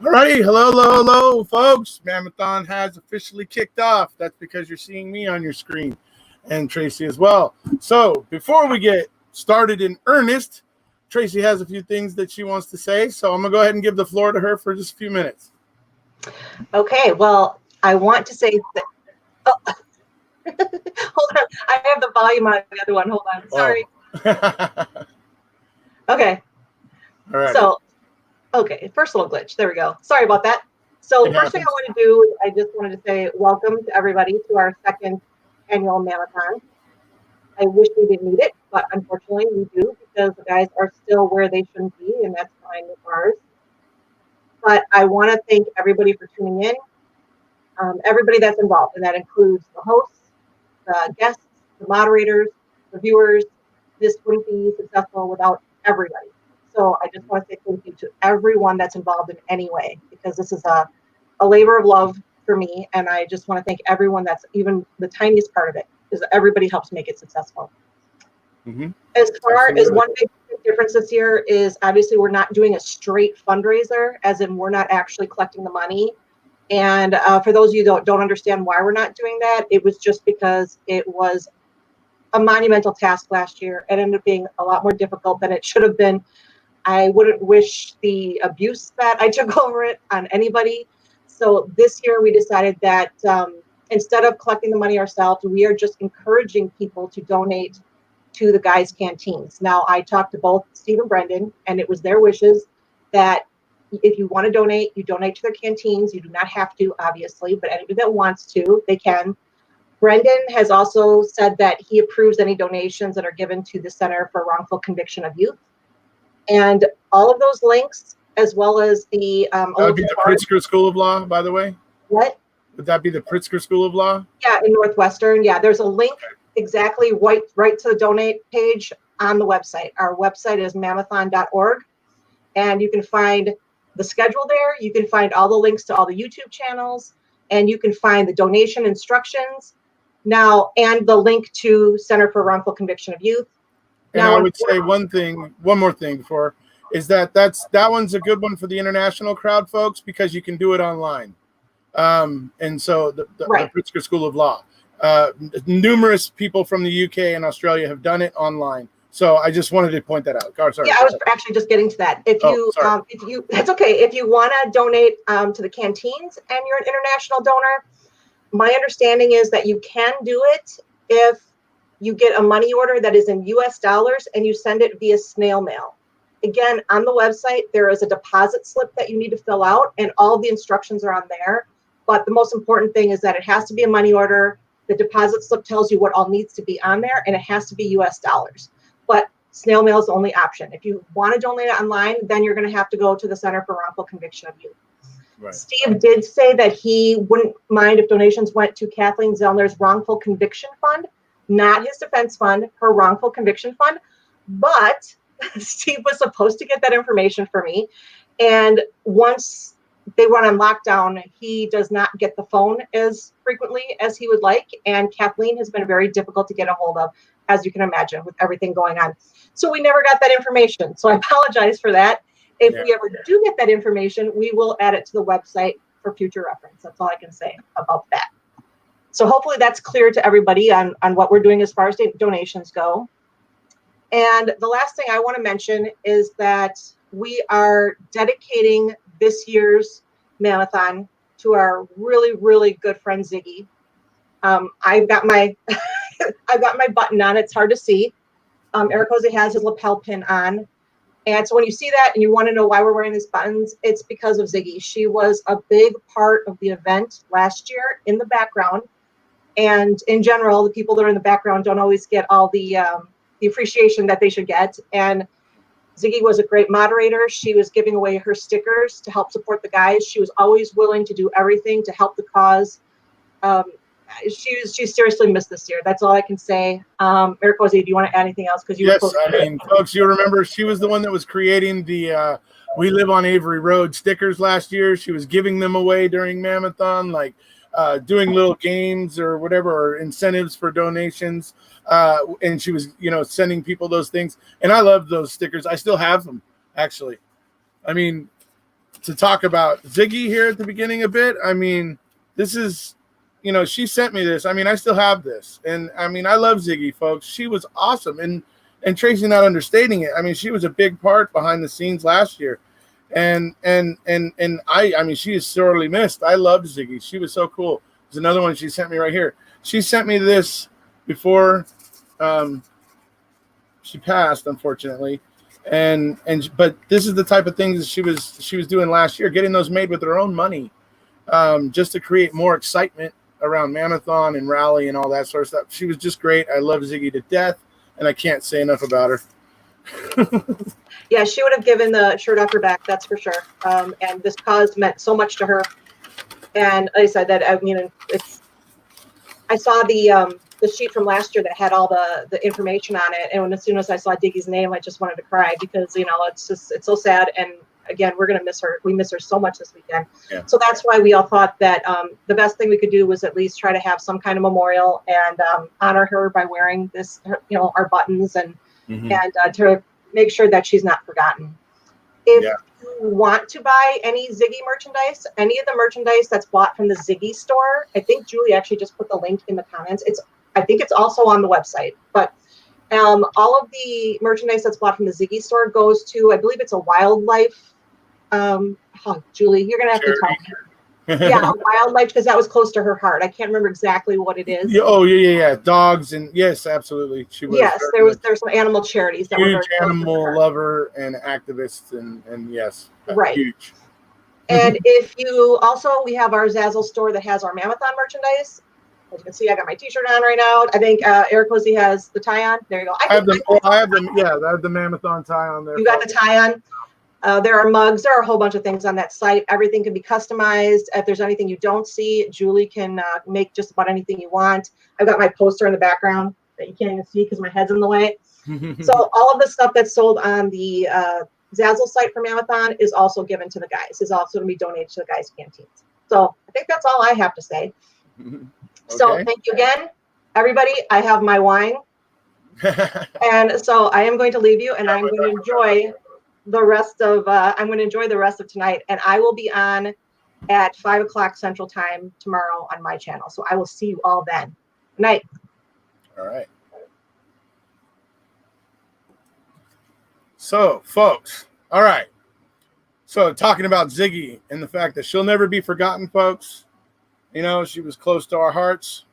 All righty, hello, folks. MaM-a-Thon has officially kicked off. That's because you're seeing me on your screen, and Tracy as well. So before we get started in earnest, Tracy has a few things that she wants to say. So I'm gonna go ahead and give the floor to her for just a few minutes. Okay, well, I want to say that. Oh. Hold on, I have the volume on the other one. Hold on, sorry. Oh. Okay. All right. So, okay, first little glitch. There we go. Sorry about that. So first thing I want to do is I just wanted to say welcome to everybody to our second annual MaM-a-Thon. I wish we didn't need it, but unfortunately we do because the guys are still where they shouldn't be, and that's fine with ours. But I want to thank everybody for tuning in, everybody that's involved, and that includes the hosts, the guests, the moderators, the viewers. This wouldn't be successful without everybody. So I just want to say thank you to everyone that's involved in any way, because this is a labor of love for me. And I just want to thank everyone that's even the tiniest part of it, because everybody helps make it successful. Mm-hmm. As far as one big difference this year is obviously we're not doing a straight fundraiser, as in we're not actually collecting the money. And for those of you that don't understand why we're not doing that, it was just because it was a monumental task last year. It ended up being a lot more difficult than it should have been. I wouldn't wish the abuse that I took over it on anybody. So this year we decided that instead of collecting the money ourselves, we are just encouraging people to donate to the guys' canteens. Now, I talked to both Steve and Brendan, and it was their wishes that if you want to donate, you donate to their canteens. You do not have to, obviously, but anybody that wants to, they can. Brendan has also said that he approves any donations that are given to the Center for Wrongful Conviction of Youth. And all of those links, as well as the... that would be the Pritzker School of Law, by the way? What? Would that be the Pritzker School of Law? Yeah, in Northwestern. Yeah, there's a link exactly right to the donate page on the website. Our website is MaM-a-Thon.org. And you can find the schedule there. You can find all the links to all the YouTube channels. And you can find the donation instructions now and the link to Center for Wrongful Conviction of Youth. And now, I would say one more thing before, is that one's a good one for the international crowd, folks, because you can do it online. And so the Pritzker School of Law, numerous people from the UK and Australia have done it online. So I just wanted to point that out. Oh, sorry. Yeah, I was actually just getting to that. If you, that's okay. If you want to donate to the canteens and you're an international donor, my understanding is that you can do it if you get a money order that is in US dollars and you send it via snail mail. Again, on the website, there is a deposit slip that you need to fill out, and all of the instructions are on there. But the most important thing is that it has to be a money order. The deposit slip tells you what all needs to be on there, and it has to be US dollars. But snail mail is the only option. If you want to donate it online, then you're going to have to go to the Center for Wrongful Conviction of Youth. Right. Steve did say that he wouldn't mind if donations went to Kathleen Zellner's Wrongful Conviction Fund, not his defense fund, her Wrongful Conviction Fund. But Steve was supposed to get that information for me. And once they went on lockdown, he does not get the phone as frequently as he would like. And Kathleen has been very difficult to get a hold of, as you can imagine, with everything going on. So we never got that information. So I apologize for that. If we ever do get that information, we will add it to the website for future reference. That's all I can say about that. So hopefully that's clear to everybody on what we're doing as far as donations go. And the last thing I want to mention is that we are dedicating this year's MaM-a-Thon to our really, really good friend Ziggy. I've got my I've got my button on. It's hard to see. Erekose has his lapel pin on. And so when you see that and you want to know why we're wearing these buttons, it's because of Ziggy. She was a big part of the event last year in the background. And in general, the people that are in the background don't always get all the appreciation that they should get. And Ziggy was a great moderator. She was giving away her stickers to help support the guys. She was always willing to do everything to help the cause. She's seriously missed this year. That's all I can say. Erekose, do you want to add anything else? Because yes, I mean, folks, you remember she was the one that was creating the "We Live on Avery Road" stickers last year. She was giving them away during MaM-a-Thon, like doing little games or whatever, or incentives for donations. And she was, sending people those things. And I love those stickers. I still have them, actually. I mean, to talk about Ziggy here at the beginning a bit. I mean, this is, you know, she sent me this. I mean, I still have this, and I mean, I love Ziggy, folks. She was awesome, and Tracy not understating it. I mean, she was a big part behind the scenes last year, and I mean, she is sorely missed. I loved Ziggy. She was so cool. There's another one she sent me right here. She sent me this before she passed, unfortunately. But this is the type of things she was doing last year, getting those made with her own money, just to create more excitement around MaM-a-Thon and rally and all that sort of stuff. She was just great. I love Ziggy to death, and I can't say enough about her. Yeah, she would have given the shirt off her back, that's for sure. And this cause meant so much to her. And like I said, that, I mean, I saw the sheet from last year that had all the information on it, and as soon as I saw Diggy's name, I just wanted to cry, because, you know, it's so sad. And again, we're gonna miss her. We miss her so much this weekend. Yeah. So that's why we all thought that the best thing we could do was at least try to have some kind of memorial and honor her by wearing this, you know, our buttons, and to make sure that she's not forgotten. If you want to buy any Ziggy merchandise, any of the merchandise that's bought from the Ziggy store, I think Julie actually just put the link in the comments. I think it's also on the website, but all of the merchandise that's bought from the Ziggy store goes to, I believe it's a wildlife. Julie, you're gonna have to tell me. Yeah, wildlife, because that was close to her heart. I can't remember exactly what it is. Yeah. Dogs, and yes, absolutely. She was. Yes, there's some animal charities that huge were animal lover and activists, and yes, right. Huge. And if you also, we have our Zazzle store that has our MaM-a-Thon merchandise. As you can see, I got my T-shirt on right now. I think Erekose has the tie on. There you go. I have the MaM-a-Thon tie on there. You got the tie on. There are mugs. There are a whole bunch of things on that site. Everything can be customized. If there's anything you don't see, Julie can make just about anything you want. I've got my poster in the background that you can't even see because my head's in the way. So all of the stuff that's sold on the Zazzle site for MaM-a-Thon is also given to the guys. Is also going to be donated to the guys' canteens. So I think that's all I have to say. Okay. So thank you again, everybody. I have my wine, and so I am going to leave you, and I'm going to enjoy the rest of tonight, and I will be on at 5 o'clock Central Time tomorrow on my channel. So I will see you all then. Good night. All right. So, folks, all right. So talking about Ziggy and the fact that she'll never be forgotten, folks. You know, she was close to our hearts,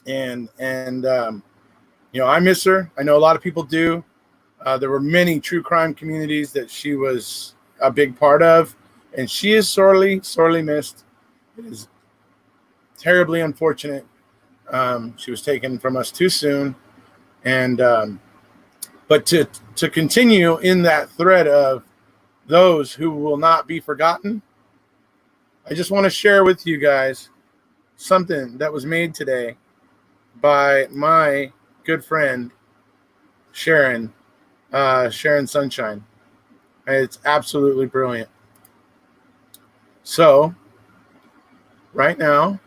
and you know, I miss her. I know a lot of people do. There were many true crime communities that she was a big part of, and she is sorely, sorely missed. It is terribly unfortunate. She was taken from us too soon, and but to continue in that thread of those who will not be forgotten, I just want to share with you guys something that was made today by my good friend Sharon Sunshine. It's absolutely brilliant. So right now,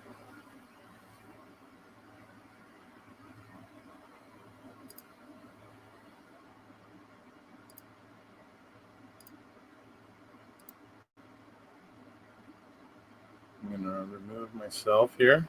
I'm going to remove myself here.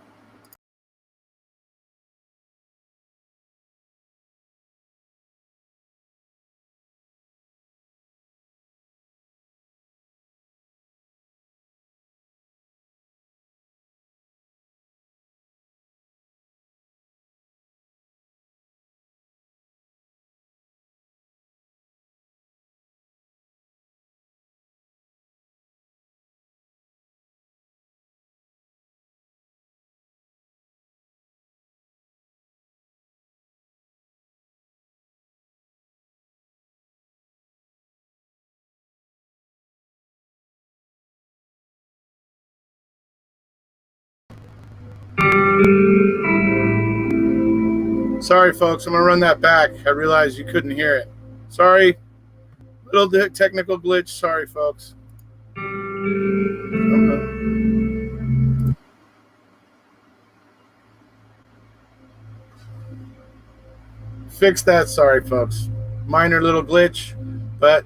Sorry, folks. I'm going to run that back. I realized you couldn't hear it. Sorry. Little technical glitch. Sorry, folks. Fix that. Sorry, folks. Minor little glitch, but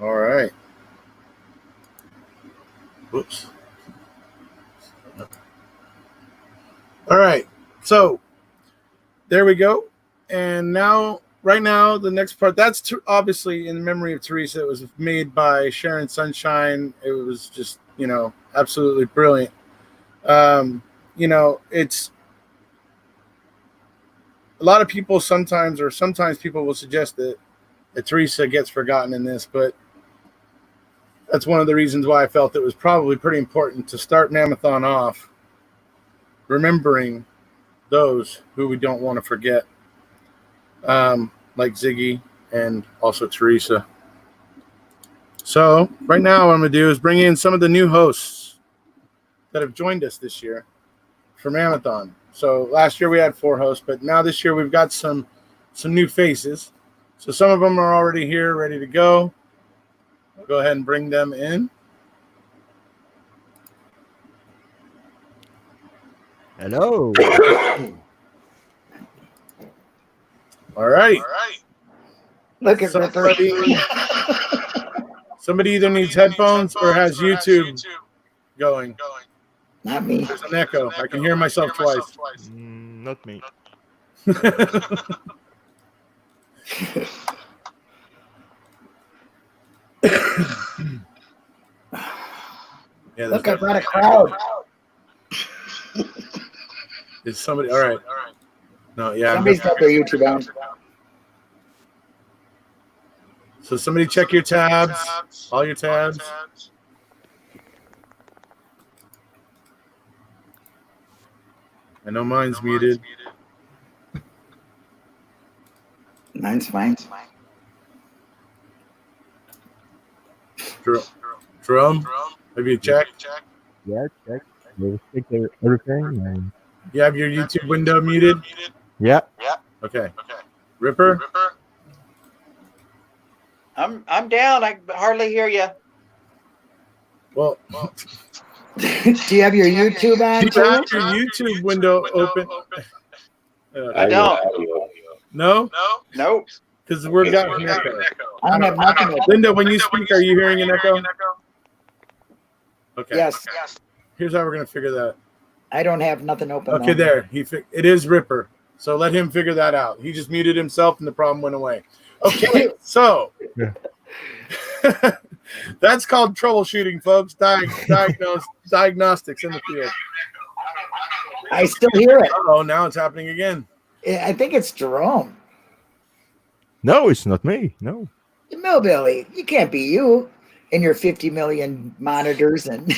All right. Whoops. All right. So there we go. And now, right now, the next part, that's obviously in memory of Teresa. It was made by Sharon Sunshine. It was just, absolutely brilliant. It's a lot of people sometimes people will suggest that Teresa gets forgotten in this, but that's one of the reasons why I felt it was probably pretty important to start MaM-a-Thon off remembering those who we don't want to forget, like Ziggy and also Teresa. So right now what I'm going to do is bring in some of the new hosts that have joined us this year for MaM-a-Thon. So last year we had 4 hosts, but now this year we've got some new faces. So some of them are already here, ready to go. I'll go ahead and bring them in. Hello. All right. Look at somebody either needs headphones or has YouTube going. Not me. There's an echo. I can hear myself twice. Not me. Yeah, look, I brought a crowd. Is somebody all right? No, yeah. Somebody's got their YouTube on. So somebody check your tabs, all your tabs. I know mine's muted. Mine's fine. Drum, have you checked? Yeah, check. They check everything. And... You have your YouTube window muted? Yeah. Okay. Ripper? I'm down. I hardly hear you. Well, Do you have your YouTube on? do you have your YouTube window open? I don't. No? Nope. Because we're got an echo. I don't have nothing. Linda, when you speak, are you hearing an echo? Okay. Yes. Here's how we're gonna figure that. I don't have nothing open. Okay, though. there. It is Ripper. So let him figure that out. He just muted himself and the problem went away. Okay, so Yeah. that's called troubleshooting, folks. Diagnostics in the field. I still hear it. Oh, now it's happening again. I think it's Jerome. No, it's not me. No. Millbilly, you can't be you and your 50 million monitors and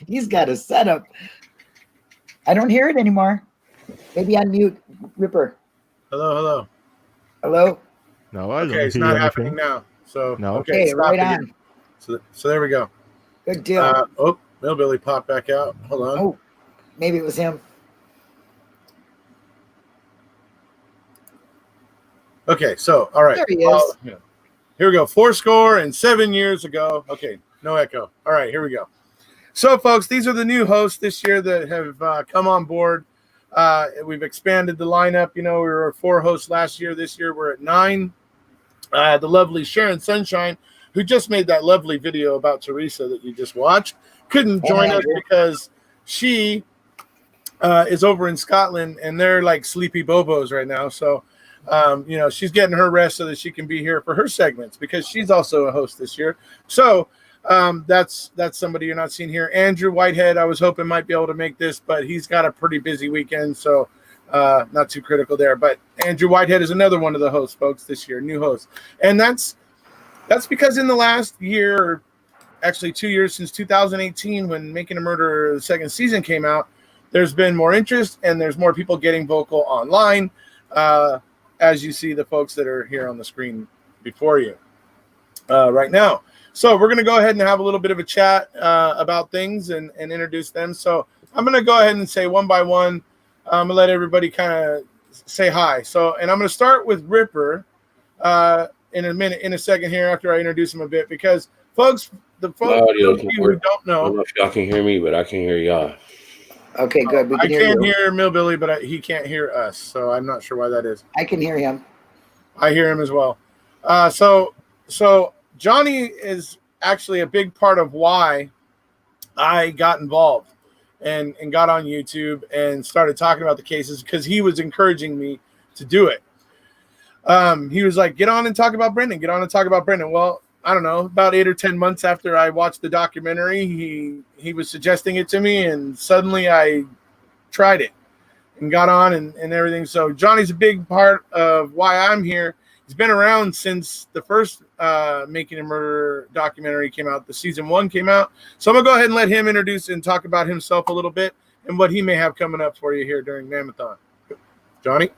he's got a setup. I don't hear it anymore. Maybe unmute Ripper. Hello. Hello? No, I don't Okay, it's hear not anything. happening now. So No. Okay, stop right again. on. So there we go. Good deal. Millbilly popped back out. Hold on. Oh, maybe it was him. Okay, so all right. There he is. Here we go. 7 years ago. Okay, no echo. All right, here we go. So, folks, these are the new hosts this year that have come on board. We've expanded the lineup. You know, we were 4 hosts last year. This year we're at 9. The lovely Sharon Sunshine, who just made that lovely video about Teresa that you just watched, couldn't join us because she is over in Scotland and they're like sleepy bobos right now. So, you know, she's getting her rest so that she can be here for her segments because she's also a host this year. So that's somebody you're not seeing here. Andrew Whitehead, I was hoping might be able to make this, but he's got a pretty busy weekend, so not too critical there. But Andrew Whitehead is another one of the hosts, folks, this year, new host. And that's because in the last year, or actually 2 years since 2018, when Making a Murderer, the second season came out, there's been more interest and there's more people getting vocal online, as you see the folks that are here on the screen before you right now. So we're going to go ahead and have a little bit of a chat about things and introduce them. So I'm going to go ahead and say one by one. I'm going to let everybody kind of say hi. So, and I'm going to start with Ripper in a second here after I introduce him a bit, because folks, the folks who don't know. I don't know if y'all can hear me, but I can hear y'all. Okay, good. We I can can't hear hear Millbilly, but he can't hear us. So I'm not sure why that is. I can hear him. I hear him as well. So Johnny is actually a big part of why I got involved and got on YouTube and started talking about the cases, because he was encouraging me to do it. He was like, get on and talk about Brendan. Well, I don't know, about 8 or 10 months after I watched the documentary, he was suggesting it to me, and suddenly I tried it and got on and everything. So Johnny's a big part of why I'm here. He's been around since the first Making a Murderer documentary came out. The season 1 came out. So I'm going to go ahead and let him introduce and talk about himself a little bit and what he may have coming up for you here during MaM-a-Thon. Johnny?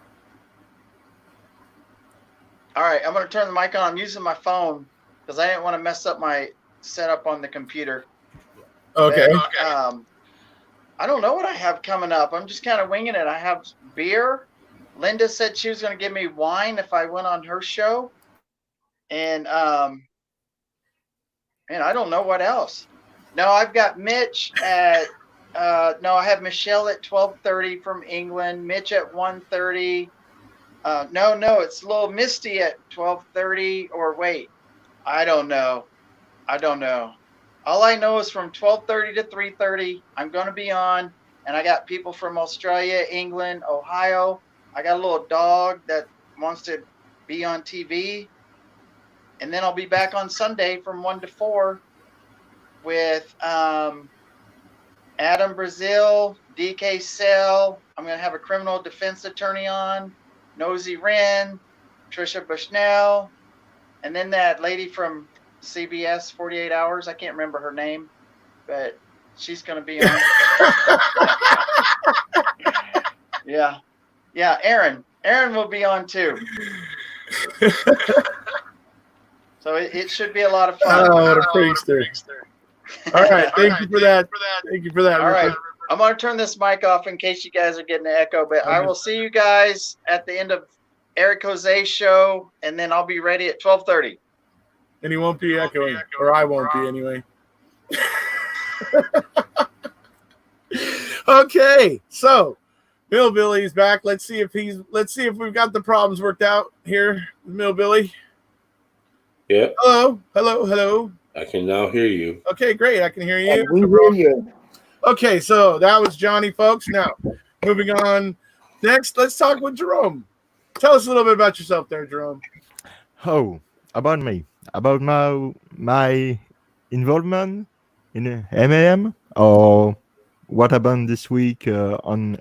All right, I'm going to turn the mic on. I'm using my phone because I didn't want to mess up my setup on the computer. Okay. But, I don't know what I have coming up. I'm just kind of winging it. I have beer. Linda said she was going to give me wine if I went on her show. And I don't know what else. No, I've got Mitch at no, I have Michelle at 12:30 from England, Mitch at 1:30. No, it's a little Misty at 12:30, or wait, I don't know. All I know is from 12:30 to 3:30, I'm going to be on, and I got people from Australia, England, Ohio. I got a little dog that wants to be on TV. And then I'll be back on Sunday from 1 to 4 with Adam Brazil, DK Sell. I'm going to have a criminal defense attorney on, Nosy Wren, Trisha Bushnell, and then that lady from CBS 48 Hours. I can't remember her name, but she's going to be on. Yeah, Aaron. Aaron will be on too. So it should be a lot of fun. Oh, what a prankster. All right, thank you for that. All right, I'm going to turn this mic off in case you guys are getting an echo, but I will see you guys at the end of Erekose's show, and then I'll be ready at 12:30. And he won't be echoing, or I won't be anyway. Okay, so Millbilly's back. Let's see if we've got the problems worked out here with Millbilly. Yeah. Hello. I can now hear you. Okay, great. I can hear you. And we hear you. Okay, so that was Johnny, folks. Now, moving on. Next, let's talk with Jerome. Tell us a little bit about yourself there, Jerome. Oh, about me, about my involvement in MAM, or what happened this week on.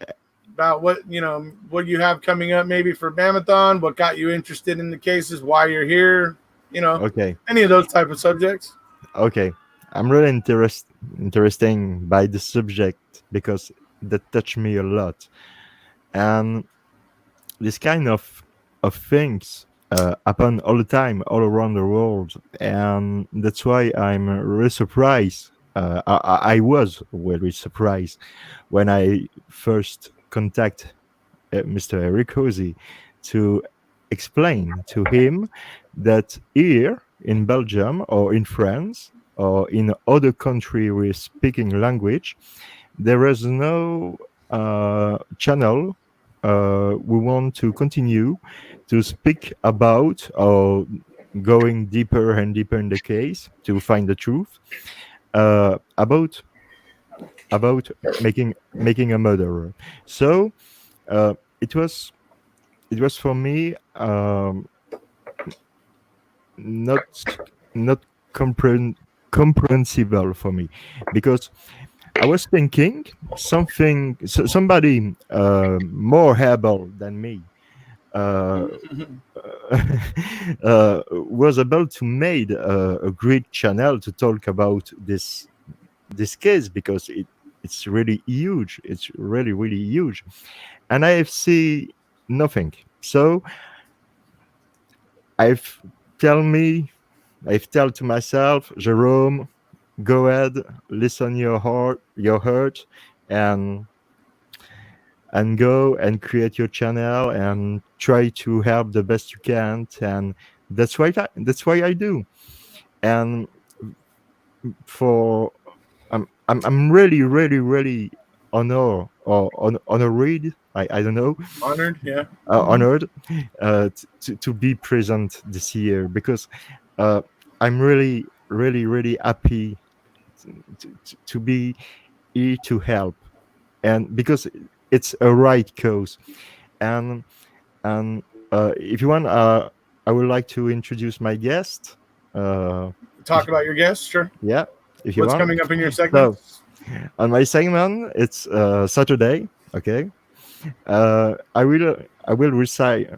About what you have coming up, maybe for MaM-a-Thon, what got you interested in the cases, why you're here, Okay, any of those type of subjects. okay, I'm really interesting by the subject because that touched me a lot, and this kind of things happen all the time, all around the world, and that's why I'm really surprised. I was really surprised when I first contact Mr. Erekose to explain to him that here in Belgium or in France or in other country with speaking language, there is no channel we want to continue to speak about or going deeper and deeper in the case to find the truth about making a murderer. So it was for me not not comprehensible for me, because I was thinking somebody more able than me was able to made a great channel to talk about this case, because it's really huge. It's really, really huge, and I see nothing. So I've tell to myself, Jerome, go ahead, listen your heart, and go and create your channel and try to help the best you can. And that's why I do. And for I'm really, really, really honored I don't know, Honored, yeah. honored to be present this year, because I'm really, really, really happy to be here to help, and because it's a right cause. And if you want, I would like to introduce my guest. Talk about your guests, sure. Yeah, if you What's want. coming up in your segment? So, on my segment, it's Saturday. Okay, I will receive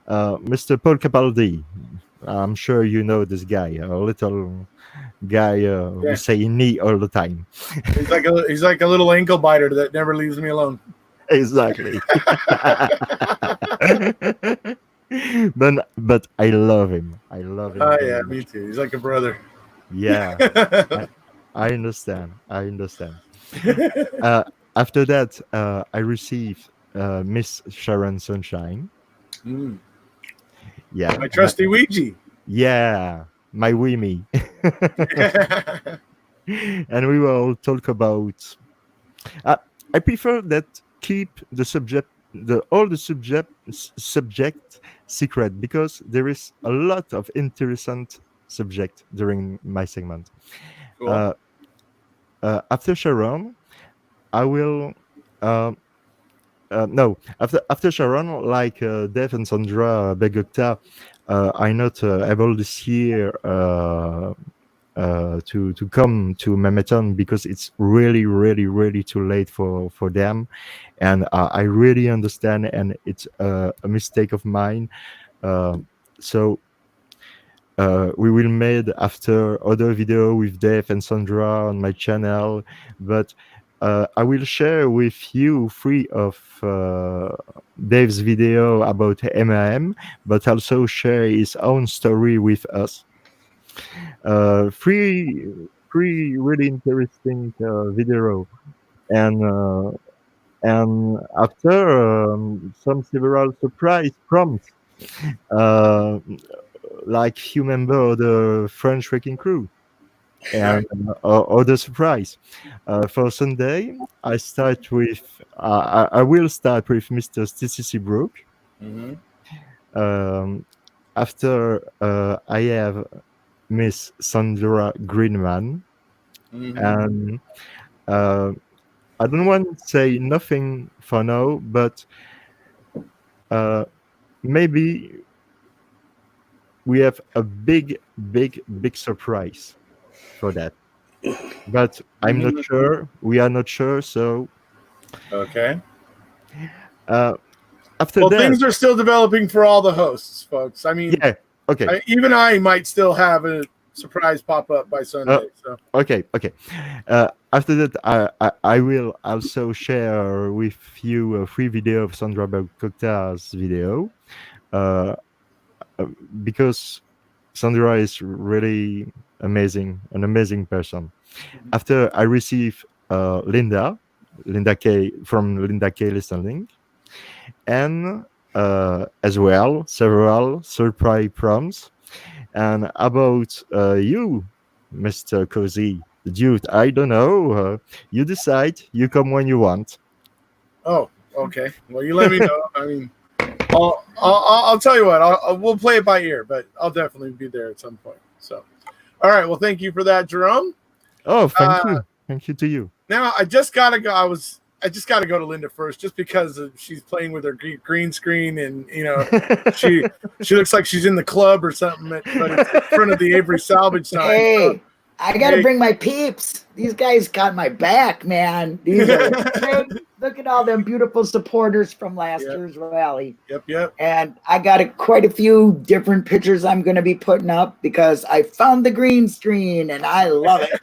Mr. Paul Capaldi. I'm sure you know this guy, a little guy who say knee all the time. He's like a little ankle biter that never leaves me alone. Exactly. but I love him. I love him. Oh very yeah, much. me too. He's like a brother. Yeah, I understand. After that, I received Miss Sharon Sunshine. Mm. Yeah, My trusty Ouija. Yeah, my Wimi. And we will talk about. I prefer that keep the subject, subject secret, because there is a lot of interesting subject during my segment. Cool. After Sharon, I will. No, after Sharon, like Dave and Sandra Begokta, I'm not able this year to come to MaM-a-Thon, because it's really, really, really too late for them, and I really understand, and it's a mistake of mine. So we will made after other video with Dave and Sandra on my channel, but I will share with you three of Dave's video about MAM, but also share his own story with us. Three really interesting video, and after some several surprise prompts, like you remember the French wrecking crew, and other surprise. For Sunday, I will start with Mr. TCC Brook. Mm-hmm. After I have Miss Sandra Greenman. And I don't want to say nothing for now, but maybe we have a big surprise for that. But I'm not sure. We are not sure. So okay. After Well, that, things are still developing for all the hosts, folks. I mean, yeah. Okay. Even I might still have a surprise pop up by Sunday. So okay. After that, I will also share with you a free video of Sandra Bokokta's video, because Sandra is really amazing, an amazing person. After I receive Linda K from Linda K listening, and as well several surprise prompts, and about you, Mr. Cozy, dude. I don't know. You decide. You come when you want. Oh, okay. Well, you let me know. I mean, I'll tell you what. We'll play it by ear, but I'll definitely be there at some point. So, all right. Well, thank you for that, Jerome. Oh, thank you. Thank you to you. Now I just gotta go. I just gotta go to Linda first, just because she's playing with her green screen, and she looks like she's in the club or something, but it's in front of the Avery Salvage sign. Hey, so, I gotta bring my peeps. These guys got my back, man. These are great. Look at all them beautiful supporters from last year's rally. Yep. And I got quite a few different pictures I'm going to be putting up because I found the green screen and I love it.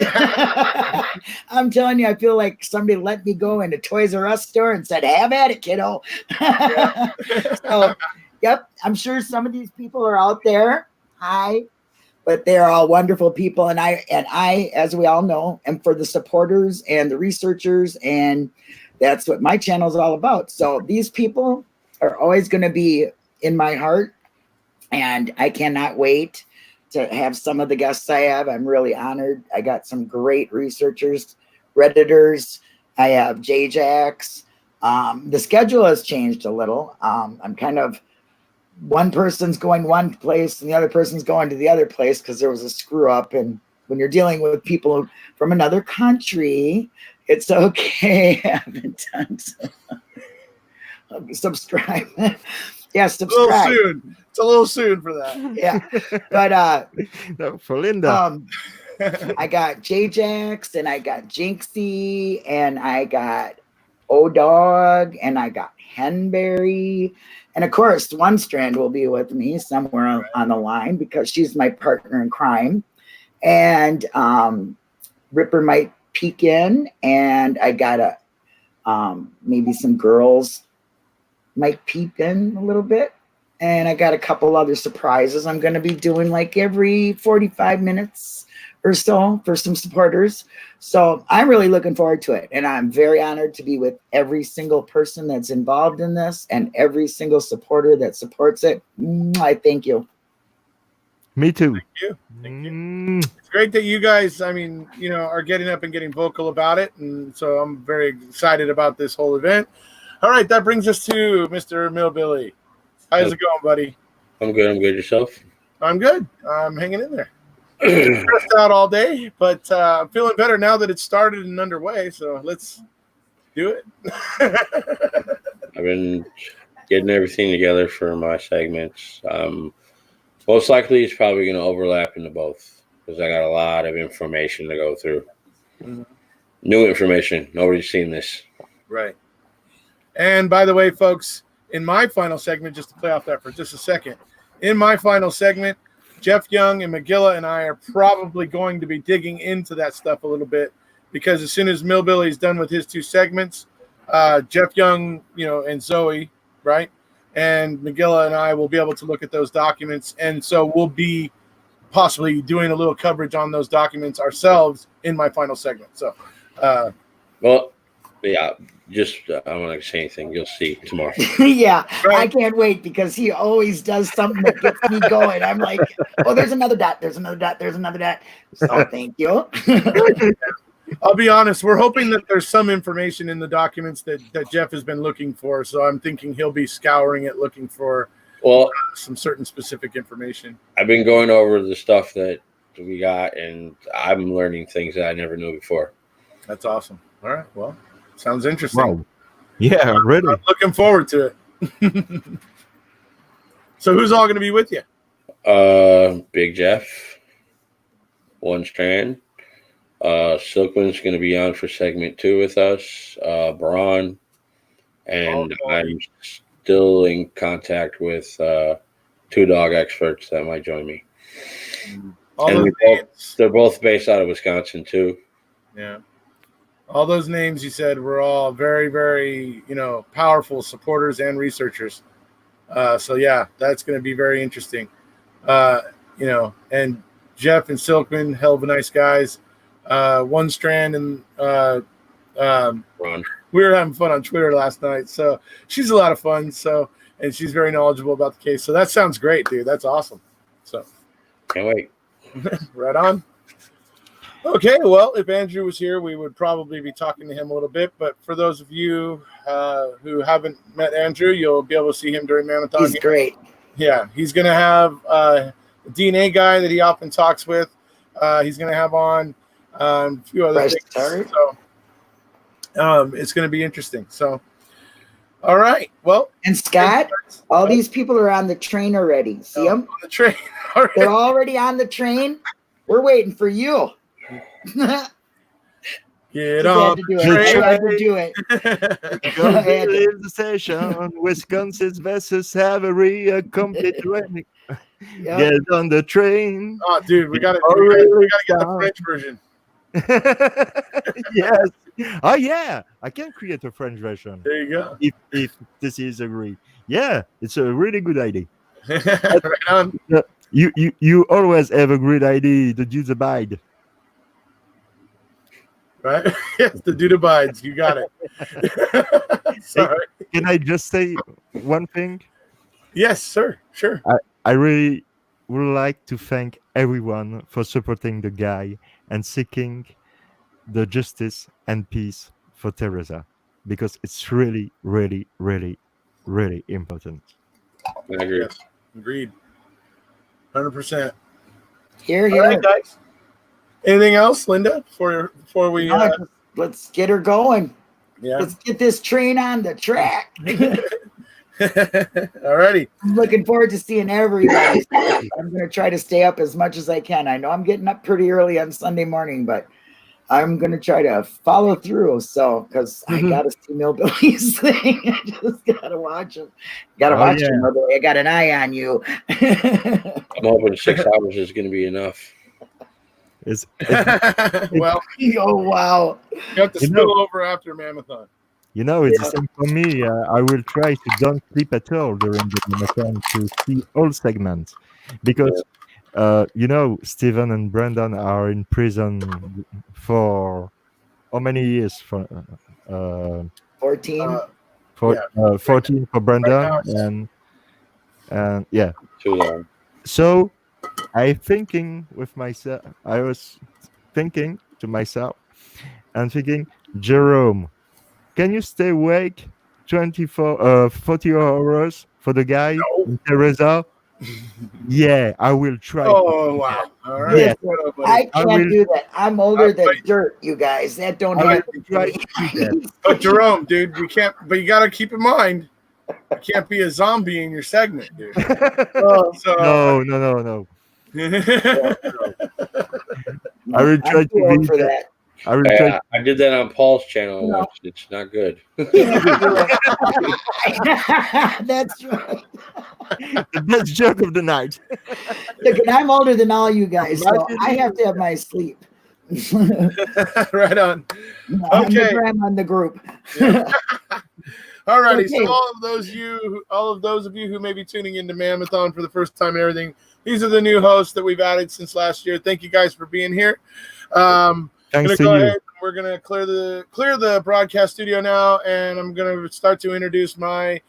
I'm telling you, I feel like somebody let me go in a Toys R Us store and said, "Have at it, kiddo." So, yep, I'm sure some of these people are out there. Hi. But they're all wonderful people, and I, as we all know, am for the supporters and the researchers, and that's what my channel is all about. So these people are always going to be in my heart, and I cannot wait to have some of the guests I have. I'm really honored. I got some great researchers, Redditors. I have J-Jax. The schedule has changed a little. I'm kind of, one person's going one place and the other person's going to the other place because there was a screw up. And when you're dealing with people from another country, it's okay. I haven't done so. Subscribe. Yeah, subscribe. It's a little soon for that. Yeah. But no, for Linda. I got J-Jax and I got Jinxie and I got O-Dog and I got Henberry. And of course, One Strand will be with me somewhere on the line because she's my partner in crime. And Ripper might peek in, and I got maybe some girls might peek in a little bit. And I got a couple other surprises I'm going to be doing like every 45 minutes or so for some supporters. So I'm really looking forward to it. And I'm very honored to be with every single person that's involved in this and every single supporter that supports it. I thank you. Me too. Thank you. It's great that you guys, are getting up and getting vocal about it. And so I'm very excited about this whole event. All right. That brings us to Mr. Millbilly. How's it going, buddy? I'm good. I'm good. Yourself? I'm good. I'm hanging in there. Stressed out all day, but I'm feeling better now that it's started and underway. So let's do it. I've been getting everything together for my segments. Most likely, it's probably going to overlap into both because I got a lot of information to go through. Mm-hmm. New information. Nobody's seen this. Right. And by the way, folks, in my final segment, just to play off that for just a second, in my final segment, Jeff Young and McGilla and I are probably going to be digging into that stuff a little bit because as soon as Millbilly's done with his two segments, Jeff Young, and Zoe, right, and McGilla and I will be able to look at those documents, and so we'll be possibly doing a little coverage on those documents ourselves in my final segment. So, yeah, just I don't want to say anything. You'll see tomorrow. Yeah, right. I can't wait because he always does something that gets me going. I'm like, oh, there's another dot. There's another dot. There's another dot. So thank you. I'll be honest. We're hoping that there's some information in the documents that Jeff has been looking for. So I'm thinking he'll be scouring it, looking for some certain specific information. I've been going over the stuff that we got, and I'm learning things that I never knew before. That's awesome. All right. Well, sounds interesting. Wow. Yeah, really. I'm looking forward to it. So who's all going to be with you? Big Jeff, One Strand. Silkman's going to be on for segment 2 with us. Braun, and I'm still in contact with 2 dog experts that might join me. And they're both based out of Wisconsin too. Yeah. All those names you said were all very, very, powerful supporters and researchers. So yeah, that's going to be very interesting. And Jeff and Silkman, hell of a nice guys. One Strand and Ron. We were having fun on Twitter last night. So she's a lot of fun. So, and she's very knowledgeable about the case. So that sounds great, dude. That's awesome. So can't wait. Right on. Okay, well, if Andrew was here, we would probably be talking to him a little bit. But for those of you who haven't met Andrew, you'll be able to see him during MaM-a-Thon. He's great. Yeah, he's going to have a DNA guy that he often talks with. He's going to have on a few other things. So it's going to be interesting. So, all right. Well, and Scott, all these people are on the train already. See them? On the train. They're already on the train. We're waiting for you. Get on the train. I had to do it. Go to the station. Wisconsin's vessels have a complete training. Yep. Get on the train. Oh, dude, we got to get the French version. Yes. Oh, yeah. I can create a French version. There you go. If this is agreed. Yeah, it's a really good idea. Right on. You always have a great idea to do the bide. Right? Yes, the dude abides. You got it. Sorry. Can I just say one thing? Yes, sir. Sure. I really would like to thank everyone for supporting the guy and seeking the justice and peace for Teresa, because it's really, really, really, really important. I agree. Yes. Agreed. 100%. Here. All right, guys. Anything else, Linda? Before we let's get her going. Yeah. Let's get this train on the track. All righty. I'm looking forward to seeing everybody. I'm going to try to stay up as much as I can. I know I'm getting up pretty early on Sunday morning, but I'm going to try to follow through. So, because I got to see Millbilly's thing. I just got to watch him. Got to watch him. I got an eye on you. I'm hoping 6 hours is going to be enough. Well, oh, wow. You have to spill over after MaM-a-Thon. It's the same for me. I will try to don't sleep at all during the MaM-a-Thon to see all segments, because Stephen and Brandon are in prison for how many years? For 14. 14 for Brandon, and yeah. Too long. So I was thinking to myself and thinking, Jerome, can you stay awake 40 hours for the guy in Teresa? Yeah, I will try. Oh, wow. All right. Yeah. I can't do that. I'm older than dirt, you guys. That don't happen. But Jerome, dude, you can't, but you got to keep in mind, you can't be a zombie in your segment, dude. No. I will try to be for that. I did that on Paul's channel. No. It's not good. That's right. The best joke of the night. Look, and I'm older than all you guys, so I have to have my sleep. Right on. Okay. I'm on the group. Yeah. All righty. Okay. So all of those of you who may be tuning into MaM-a-Thon for the first time and everything, these are the new hosts that we've added since last year. Thank you guys for being here. Thanks to go you. ahead. We're gonna clear the broadcast studio now, and I'm gonna start to introduce my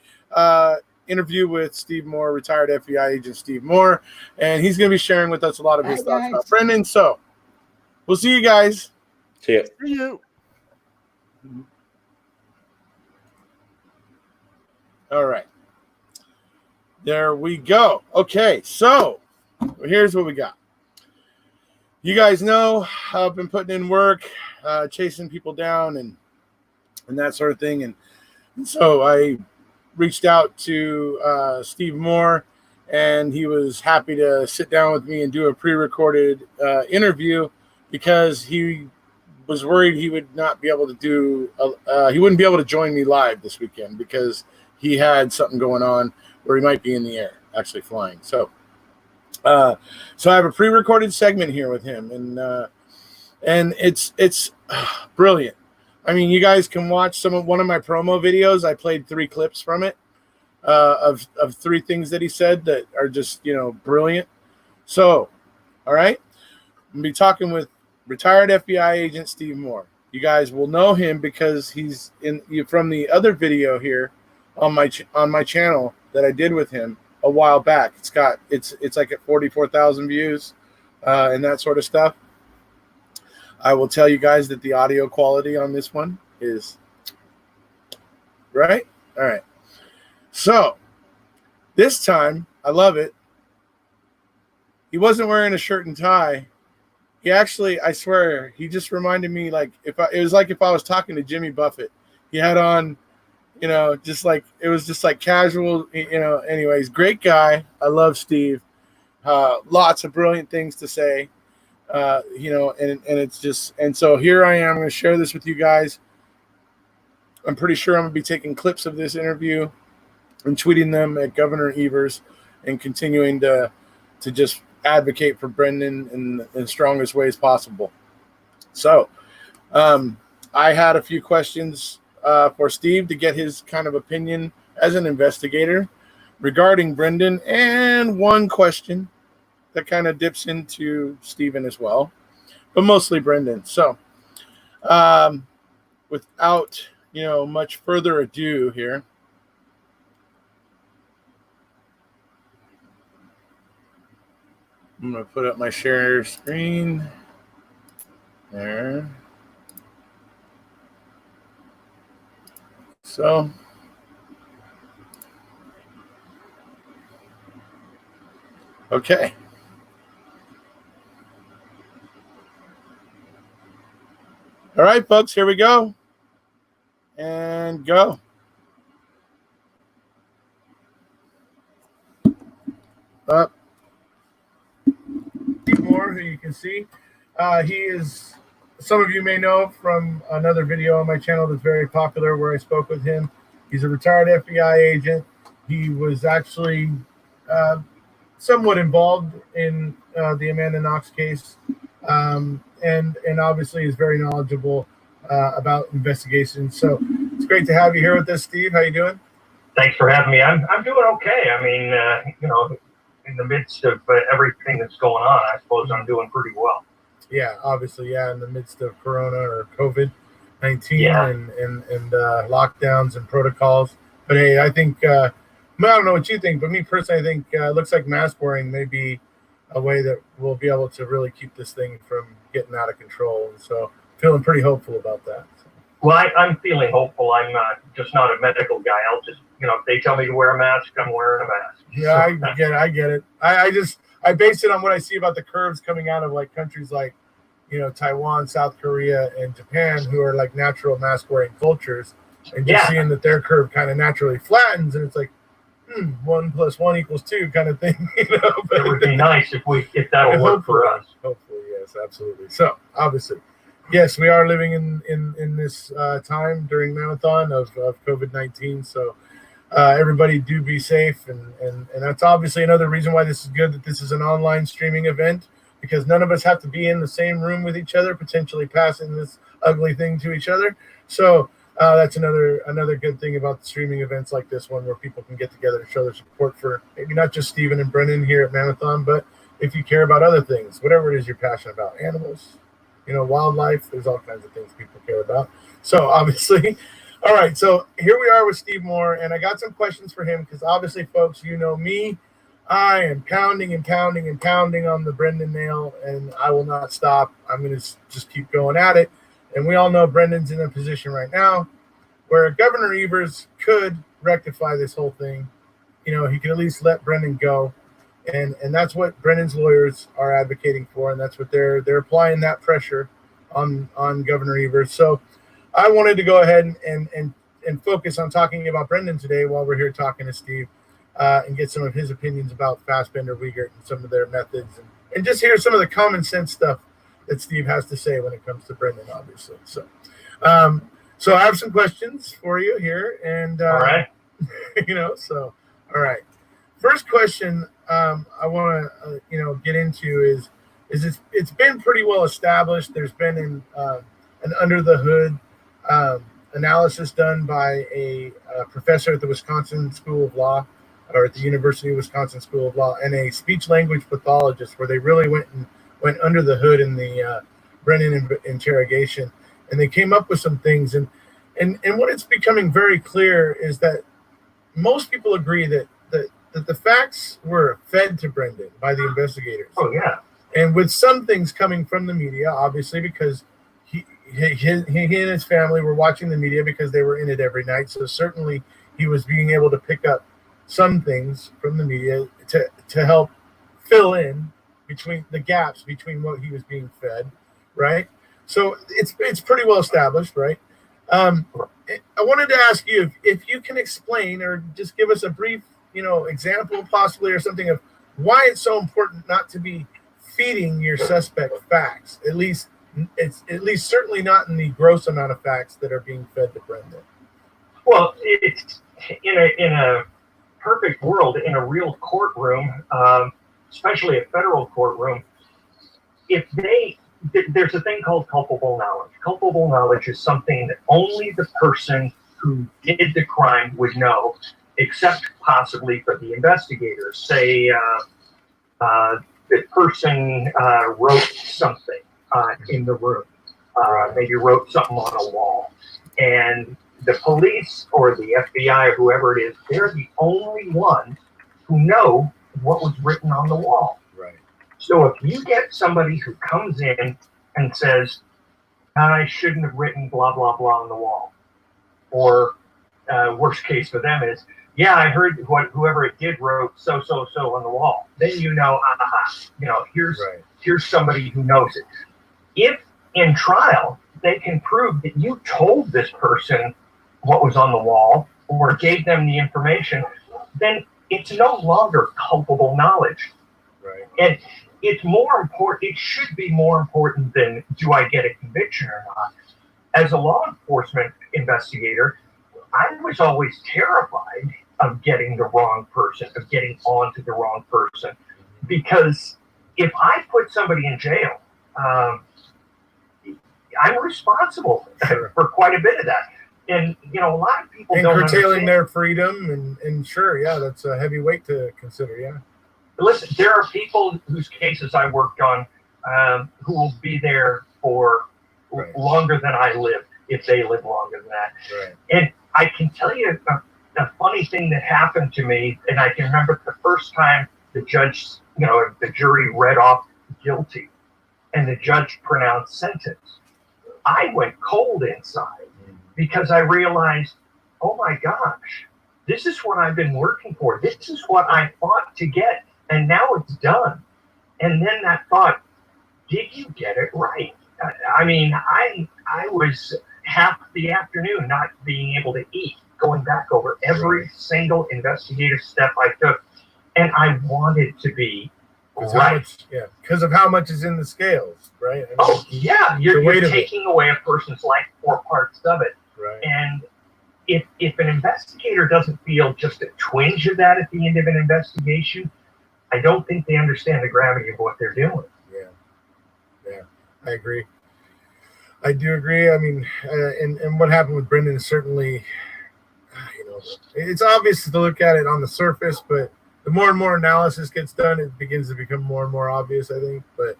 interview with Steve Moore, retired FBI agent Steve Moore, and he's gonna be sharing with us a lot of his thoughts about Brendan. So we'll see you guys. See ya. See you. All right. There we go. Okay, so here's what we got. you guys know I've been putting in work, chasing people down and that sort of thing. And so I reached out to Steve Moore, and he was happy to sit down with me and do a pre-recorded interview because he was worried he would not be able to do, he wouldn't be able to join me live this weekend because he had something going on where he might be in the air, actually flying. So I have a pre-recorded segment here with him, and it's brilliant. I mean, you guys can watch one of my promo videos. I played 3 clips from it of 3 things that he said that are just, brilliant. So, all right, I'm gonna be talking with retired FBI agent Steve Moore. You guys will know him because he's from the other video here on my channel that I did with him a while back. It's like at 44,000 views and that sort of stuff. I will tell you guys that the audio quality on this one is right. All right. So this time, I love it. He wasn't wearing a shirt and tie. He actually, I swear, he just reminded me it was like if I was talking to Jimmy Buffett. He had on, it was just like casual, anyways, great guy. I love Steve. Lots of brilliant things to say. And it's just, and so here I am. I'm going to share this with you guys. I'm pretty sure I'm going to be taking clips of this interview and tweeting them at Governor Evers and continuing to just advocate for Brendan in the strongest ways possible. So I had a few questions for Steve to get his kind of opinion as an investigator regarding Brendan, and one question that kind of dips into Stephen as well, but mostly Brendan. So without much further ado here, I'm going to put up my share screen there. So okay. All right, folks, here we go. And go. Up. Steve Moore, who you can see, he is, some of you may know from another video on my channel that's very popular where I spoke with him. He's a retired FBI agent. He was actually somewhat involved in the Amanda Knox case, and obviously is very knowledgeable about investigations. So it's great to have you here with us, Steve. How you doing? Thanks for having me. I'm doing okay. I mean, in the midst of everything that's going on, I suppose I'm doing pretty well. Yeah, obviously, yeah, in the midst of Corona or COVID-19 Yeah. and lockdowns and protocols. But hey, I think, I don't know what you think, but me personally, I think it looks like mask wearing may be a way that we'll be able to really keep this thing from getting out of control. And so feeling pretty hopeful about that. Well, I'm feeling hopeful. I'm just not a medical guy. I'll just, if they tell me to wear a mask, I'm wearing a mask. Yeah, I get it. I base it on what I see about the curves coming out of countries like, Taiwan, South Korea, and Japan, who are like natural mask wearing cultures, and just seeing that their curve kind of naturally flattens, and it's like 1 + 1 = 2 kind of thing. But it would be nice if that'll work for us. Hopefully, yes, absolutely. So obviously, yes, we are living in this time during MaM-a-Thon of COVID-19. So everybody do be safe, and that's obviously another reason why this is good, that this is an online streaming event, because none of us have to be in the same room with each other, potentially passing this ugly thing to each other. So that's another good thing about the streaming events like this one, where people can get together to show their support for maybe not just Stephen and Brendan here at MaM-a-Thon, but if you care about other things, whatever it is you're passionate about, animals, wildlife, there's all kinds of things people care about. So obviously, all right, so here we are with Steve Moore, and I got some questions for him because obviously, folks, me, I am pounding and pounding and pounding on the Brendan nail, and I will not stop. I'm going to just keep going at it. And we all know Brendan's in a position right now where Governor Evers could rectify this whole thing. He could at least let Brendan go. And that's what Brendan's lawyers are advocating for, and that's what they're applying that pressure on Governor Evers. So I wanted to go ahead and focus on talking about Brendan today while we're here talking to Steve, and get some of his opinions about Fassbender, Wiegert, and some of their methods, and just hear some of the common sense stuff that Steve has to say when it comes to Brendan, obviously. So I have some questions for you here, and all right. All right. First question I want to get into is it's been pretty well established. There's been an under the hood analysis done by a professor at the Wisconsin School of Law, or at the University of Wisconsin School of Law, and a speech language pathologist, where they really went under the hood in the Brennan interrogation, and they came up with some things. And what it's becoming very clear is that most people agree that the facts were fed to Brendan by the investigators. Oh yeah. And with some things coming from the media, obviously, because he and his family were watching the media because they were in it every night. So certainly he was being able to pick up some things from the media to help fill in between the gaps between what he was being fed, right? So it's pretty well established, right? I wanted to ask you if you can explain or just give us a brief, example possibly or something of why it's so important not to be feeding your suspect facts. At least certainly not in the gross amount of facts that are being fed to Brendan. Well, it's in a perfect world, in a real courtroom, especially a federal courtroom, there's a thing called culpable knowledge. Culpable knowledge is something that only the person who did the crime would know, except possibly for the investigators. Say the person wrote something in the room, maybe wrote something on a wall, and the police or the FBI or whoever it is, they're the only ones who know what was written on the wall. Right. So if you get somebody who comes in and says, I shouldn't have written blah, blah, blah on the wall, or worst case for them is, yeah, I heard whoever it did wrote so on the wall. Then here's somebody who knows it. If in trial they can prove that you told this person what was on the wall or gave them the information, then it's no longer culpable knowledge. Right. And it's more important. It should be more important than do I get a conviction or not. As a law enforcement investigator, I was always terrified of getting the wrong person, of getting onto the wrong person, because if I put somebody in jail, I'm responsible for quite a bit of that. And, a lot of people don't curtailing understand. their freedom and sure, yeah, that's a heavy weight to consider, yeah. Listen, there are people whose cases I worked on who will be there for longer than I live, if they live longer than that. Right. And I can tell you a funny thing that happened to me, and I can remember the first time the judge, the jury read off guilty, and the judge pronounced sentence. I went cold inside because I realized, oh my gosh, this is what I've been working for. This is what I fought to get, and now it's done. And then that thought, did you get it right? I mean, I was half the afternoon not being able to eat, going back over every single investigative step I took, and I wanted to be right. Because of how much is in the scales, right? You're taking away a person's life or parts of it. Right. And if an investigator doesn't feel just a twinge of that at the end of an investigation, I don't think they understand the gravity of what they're doing. Yeah, I agree. I do agree. I mean, and what happened with Brendan is certainly, it's obvious to look at it on the surface, but the more and more analysis gets done, it begins to become more and more obvious, I think. But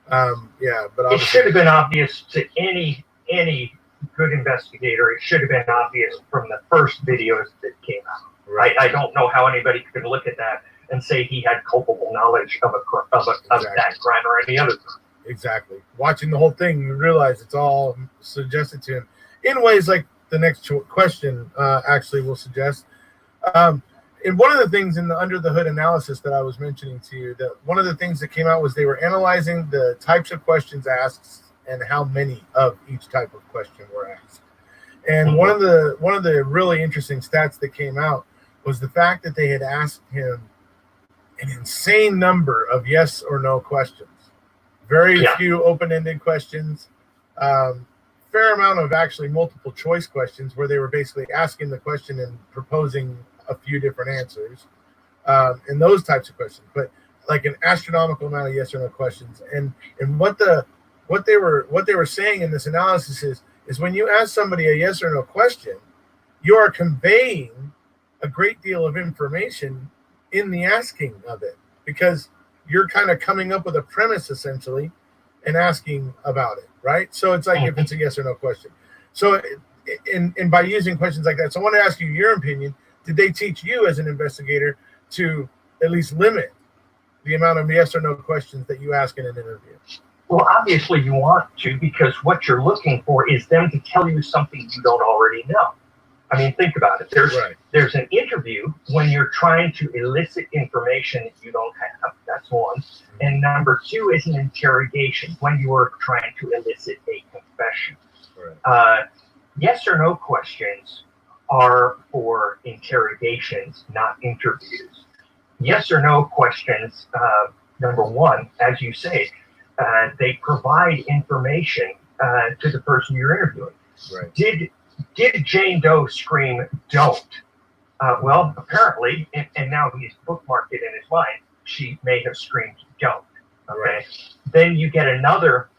but it should have been obvious to any good investigator. It should have been obvious from the first videos that came out. Right. I don't know how anybody could look at that and say he had culpable knowledge of that crime or any other crime. Exactly. Watching the whole thing, you realize it's all suggested to him in ways like the next question actually will suggest. and one of the things in the under the hood analysis that I was mentioning to you, that one of the things that came out was they were analyzing the types of questions asked and how many of each type of question were asked. And one of the really interesting stats that came out was the fact that they had asked him an insane number of yes or no questions. Very few open-ended questions. Fair amount of actually multiple choice questions where they were basically asking the question and proposing a few different answers, and those types of questions. But like an astronomical amount of yes or no questions. And what they were saying in this analysis is when you ask somebody a yes or no question, you are conveying a great deal of information in the asking of it, because you're kind of coming up with a premise essentially and asking about it, right? So it's like if it's a yes or no question. So and by using questions like that, so I want to ask you your opinion. Did they teach you as an investigator to at least limit the amount of yes or no questions that you ask in an interview? Well, obviously you want to, because what you're looking for is them to tell you something you don't already know. I mean, think about it. There's an interview when you're trying to elicit information that you don't have. That's one. And number two is an interrogation when you are trying to elicit a confession. Yes or no questions are for interrogations, not interviews. Yes or no questions, number one, as you say, they provide information to the person you're interviewing. Right. Did Jane Doe scream, "Don't"? Well, apparently, and now he's bookmarked it in his mind, she may have screamed, "Don't." Okay. Right. Then you get another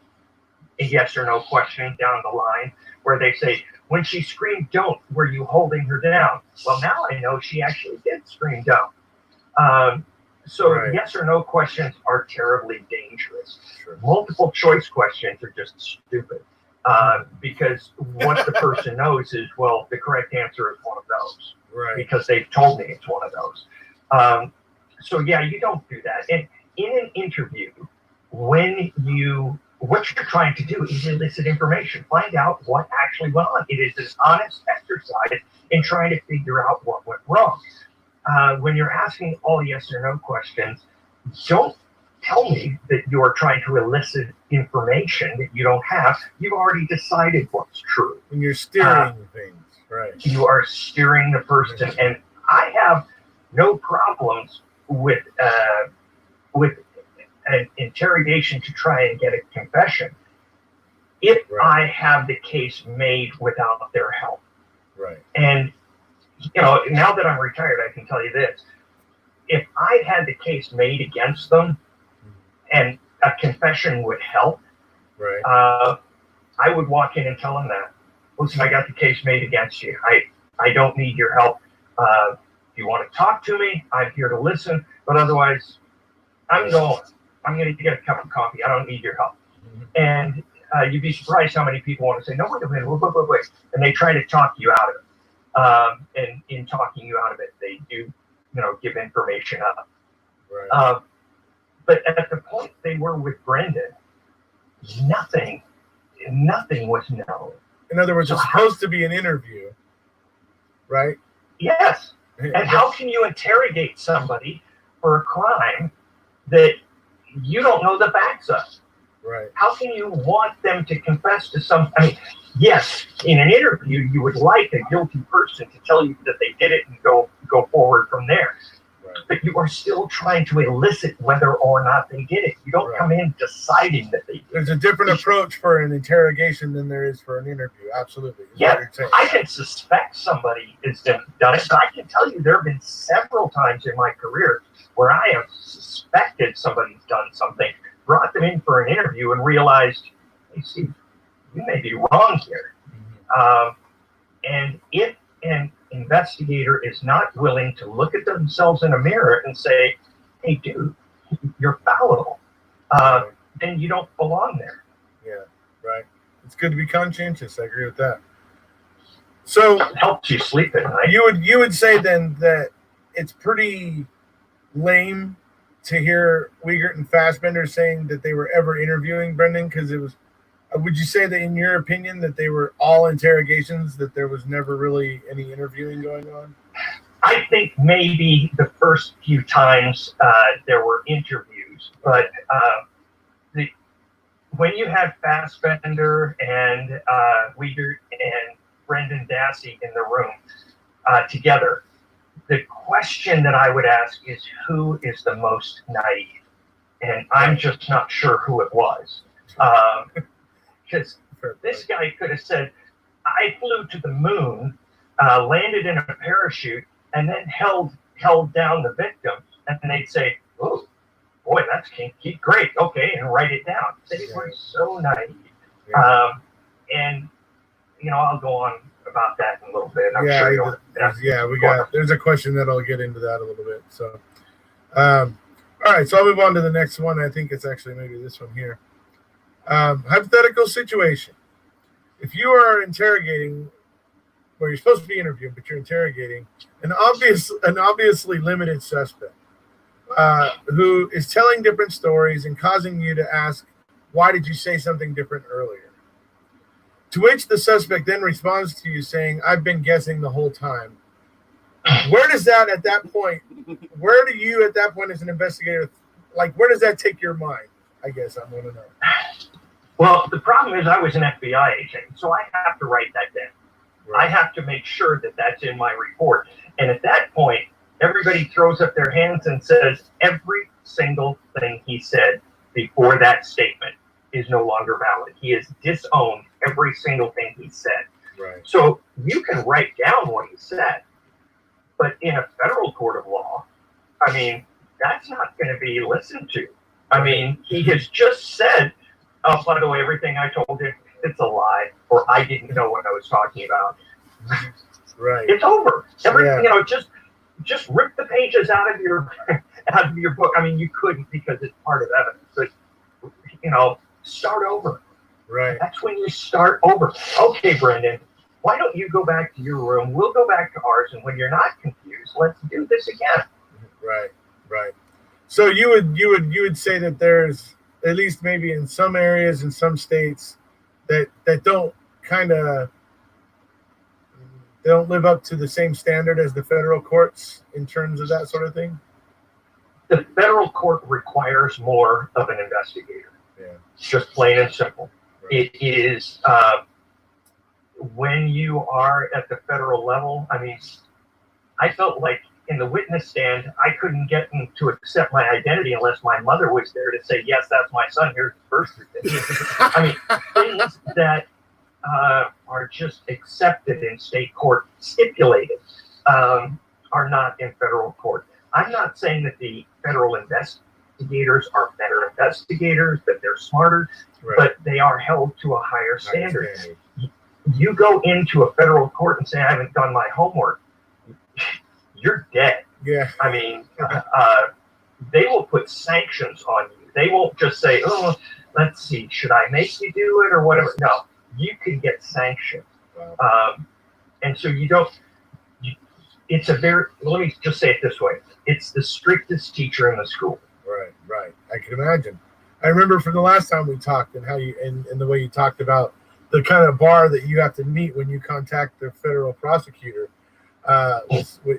yes or no question down the line where they say, when she screamed, "Don't," were you holding her down? Well, now I know she actually did scream, "Don't." So yes or no questions are terribly dangerous. Multiple choice questions are just stupid. Because what the person knows is, well, the correct answer is one of those, because they've told me it's one of those. So yeah, you don't do that. And in an interview, what you're trying to do is elicit information, find out what actually went on. It is an honest exercise in trying to figure out what went wrong. When you're asking all yes or no questions, don't tell me that you're trying to elicit information that you don't have. You've already decided what's true. And you're steering things, right? You are steering the person. And I have no problems with an interrogation to try and get a confession if I have the case made without their help. Right. And, now that I'm retired, I can tell you this. If I had the case made against them, and a confession would help, I would walk in and tell them that. Listen, I got the case made against you. I don't need your help. If you want to talk to me, I'm here to listen. But otherwise, I'm going. I'm going to get a cup of coffee. I don't need your help. And you'd be surprised how many people want to say, no, wait a minute, wait. And they try to talk you out of it. And in talking you out of it, they do, give information up. But at the point they were with Brendan, nothing was known. In other words, it's supposed to be an interview, right? Yes. And how can you interrogate somebody for a crime that you don't know the facts of? Right. How can you want them to confess to something? I mean, yes, in an interview, you would like a guilty person to tell you that they did it and go forward from there. But you are still trying to elicit whether or not they did it. You don't come in deciding that they did. There's a different approach for an interrogation than there is for an interview. Absolutely. Yeah, I can suspect somebody has done it, but I can tell you there have been several times in my career where I have suspected somebody's done something, brought them in for an interview, and realized, hey, Steve, you may be wrong here. And if an investigator is not willing to look at themselves in a mirror and say, hey, dude, you're fallible, then you don't belong there. Yeah, right. It's good to be conscientious. I agree with that. So it helps you sleep at night. You would say then that it's pretty lame to hear Wiegert and Fassbender saying that they were ever interviewing Brendan, because it was. Would you say that, in your opinion, that they were all interrogations, that there was never really any interviewing going on? I think maybe the first few times there were interviews, but when you had Fassbender and Wiegert and Brendan Dassey in the room together, the question that I would ask is, who is the most naive? And I'm just not sure who it was. Because this guy could have said, I flew to the moon, landed in a parachute, and then held down the victim. And they'd say, oh, boy, that's kinky. Great. Okay. And write it down. They were so naive. Yeah. And, I'll go on about that in a little bit. I'm sure there's a question that I'll get into that a little bit. So, all right. So I'll move on to the next one. I think it's actually maybe this one here. Hypothetical situation. If you are interrogating, where you're supposed to be interviewing, but you're interrogating an obviously limited suspect who is telling different stories and causing you to ask, why did you say something different earlier? To which the suspect then responds to you saying, I've been guessing the whole time. Where does that at that point, where do you at that point as an investigator, where does that take your mind? I guess I want to know. Well, the problem is I was an FBI agent, so I have to write that down. Right. I have to make sure that that's in my report. And at that point, everybody throws up their hands and says every single thing he said before that statement is no longer valid. He has disowned every single thing he said. Right. So you can write down what he said, but in a federal court of law, that's not going to be listened to. He has just said, oh, by the way, everything I told you, it's a lie, or I didn't know what I was talking about. Right. It's over. Just rip the pages out of your book. You couldn't because it's part of evidence, but start over. Right. That's when you start over. Okay, Brendan, why don't you go back to your room? We'll go back to ours, and when you're not confused, let's do this again. Right. So you would say that there's, at least maybe in some areas in some states, that don't they don't live up to the same standard as the federal courts in terms of that sort of thing? The federal court requires more of an investigator. Yeah. Just plain and simple. Right. It is when you are at the federal level. I felt like in the witness stand, I couldn't get them to accept my identity unless my mother was there to say, yes, that's my son. Here's his birth certificate. Things that are just accepted in state court, stipulated, are not in federal court. I'm not saying that the federal investigators are better investigators, that they're smarter, right, but they are held to a higher standard. You go into a federal court and say, I haven't done my homework, you're dead. Yeah. They will put sanctions on you. They won't just say, oh, let's see, should I make you do it or whatever? No, you can get sanctioned. Wow. And so let me just say it this way. It's the strictest teacher in the school. Right. I can imagine. I remember from the last time we talked and how you, and the way you talked about the kind of bar that you have to meet when you contact the federal prosecutor,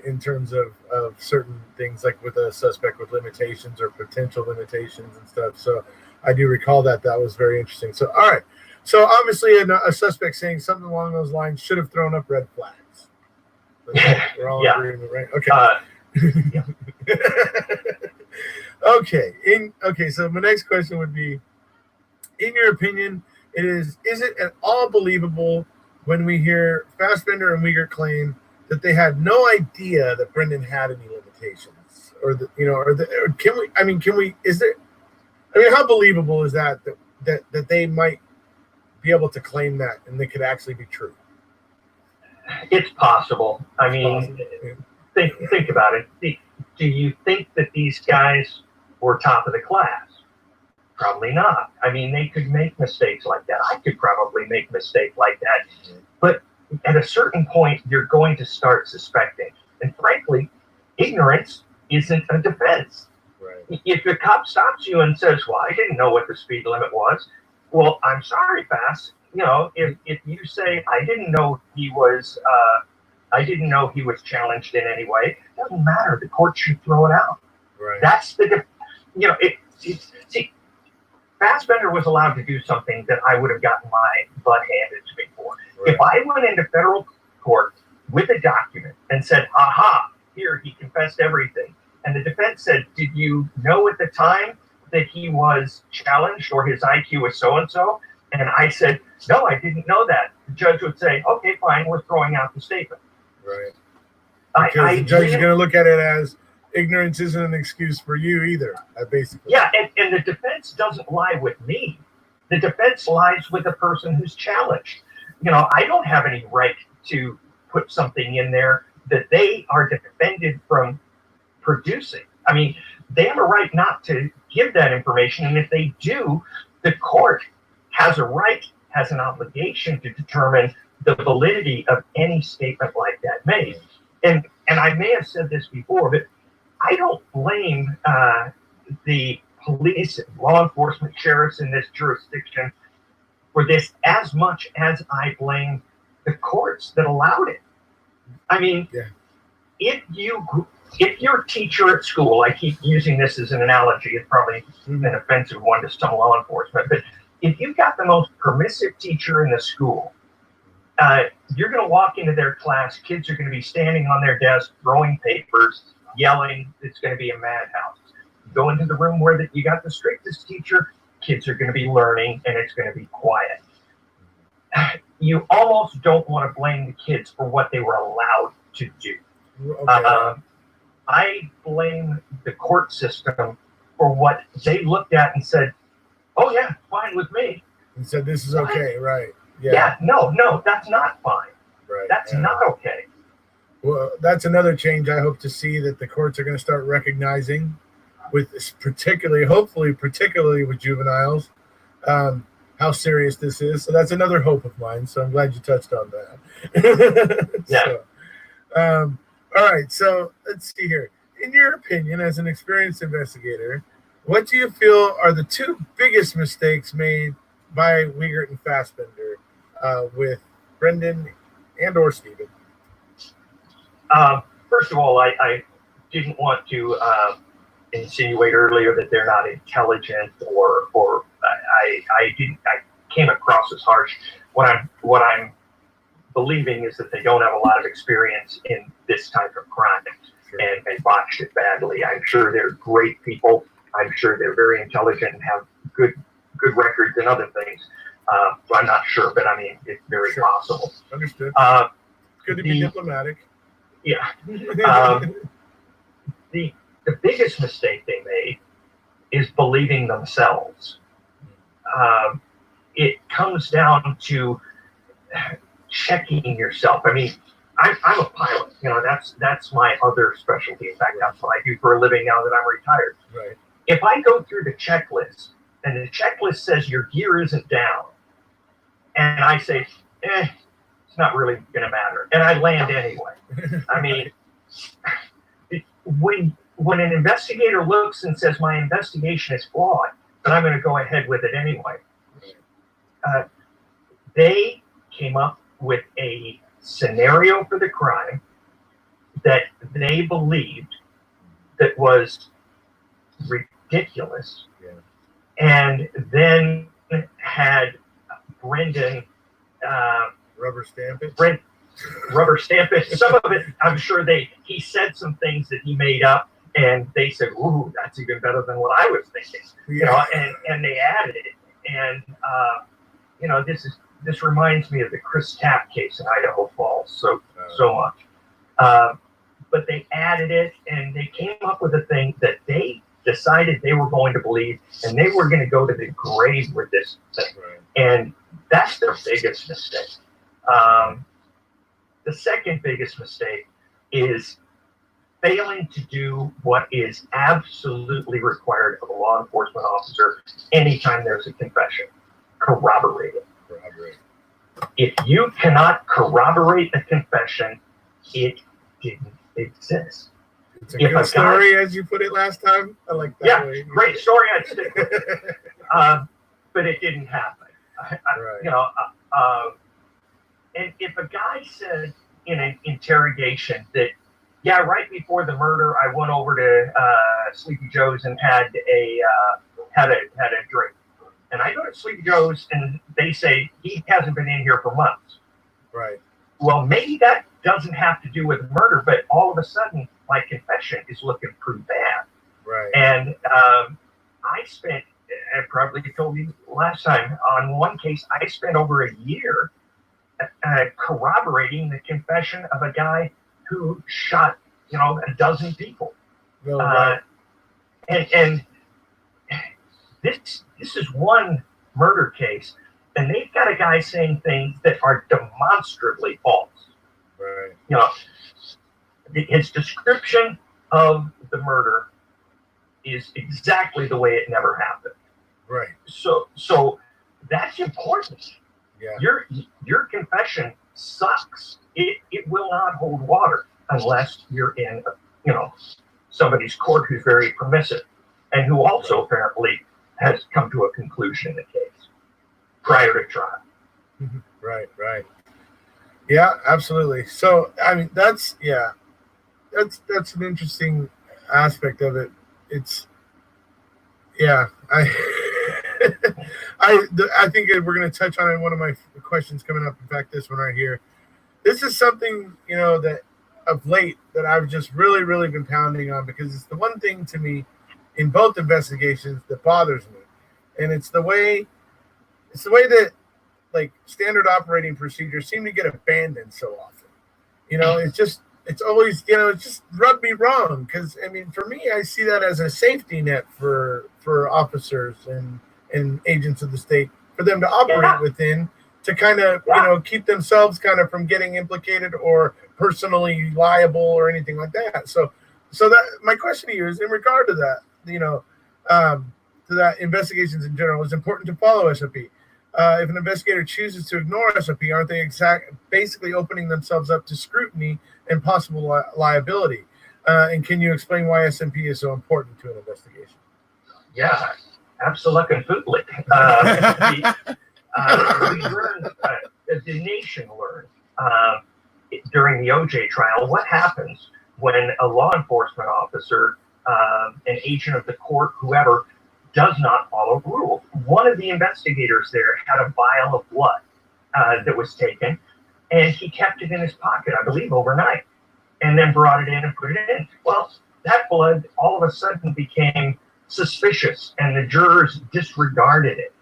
in terms of certain things, like with a suspect with limitations or potential limitations and stuff. So I do recall that was very interesting. So, all right. So obviously a suspect saying something along those lines should have thrown up red flags. We're all in agreement, right? Okay. Okay. So my next question would be, in your opinion, is it at all believable when we hear Fassbender and Wiegert claim that they had no idea that Brendan had any limitations, how believable is that they might be able to claim that and they could actually be true? It's possible. Think about it. Do you think that these guys were top of the class? Probably not. They could make mistakes like that. I could probably make a mistake like that. But at a certain point, you're going to start suspecting. And frankly, ignorance isn't a defense. Right. If the cop stops you and says, well, I didn't know what the speed limit was, well, I'm sorry, Fass. If you say, I didn't know he was I didn't know he was challenged in any way. It doesn't matter. The court should throw it out. Right. That's see, Fassbender was allowed to do something that I would have gotten my butt handed to me for. Right. If I went into federal court with a document and said, aha, here, he confessed everything, and the defense said, did you know at the time that he was challenged or his IQ was so-and-so? And I said, no, I didn't know that. The judge would say, okay, fine, we're throwing out the statement. Right. Because the judge is going to look at it as ignorance isn't an excuse for you either, basically. Yeah, and the defense doesn't lie with me. The defense lies with the person who's challenged. I don't have any right to put something in there that they are defended from producing. I mean, they have a right not to give that information, and if they do, the court has an obligation to determine the validity of any statement like that made. And I may have said this before, but I don't blame the police, law enforcement, sheriffs in this jurisdiction for this as much as I blame the courts that allowed it. I mean, if you're a teacher at school, I keep using this as an analogy, it's probably an offensive one to some law enforcement, but if you've got the most permissive teacher in the school, you're going to walk into their class, kids are going to be standing on their desk, throwing papers, yelling, it's going to be a madhouse. Go into the room where you got the strictest teacher, kids are going to be learning, and it's going to be quiet. You almost don't want to blame the kids for what they were allowed to do. Okay. I blame the court system for what they looked at and said, oh yeah, fine with me. And said this is okay, right. Yeah, no, that's not fine. Right. That's not okay. Well, that's another change I hope to see, that the courts are going to start recognizing, with hopefully particularly with juveniles, how serious this is. So that's another hope of mine. So I'm glad you touched on that. Yeah. All right. So let's see here. In your opinion, as an experienced investigator, what do you feel are the two biggest mistakes made by Wiegert and Fassbender with Brendan and or Stephen? First of all, I didn't want to insinuate earlier that they're not intelligent or I came across as harsh. What I'm believing is that they don't have a lot of experience in this type of crime. Sure. and botched it badly. I'm sure they're great people. I'm sure they're very intelligent and have good records and other things. I'm not sure, but I mean, it's very possible. Understood. Good to be diplomatic. Yeah. The biggest mistake they made is believing themselves. It comes down to checking yourself. I mean, I'm a pilot. That's my other specialty. In fact, that's what I do for a living now that I'm retired. Right. If I go through the checklist and the checklist says your gear isn't down, and I say, it's not really going to matter, and I land anyway. I mean, when an investigator looks and says my investigation is flawed, but I'm going to go ahead with it anyway. They came up with a scenario for the crime that they believed that was ridiculous, and then had Brendan rubber stamp it. Rubber stamp it. Some of it, I'm sure he said some things that he made up, and they said, "Ooh, that's even better than what I was thinking." And they added it, and this reminds me of the Chris Tapp case in Idaho Falls so much. But they added it, and they came up with a thing that they decided they were going to believe, and they were going to go to the grave with this thing. Right. And that's their biggest mistake. The second biggest mistake is failing to do what is absolutely required of a law enforcement officer anytime there's a confession: corroborate it. If you cannot corroborate a confession, it didn't exist. It's a good story, as you put it last time. I like that. Yeah, way. Great story. I'd stick with it. But it didn't happen. Right. And if a guy said in an interrogation that, yeah, right before the murder, I went over to Sleepy Joe's and had a drink. And I go to Sleepy Joe's and they say he hasn't been in here for months. Right. Well, maybe that doesn't have to do with murder, but all of a sudden my confession is looking pretty bad. Right. And I spent, I probably told you last time, on one case, I spent over a year corroborating the confession of a guy who shot, a dozen people. No, right. And this is one murder case, and they've got a guy saying things that are demonstrably false. Right. His description of the murder is exactly the way it never happened. Right. So that's important. Yeah. Your confession sucks. It will not hold water unless you're in somebody's court who's very permissive and who also apparently has come to a conclusion in the case prior to trial. Right. Yeah, absolutely. So I mean that's an interesting aspect of it. It's I think we're going to touch on it in one of my questions coming up. In fact, this one right here. This is something, that of late that I've just really, really been pounding on, because it's the one thing to me in both investigations that bothers me. And it's the way that like standard operating procedures seem to get abandoned so often. It's always, it's just rubbed me wrong. Because, I mean, for me, I see that as a safety net for officers and agents of the state, for them to operate within, to kind of, keep themselves kind of from getting implicated or personally liable or anything like that. So that my question to you is in regard to that, to that investigations in general, is important to follow SOP. If an investigator chooses to ignore SOP, aren't they basically opening themselves up to scrutiny and possible liability? And can you explain why SOP is so important to an investigation? Yeah, absolutely. We learned, the nation learned during the OJ trial, what happens when a law enforcement officer, an agent of the court, whoever, does not follow rules. One of the investigators there had a vial of blood that was taken, and he kept it in his pocket, I believe, overnight, and then brought it in and put it in. Well, that blood all of a sudden became suspicious, and the jurors disregarded it.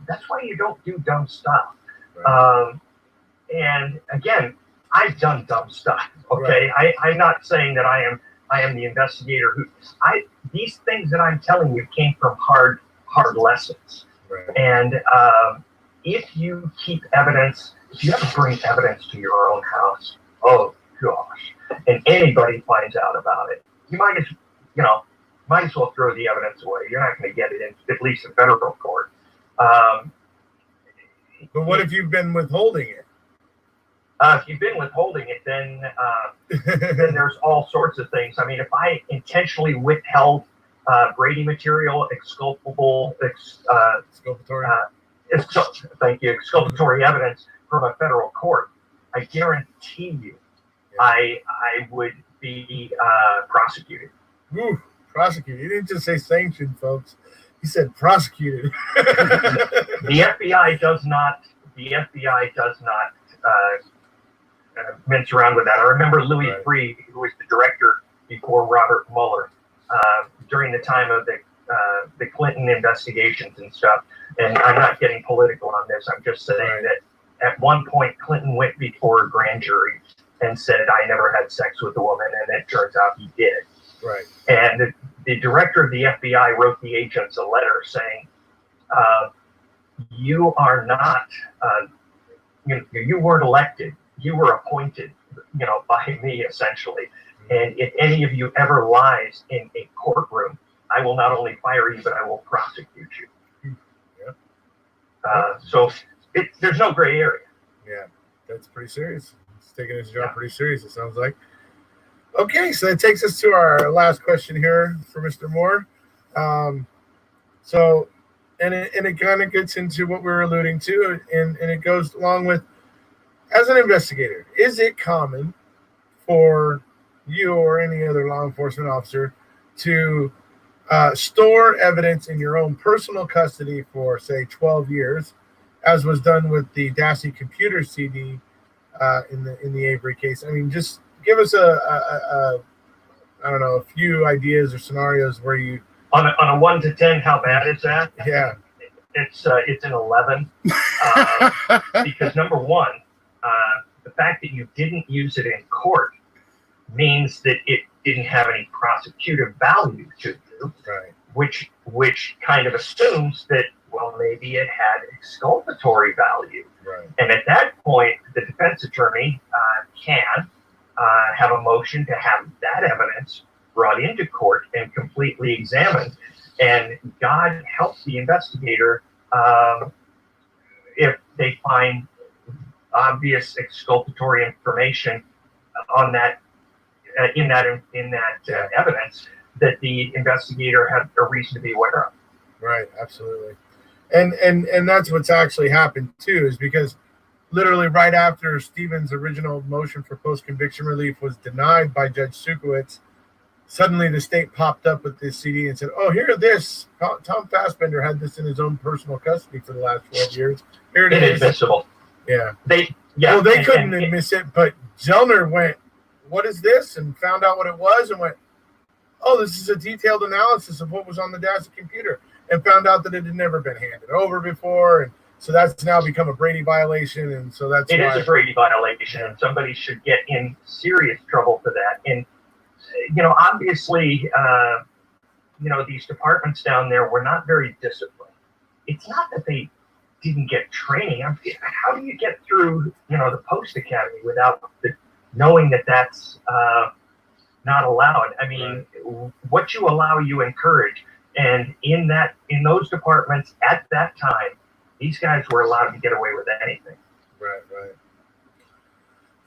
That's why you don't do dumb stuff. Right. And again, I've done dumb stuff. Okay, right. I'm not saying that I am the investigator who these things that I'm telling you came from hard lessons. Right. And if you keep evidence, if you ever bring evidence to your own house, oh gosh, and anybody finds out about it, you might as well throw the evidence away. You're not going to get it in at least in federal court. But what if you've been withholding it? If you've been withholding it, then there's all sorts of things. I mean, if I intentionally withheld Brady material, exculpatory evidence from a federal court, I guarantee you, I would be prosecuted. Ooh, prosecuted. You didn't just say sanctioned, folks. He said prosecuted. The FBI does not mince around with that. I remember Louis Freeh, who was the director before Robert Mueller, during the time of the Clinton investigations and stuff. And I'm not getting political on this. I'm just saying that at one point Clinton went before a grand jury and said, I never had sex with a woman, and it turns out he did. Right. And the director of the FBI wrote the agents a letter saying, you are not, you weren't elected. You were appointed, by me, essentially. And if any of you ever lies in a courtroom, I will not only fire you, but I will prosecute you. Yeah. So there's no gray area. Yeah, that's pretty serious. He's taking his job pretty serious, it sounds like. Okay, so that takes us to our last question here for Mr. Moore. And it kind of gets into what we were alluding to, and it goes along with, as an investigator, is it common for you or any other law enforcement officer to store evidence in your own personal custody for, say, 12 years, as was done with the Dassey computer CD in the Avery case? I mean, just give us a I don't know, a few ideas or scenarios where you on a 1 to 10, how bad is that? Yeah, it's an 11 because number one, the fact that you didn't use it in court means that it didn't have any prosecutive value to you, right. which kind of assumes that, well, maybe it had exculpatory value. Right. And at that point, the defense attorney can have a motion to have that evidence brought into court and completely examined. And God help the investigator if they find obvious exculpatory information on that in that evidence that the investigator had a reason to be aware of. Right, absolutely. And that's what's actually happened too, is because literally right after Stephen's original motion for post-conviction relief was denied by Judge Sukowitz, suddenly the state popped up with this CD and said, oh, here this. Tom Fassbender had this in his own personal custody for the last 12 years. Here it is. Inadmissible. Yeah. They couldn't admit it, but Zellner went, what is this? And found out what it was and went, oh, this is a detailed analysis of what was on the Dassey computer, and found out that it had never been handed over before. And so that's now become a Brady violation. And so that's It is a Brady violation, and somebody should get in serious trouble for that. And, obviously, these departments down there were not very disciplined. It's not that they didn't get training. How do you get through, the post academy without knowing that that's not allowed? I mean, what you allow, you encourage. And in those departments at that time, these guys were allowed to get away with anything. Right.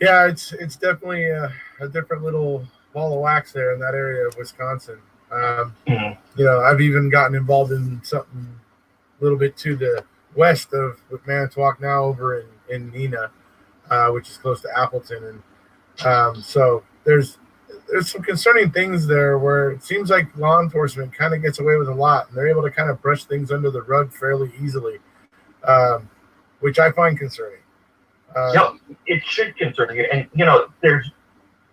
Yeah, it's definitely a different little ball of wax there in that area of Wisconsin. I've even gotten involved in something a little bit to the west of Manitowoc now, over in Neenah, which is close to Appleton, and so there's some concerning things there where it seems like law enforcement kind of gets away with a lot, and they're able to kind of brush things under the rug fairly easily, which I find concerning. It should concern you. And,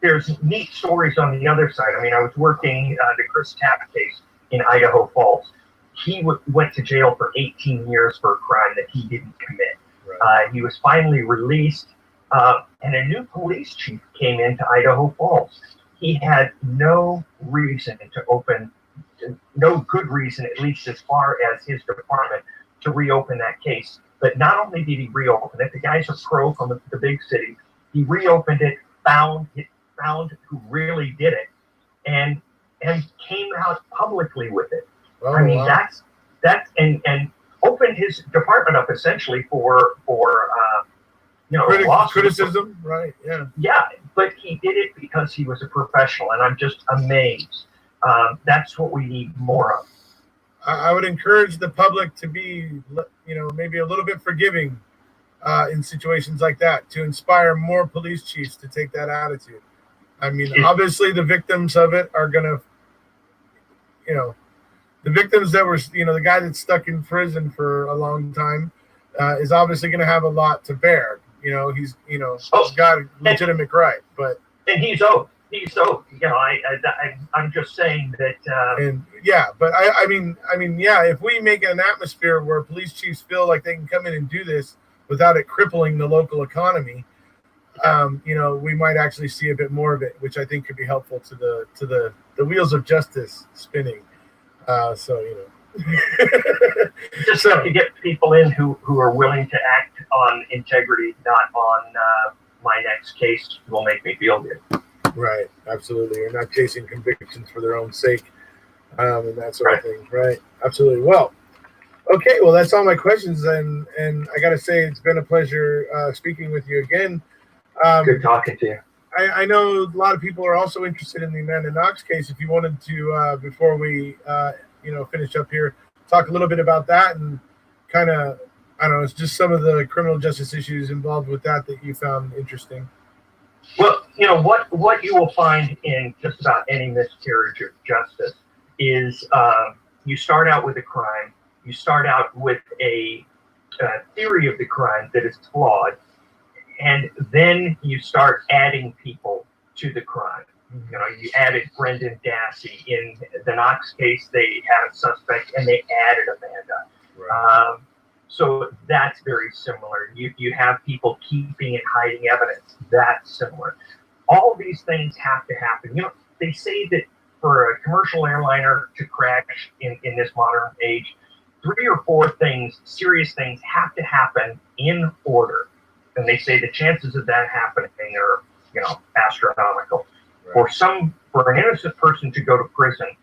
there's neat stories on the other side. I mean, I was working the Chris Tapp case in Idaho Falls. He went to jail for 18 years for a crime that he didn't commit. Right. He was finally released, and a new police chief came into Idaho Falls. He had no reason no good reason, at least as far as his department, to reopen that case. But not only did he reopen it, the guy's a pro from the big city. He reopened it, found who really did it, and came out publicly with it. Oh, I mean, wow. that's and opened his department up essentially for criticism, right? Yeah, but he did it because he was a professional, and I'm just amazed. That's what we need more of. I would encourage the public to be, maybe a little bit forgiving in situations like that, to inspire more police chiefs to take that attitude. I mean, obviously the victims of it are going to, the victims that were, the guy that's stuck in prison for a long time is obviously going to have a lot to bear. He's got a legitimate right, but. And he's owed. I'm just saying that. But I mean, if we make an atmosphere where police chiefs feel like they can come in and do this without it crippling the local economy, we might actually see a bit more of it, which I think could be helpful to the wheels of justice spinning. Just have to get people in who are willing to act on integrity, not on my next case will make me feel good. Right, absolutely. You're not chasing convictions for their own sake, and that sort of thing. Right, absolutely. Well, okay. Well, that's all my questions, and I got to say it's been a pleasure speaking with you again. Good talking to you. I know a lot of people are also interested in the Amanda Knox case. If you wanted to, before we finish up here, talk a little bit about that and kind of I don't know, it's just some of the criminal justice issues involved with that you found interesting. Well, what you will find in just about any miscarriage of justice is you start out with a crime, you start out with a theory of the crime that is flawed, and then you start adding people to the crime. You added Brendan Dassey. In the Knox case, they had a suspect and they added Amanda. Right. So that's very similar. You have people keeping and hiding evidence. That's similar. All these things have to happen. They say that for a commercial airliner to crash in this modern age, 3 or 4 things, serious things, have to happen in order. And they say the chances of that happening are, astronomical. Right. For an innocent person to go to prison,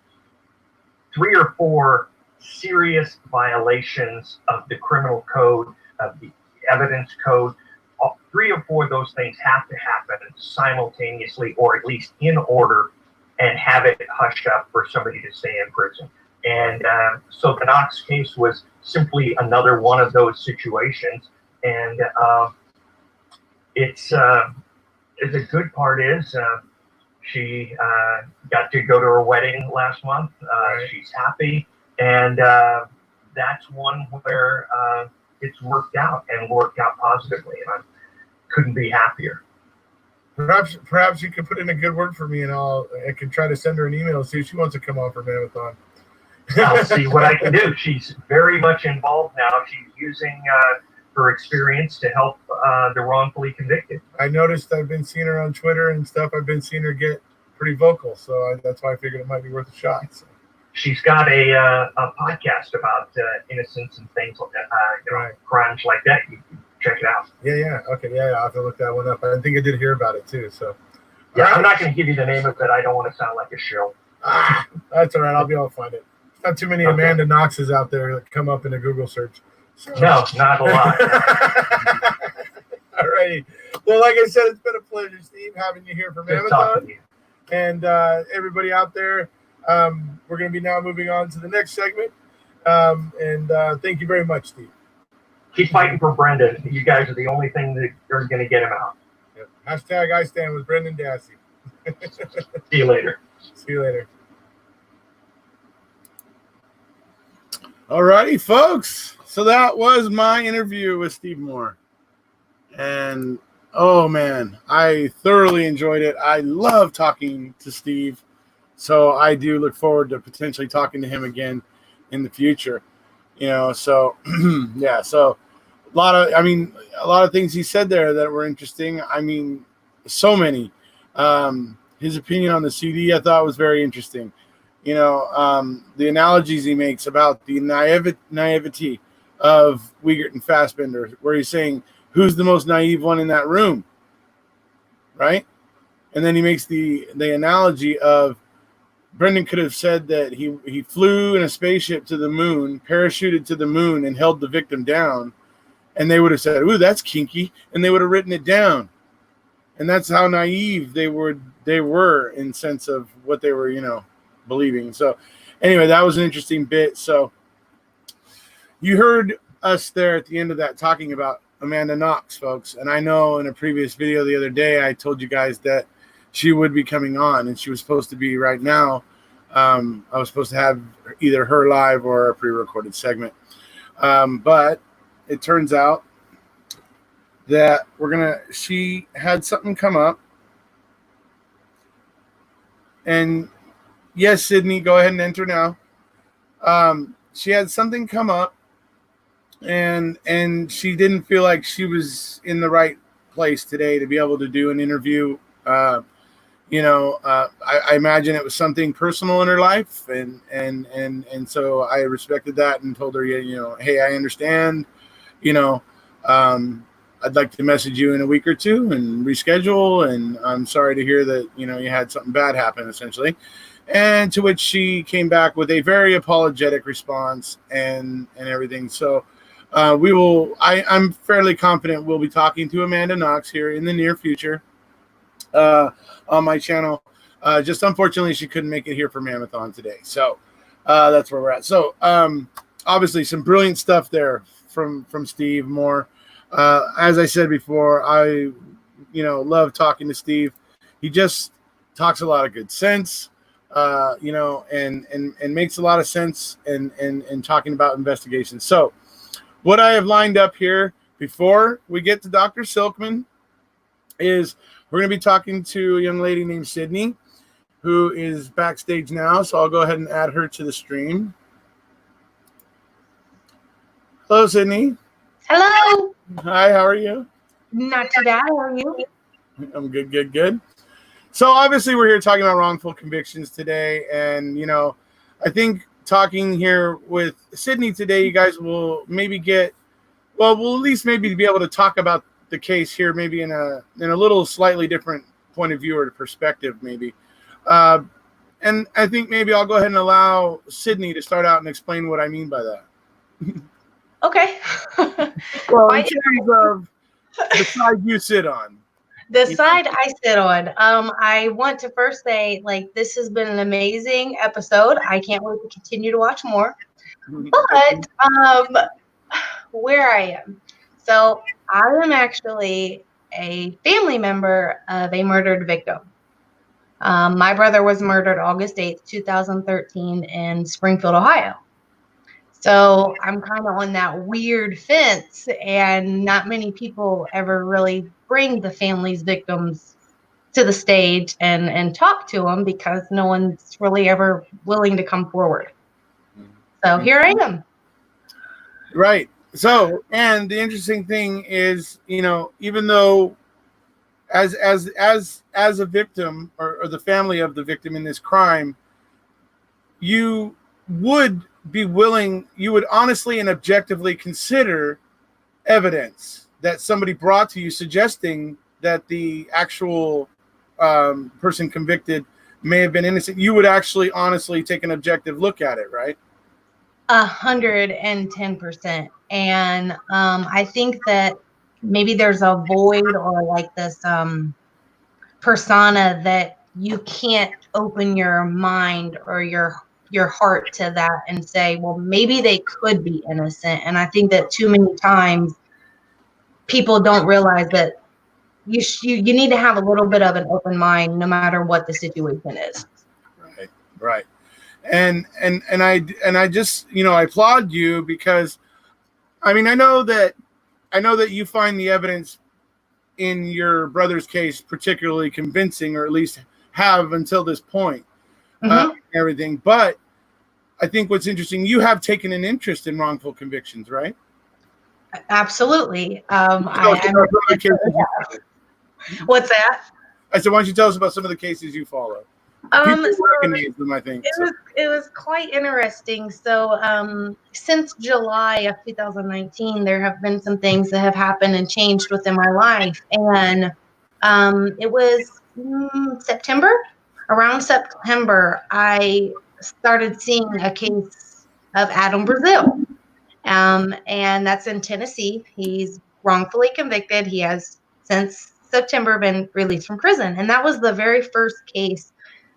3 or 4 serious violations of the criminal code, of the evidence code, 3 or 4 of those things have to happen simultaneously, or at least in order, and have it hushed up for somebody to stay in prison. And so the Knox case was simply another one of those situations. And the good part is she got to go to her wedding last month. Right. She's happy. And that's one where it's worked out positively. And I couldn't be happier. Perhaps you could put in a good word for me, and I can try to send her an email and see if she wants to come on for MaM-a-Thon. I'll see what I can do. She's very much involved now. She's using her experience to help the wrongfully convicted. I noticed I've been seeing her on Twitter and stuff. I've been seeing her get pretty vocal, so that's why I figured it might be worth a shot. So. She's got a podcast about innocence and things like that, right. Crimes like that. You can check it out. Yeah. Okay, yeah, I'll have to look that one up. I think I did hear about it too. So. Yeah, I'm not going to give you the name of it. I don't want to sound like a shill. That's all right. I'll be able to find it. Not too many Amanda Knoxes out there that come up in a Google search. So. No, not a lot. All righty. Well, like I said, it's been a pleasure, Steve, having you here for MaM-a-Thon. And everybody out there, we're going to be now moving on to the next segment. Thank you very much, Steve. Keep fighting for Brendan. You guys are the only thing that are going to get him out. Yep. Hashtag I stand with Brendan Dassey. See you later. See you later. All righty, folks. So that was my interview with Steve Moore. And, oh, man, I thoroughly enjoyed it. I love talking to Steve. So I do look forward to potentially talking to him again in the future. So, yeah. So a lot of things he said there that were interesting. I mean, so many. His opinion on the CD I thought was very interesting. The analogies he makes about the naivety of Wiegert and Fassbender, where he's saying, who's the most naive one in that room? Right? And then he makes the analogy of Brendan could have said that he flew in a spaceship to the moon, parachuted to the moon, and held the victim down. And they would have said, ooh, that's kinky. And they would have written it down. And that's how naive they were in sense of what they were, believing. So anyway, that was an interesting bit. So you heard us there at the end of that talking about Amanda Knox, folks. And I know in a previous video the other day, I told you guys that she would be coming on, and she was supposed to be right now. I was supposed to have either her live or a pre-recorded segment. But it turns out that she had something come up. And yes, Sydney, go ahead and enter now. She had something come up, and she didn't feel like she was in the right place today to be able to do an interview. I imagine it was something personal in her life, and so I respected that and told her, hey, I understand, I'd like to message you in a week or two and reschedule, and I'm sorry to hear that, you had something bad happen, essentially. And to which she came back with a very apologetic response and everything. So I'm fairly confident we'll be talking to Amanda Knox here in the near future on my channel. Just unfortunately, she couldn't make it here for MaM-a-Thon today. So that's where we're at. So obviously some brilliant stuff there from Steve more. As I said before, I love talking to Steve. He just talks a lot of good sense, and makes a lot of sense in talking about investigations. So what I have lined up here before we get to Dr. Silkman is we're going to be talking to a young lady named Sydney, who is backstage now. So I'll go ahead and add her to the stream. Hello, Sydney. Hello. Hi, how are you? Not too bad. How are you? I'm good. So obviously we're here talking about wrongful convictions today. And, I think talking here with Sydney today, you guys will maybe we'll at least maybe be able to talk about the case here, maybe in a little slightly different point of view or perspective, maybe. And I think maybe I'll go ahead and allow Sydney to start out and explain what I mean by that. Okay. Well, in terms of the side you sit on. The side I sit on. I want to first say, this has been an amazing episode. I can't wait to continue to watch more. But where I am. So I am actually a family member of a murdered victim. My brother was murdered August 8th, 2013 in Springfield, Ohio. So I'm kind of on that weird fence, and not many people ever really bring the family's victims to the stage and talk to them because no one's really ever willing to come forward. So here I am. Right. So, and the interesting thing is, even though as a victim or the family of the victim in this crime, you would honestly and objectively consider evidence that somebody brought to you suggesting that the actual person convicted may have been innocent. You would actually honestly take an objective look at it, right? 110%. And I think that maybe there's a void or this persona that you can't open your mind or your heart to that and say, well, maybe they could be innocent. And I think that too many times people don't realize that you need to have a little bit of an open mind no matter what the situation is. Right. And I just, I applaud you because I know that you find the evidence in your brother's case particularly convincing, or at least have until this point. Everything. But I think what's interesting, you have taken an interest in wrongful convictions, right? What's that? I said, why don't you tell us about some of the cases you follow? People recognize them, I think. It was quite interesting. So since July of 2019, there have been some things that have happened and changed within my life. And it was September. Around September, I started seeing a case of Adam Brazil. And that's in Tennessee. He's wrongfully convicted. He has since September been released from prison. And that was the very first case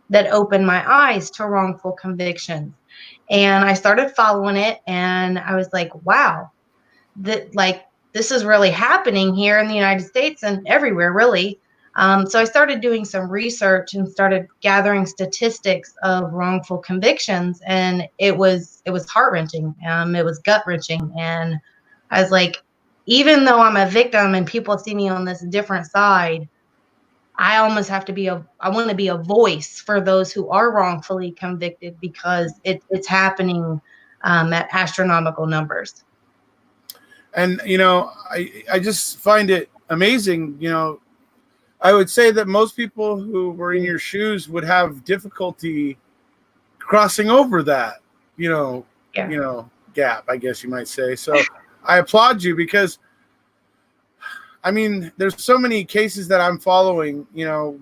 that opened my eyes to wrongful convictions. And I started following it, and I was like, wow, this is really happening here in the United States and everywhere, really. So I started doing some research and started gathering statistics of wrongful convictions, and it was heart-wrenching. It was gut-wrenching. And I was like, even though I'm a victim and people see me on this different side, I almost have to I want to be a voice for those who are wrongfully convicted, because it's happening at astronomical numbers. And, I just find it amazing. I would say that most people who were in your shoes would have difficulty crossing over that, gap, I guess you might say. So I applaud you because, there's so many cases that I'm following,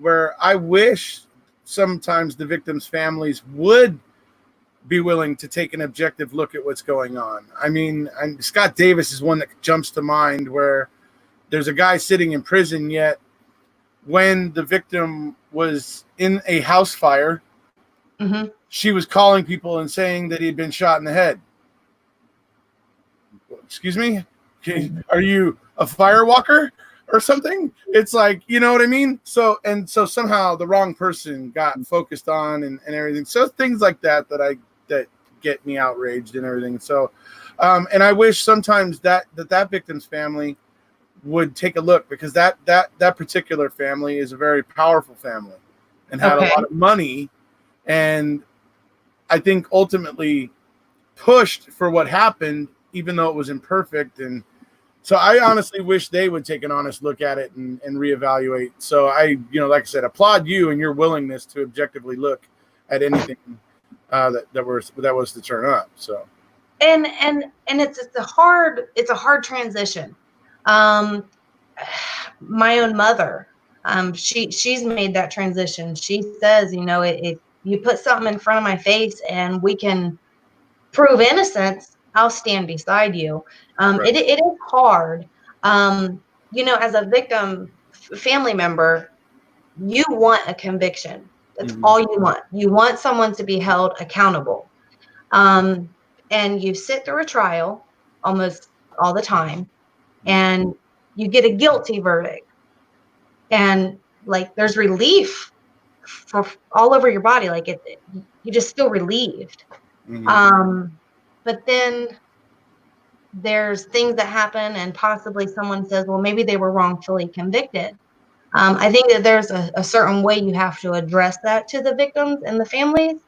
where I wish sometimes the victims' families would be willing to take an objective look at what's going on. Scott Davis is one that jumps to mind, where there's a guy sitting in prison, yet when the victim was in a house fire, she was calling people and saying that he had been shot in the head. excuse me, are you a firewalker or something? It's like, you know what I mean? So somehow the wrong person got focused on and everything. So things like that get me outraged and everything. So, and I wish sometimes that victim's family would take a look, because that particular family is a very powerful family and had a lot of money, and I think ultimately pushed for what happened, even though it was imperfect. And so I honestly wish they would take an honest look at it and reevaluate. So I, like I said, applaud you and your willingness to objectively look at anything that was to turn up. So and it's a hard transition. My own mother, she's made that transition. She says, if you put something in front of my face and we can prove innocence, I'll stand beside you. Right. It is hard. As a victim family member, you want a conviction. That's all you want. You want someone to be held accountable. And you sit through a trial almost all the time, and you get a guilty verdict. And like there's relief for all over your body. Like you just feel relieved. But then there's things that happen, and possibly someone says, well, maybe they were wrongfully convicted. I think that there's a certain way you have to address that to the victims and the families.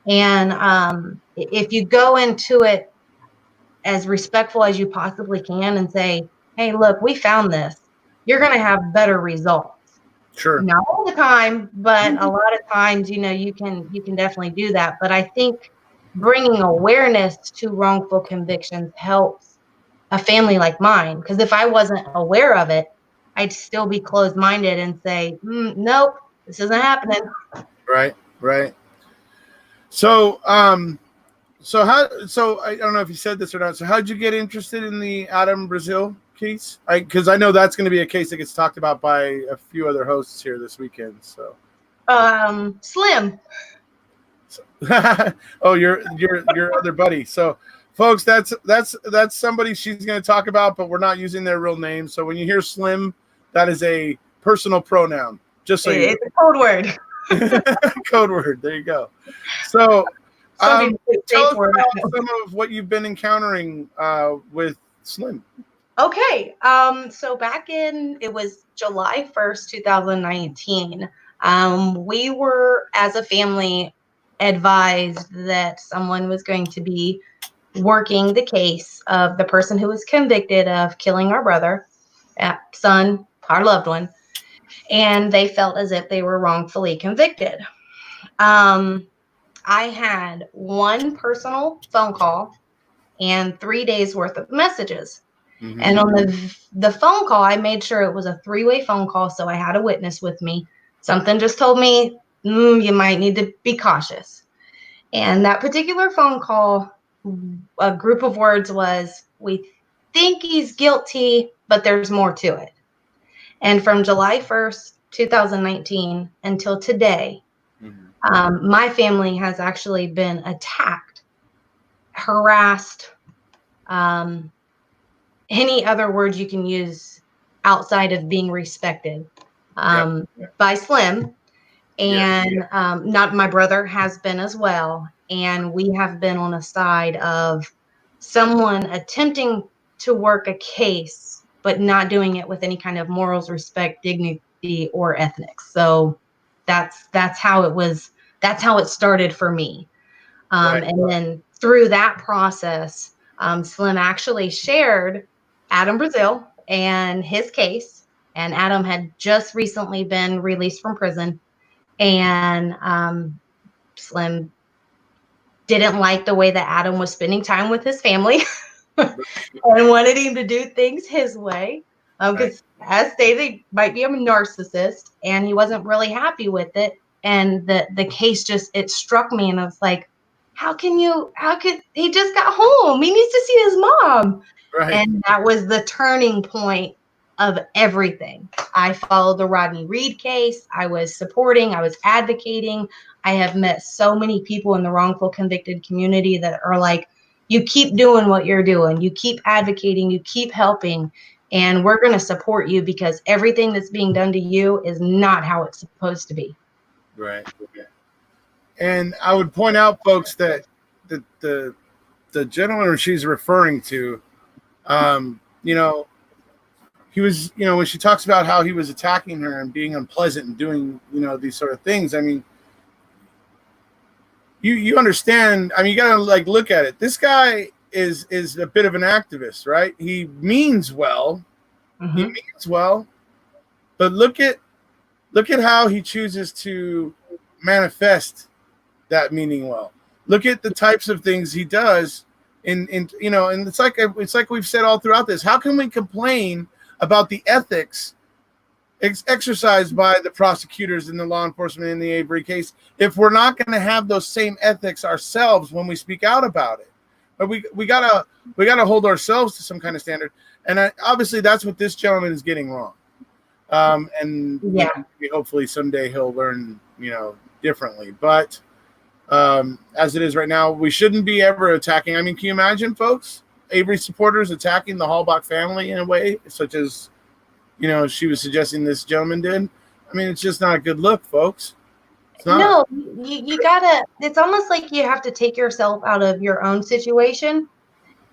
And if you go into it as respectful as you possibly can and say, hey, look, we found this, you're going to have better results. Sure. Not all the time, but a lot of times, you can definitely do that. But I think bringing awareness to wrongful convictions helps a family like mine. Because if I wasn't aware of it, I'd still be closed-minded and say, nope, this isn't happening. Right. So, I don't know if you said this or not. So how'd you get interested in the Adam Brazil case? Because I know that's going to be a case that gets talked about by a few other hosts here this weekend. So, Slim. Oh, your other buddy. So, folks, that's somebody she's going to talk about, but we're not using their real name. So when you hear Slim, that is a personal pronoun. Just so it's a code word. Code word. There you go. So, tell us about some of what you've been encountering with Slim. Okay. So back it was July 1st, 2019. We were, as a family, advised that someone was going to be working the case of the person who was convicted of killing our brother, son, our loved one, and they felt as if they were wrongfully convicted. I had one personal phone call and 3 days worth of messages. And on the phone call, I made sure it was a 3-way phone call, so I had a witness with me. Something just told me, you might need to be cautious. And that particular phone call, a group of words was, we think he's guilty, but there's more to it. And from July 1st, 2019 until today, my family has actually been attacked, harassed, any other words you can use outside of being respected, by Slim. And not my brother has been as well. And we have been on a side of someone attempting to work a case, but not doing it with any kind of morals, respect, dignity, or ethics. So that's how it was. That's how it started for me. And then through that process, Slim actually shared Adam Brazil and his case. And Adam had just recently been released from prison. And Slim didn't like the way that Adam was spending time with his family and wanted him to do things his way. Because as stated, might be a narcissist, and he wasn't really happy with it. And the case it struck me, and I was like, how could he just got home? He needs to see his mom. Right. And that was the turning point of everything. I followed the Rodney Reed case. I was supporting, I was advocating. I have met so many people in the wrongful convicted community that are like, you keep doing what you're doing. You keep advocating. You keep helping. And we're going to support you because everything that's being done to you is not how it's supposed to be. Right. And I would point out, folks, that the gentleman she's referring to, you know, he was, you know, when she talks about how he was attacking her and being unpleasant and doing, you know, these sort of things. I mean, you understand. I mean, you got to like look at it. This guy is a bit of an activist, right? He means well. Mm-hmm. He means well, but look at how he chooses to manifest that meaning well. Look at the types of things he does in you know, and it's like we've said all throughout this. How can we complain about the ethics exercised by the prosecutors and the law enforcement in the Avery case if we're not going to have those same ethics ourselves when we speak out about it? But we gotta hold ourselves to some kind of standard, and obviously that's what this gentleman is getting wrong. And yeah, hopefully someday he'll learn, you know, differently. But as it is right now, we shouldn't be ever attacking. I mean, can you imagine, folks, Avery supporters attacking the Halbach family in a way such as, you know, she was suggesting this gentleman did? I mean, it's just not a good look, folks. No, you gotta, it's almost like you have to take yourself out of your own situation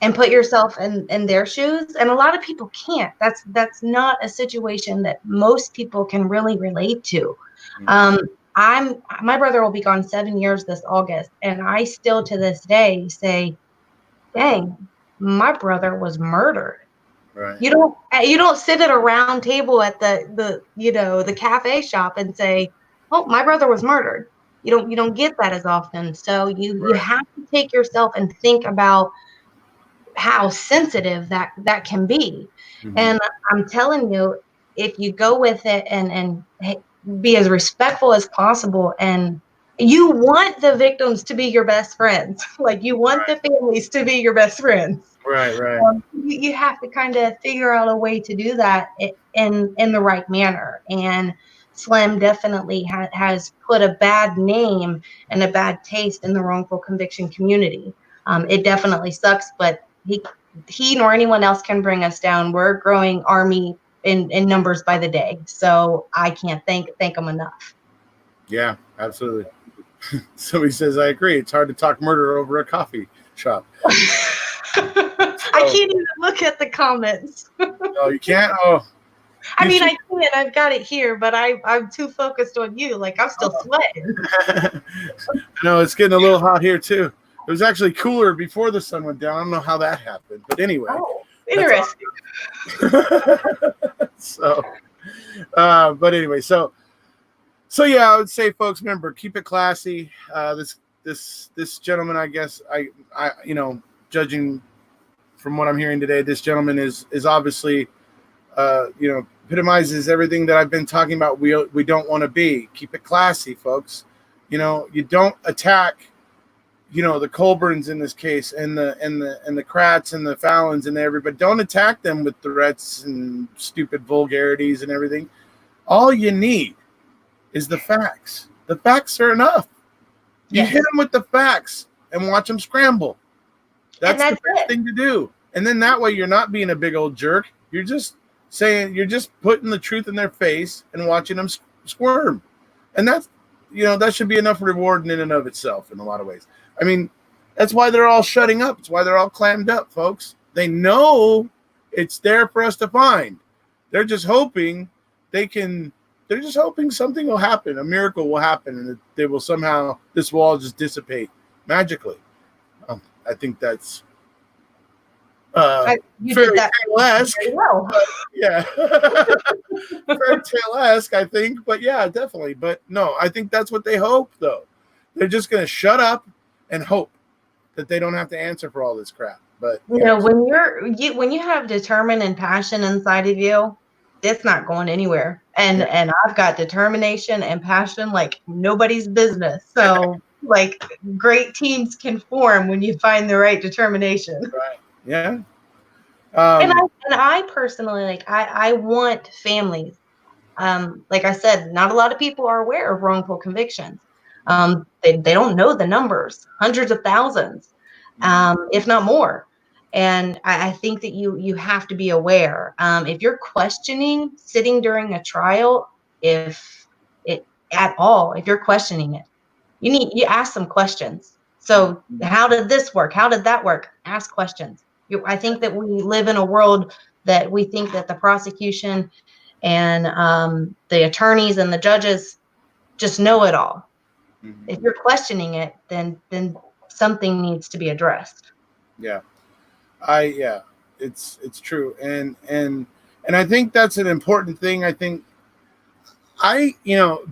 and put yourself in their shoes. And a lot of people can't. That's not a situation that most people can really relate to. Mm-hmm. My brother will be gone 7 years this August, and I still to this day say, dang, my brother was murdered. Right. You don't sit at a round table at the you know, the cafe shop and say, oh, my brother was murdered. You don't get that as often. So you have to take yourself and think about how sensitive that can be. Mm-hmm. And I'm telling you, if you go with it and be as respectful as possible, and you want the victims to be your best friends, like you want the families to be your best friends. Right. You have to kind of figure out a way to do that in the right manner. And Slim definitely has put a bad name and a bad taste in the wrongful conviction community. It definitely sucks, but he nor anyone else can bring us down. We're a growing army in numbers by the day. So I can't thank them enough. Yeah, absolutely. Somebody says, I agree. It's hard to talk murder over a coffee shop. I can't even look at the comments. Oh, you can't? Oh. I mean, I can. I've got it here, but I'm too focused on you. Like, I'm still sweating. No, it's getting a little hot here, too. It was actually cooler before the sun went down. I don't know how that happened. But anyway. Oh, interesting. But anyway, so yeah, I would say, folks, remember, keep it classy. This gentleman, I guess, I you know, judging from what I'm hearing today, this gentleman is obviously, you know, epitomizes everything that I've been talking about. We don't want to be. Keep it classy, folks. You know, you don't attack, you know, the Colburns in this case, and the Kratz and the Fallons and everybody. Don't attack them with threats and stupid vulgarities and everything. All you need is the facts. The facts are enough. You hit them with the facts and watch them scramble. That's the best thing to do. And then that way you're not being a big old jerk. You're just saying, you're just putting the truth in their face and watching them squirm. And that's, you know, that should be enough reward in and of itself in a lot of ways. I mean, that's why they're all shutting up. It's why they're all clammed up, folks. They know it's there for us to find. They're just hoping they're just hoping something will happen. A miracle will happen, and they will somehow, this will all just dissipate magically. I think that's fairy tale-esque. Well. Yeah. Fairy tale-esque, I think. But yeah, definitely. But no, I think that's what they hope, though. They're just going to shut up and hope that they don't have to answer for all this crap. But you know, when you have determined and passion inside of you, it's not going anywhere. And I've got determination and passion like nobody's business. So like great teams can form when you find the right determination. Right. Yeah. And I personally, like, I want families. Like I said, not a lot of people are aware of wrongful convictions. They don't know the numbers, hundreds of thousands. if not more. And I think that you have to be aware. If you're questioning sitting during a trial, if you're questioning it, you ask some questions. So how did this work? How did that work? Ask questions. I think that we live in a world that we think that the prosecution and the attorneys and the judges just know it all. If you're questioning it, then something needs to be addressed. Yeah. It's true. And I think that's an important thing. I think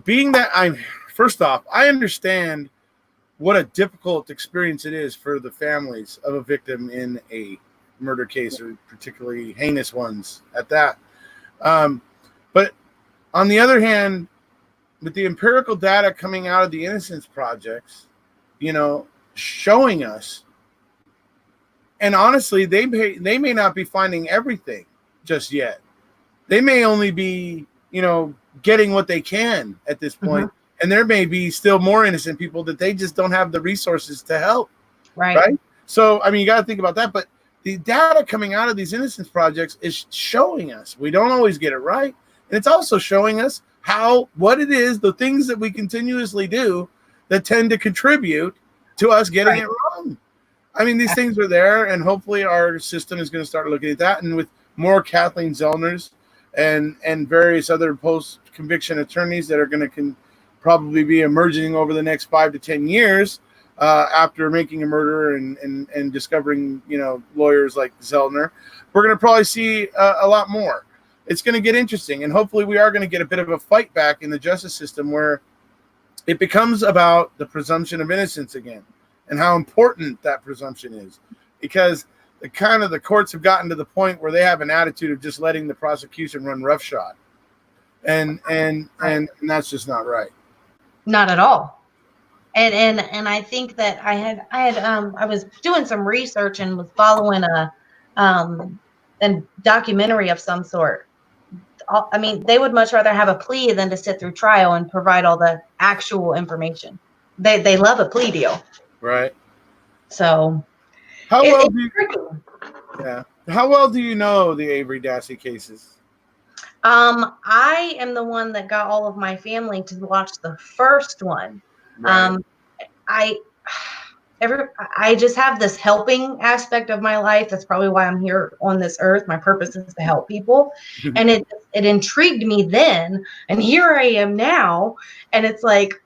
being that first off, I understand what a difficult experience it is for the families of a victim in a murder case, or particularly heinous ones at that. But on the other hand, with the empirical data coming out of the Innocence Projects, showing us, and honestly, they may not be finding everything just yet. They may only be, getting what they can at this point. And there may be still more innocent people that they just don't have the resources to help. Right? So, you got to think about that. But the data coming out of these Innocence Projects is showing us we don't always get it right. And it's also showing us what it is, the things that we continuously do that tend to contribute to us getting it wrong. These things are there, and hopefully our system is going to start looking at that. And with more Kathleen Zellners and various other post-conviction attorneys that are going to probably be emerging over the next 5 to 10 years after making a murder and discovering, lawyers like Zellner, we're going to probably see a lot more. It's going to get interesting, and hopefully we are going to get a bit of a fight back in the justice system where it becomes about the presumption of innocence again and how important that presumption is, because the courts have gotten to the point where they have an attitude of just letting the prosecution run roughshod, and that's just not right. Not at all. And I think that I was doing some research and was following a documentary of some sort. They would much rather have a plea than to sit through trial and provide all the actual information. They love a plea deal. Right. So how well do you know the Avery Dassey cases? I am the one that got all of my family to watch the first one. Right. I just have this helping aspect of my life. That's probably why I'm here on this earth. My purpose is to help people. And it intrigued me then. And here I am now. And it's like,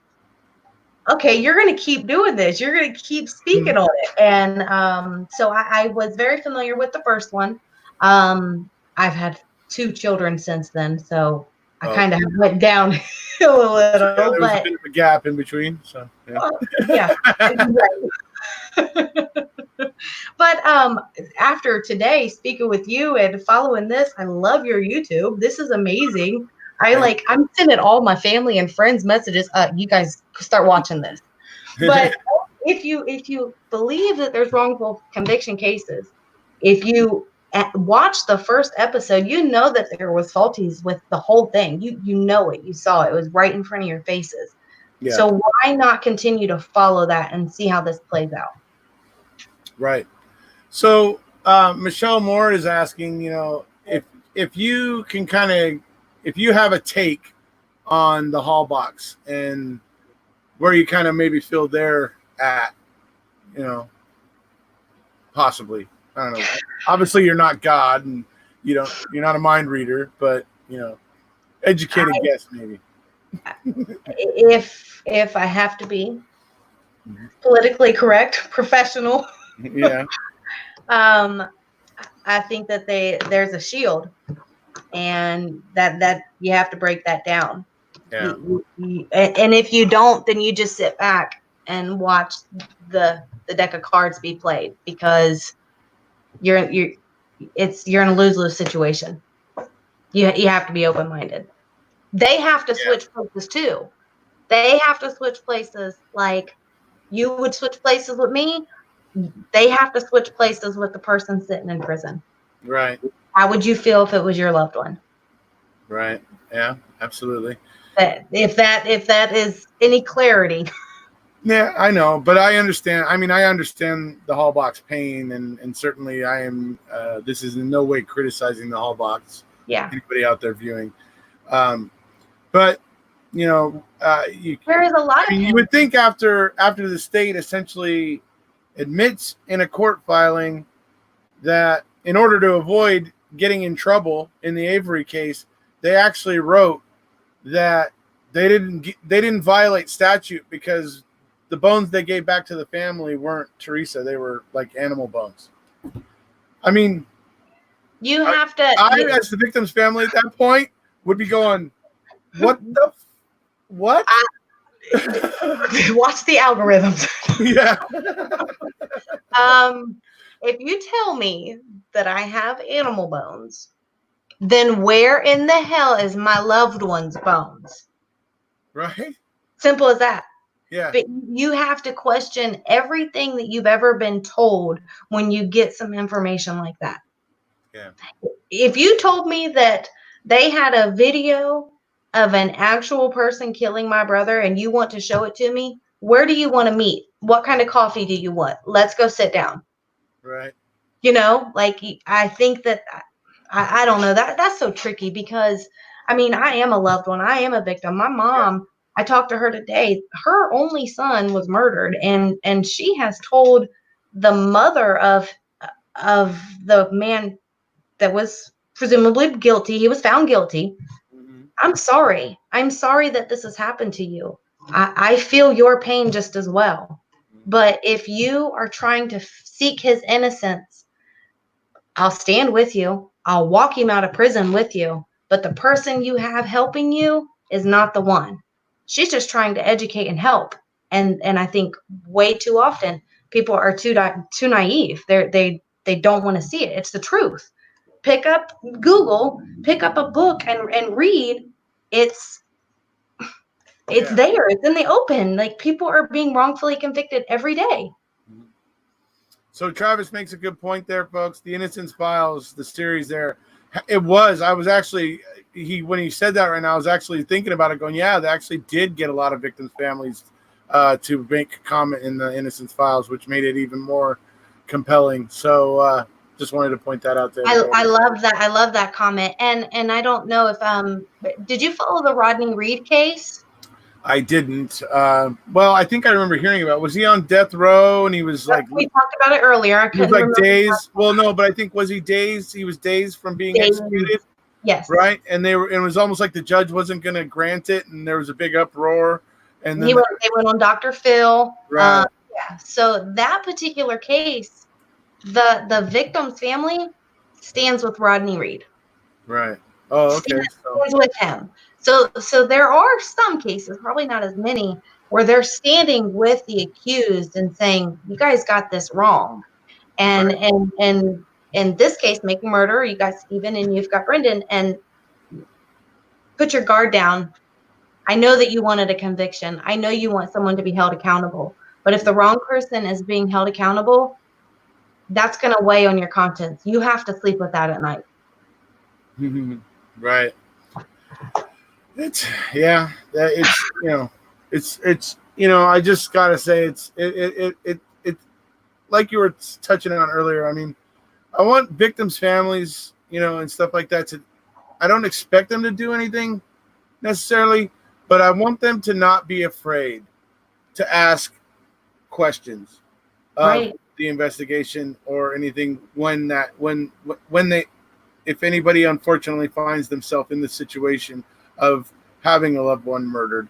okay, you're going to keep doing this. You're going to keep speaking on it. And so I was very familiar with the first one. I've had 2 children since then. So I kind of went downhill a little. There was a bit of a gap in between. So, yeah. But after today, speaking with you and following this, I love your YouTube. This is amazing. I'm sending all my family and friends messages. You guys start watching this. But if you believe that there's wrongful conviction cases, if you watch the first episode, you know that there was faulties with the whole thing. You know it. You saw it. It was right in front of your faces. Yeah. So why not continue to follow that and see how this plays out? Right. So Michelle Moore is asking, if you can if you have a take on the Hall box and where you kind of maybe feel they're at, possibly. I don't know. Obviously, you're not God, and you're not a mind reader, but educated guess maybe. If I have to be politically correct, professional, yeah. I think that there's a shield, and that you have to break that down. Yeah. And if you don't, then you just sit back and watch the deck of cards be played, because you're in a lose-lose situation. You have to be open-minded. They have to switch places too. They have to switch places like you would switch places with me. They have to switch places with the person sitting in prison. Right. How would you feel if it was your loved one? Right. Yeah, absolutely. If that is any clarity. Yeah, I know, but I understand. I mean, I understand the hall box pain, and certainly I am. This is in no way criticizing the hall box. Yeah. Anybody out there viewing, but there is a lot of pain. You would think after the state essentially admits in a court filing that in order to avoid getting in trouble in the Avery case, they actually wrote that they didn't violate statute because the bones they gave back to the family weren't Teresa. They were like animal bones. I mean, you have to. As the victim's family at that point, would be going, what the what? Watch the algorithms. Yeah. If you tell me that I have animal bones, then where in the hell is my loved one's bones? Right. Simple as that. Yeah. But you have to question everything that you've ever been told when you get some information like that. Yeah. If you told me that they had a video of an actual person killing my brother and you want to show it to me, where do you want to meet? What kind of coffee do you want? Let's go sit down. Right. Like I think that I don't know, that's so tricky because I mean, I am a loved one. I am a victim. My mom, I talked to her today. Her only son was murdered and she has told the mother of the man that was presumably guilty. He was found guilty. Mm-hmm. I'm sorry. I'm sorry that this has happened to you. I feel your pain just as well. But if you are trying to seek his innocence, I'll stand with you. I'll walk him out of prison with you. But the person you have helping you is not the one. She's just trying to educate and help. And I think way too often people are too naive. They don't want to see it. It's the truth. Pick up Google, pick up a book and read. It's there. It's in the open. Like people are being wrongfully convicted every day. So Travis makes a good point there, folks. The Innocence Files, the series there, when he said that right now, I was actually thinking about it going, yeah, they actually did get a lot of victims' families to make a comment in the Innocence Files, which made it even more compelling. So just wanted to point that out there. I love that. I love that comment. And I don't know if did you follow the Rodney Reed case? I didn't. Well, I think I remember hearing about it. Was he on death row and he was like... We talked about it earlier. I couldn't remember. Dazed. Well, no, but I think, was he dazed? He was dazed from being executed? Yes. Right? And it was almost like the judge wasn't going to grant it and there was a big uproar. And then they went on Dr. Phil. Right. So that particular case, the victim's family stands with Rodney Reed. Right. Oh, okay. Stands with him. So there are some cases, probably not as many, where they're standing with the accused and saying, "You guys got this wrong," and in this case, making murder, you got Stephen and you've got Brendan, and put your guard down. I know that you wanted a conviction. I know you want someone to be held accountable, but if the wrong person is being held accountable, that's going to weigh on your conscience. You have to sleep with that at night. Right. It's I just gotta say it's like you were touching on earlier. I mean, I want victims' families, and stuff like that I don't expect them to do anything necessarily, but I want them to not be afraid to ask questions of the investigation or anything if anybody unfortunately finds themselves in the situation of having a loved one murdered.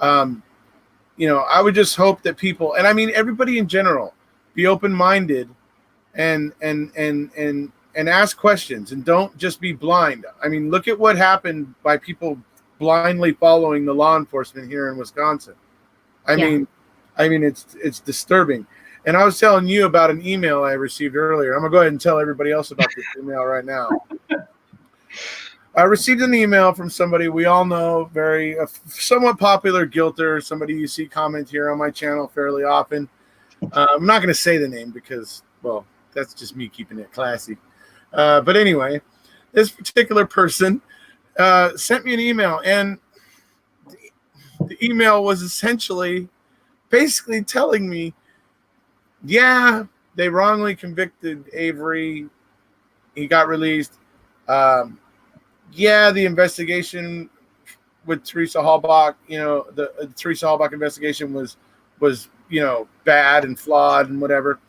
I would just hope that people, and I mean everybody in general, be open-minded and ask questions and don't just be blind. I mean, look at what happened by people blindly following the law enforcement here in Wisconsin. I mean it's disturbing. And I was telling you about an email I received earlier. I'm gonna go ahead and tell everybody else about this email right now. I received an email from somebody we all know, very somewhat popular guilter, somebody you see comment here on my channel fairly often. I'm not going to say the name because, well, that's just me keeping it classy. But anyway, this particular person sent me an email, and the email was essentially basically telling me, yeah, they wrongly convicted Avery. He got released. Yeah, the investigation with Teresa Halbach, the Teresa Halbach investigation was bad and flawed and whatever.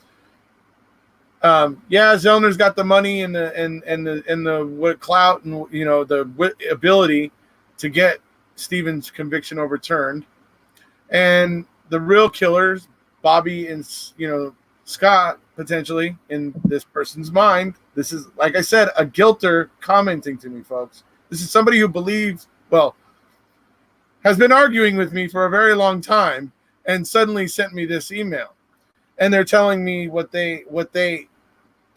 Yeah, Zellner's got the money and the clout and the ability to get Stephen's conviction overturned, and the real killers, Bobby and Scott, potentially in this person's mind. This is, like I said, a guilter commenting to me, folks. This is somebody who believes, has been arguing with me for a very long time, and suddenly sent me this email, and they're telling me what they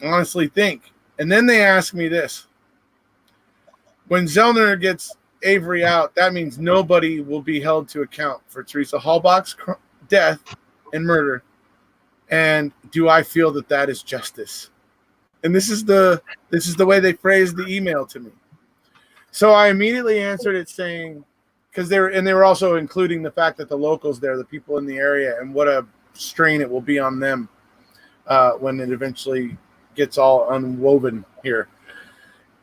honestly think. And then they ask me this: when Zellner gets Avery out, that means nobody will be held to account for Teresa Halbach's death and murder. And do I feel that is justice? And this is the way they phrased the email to me. So I immediately answered it saying, because they were also including the fact that the locals there, the people in the area, and what a strain it will be on them when it eventually gets all unwoven here.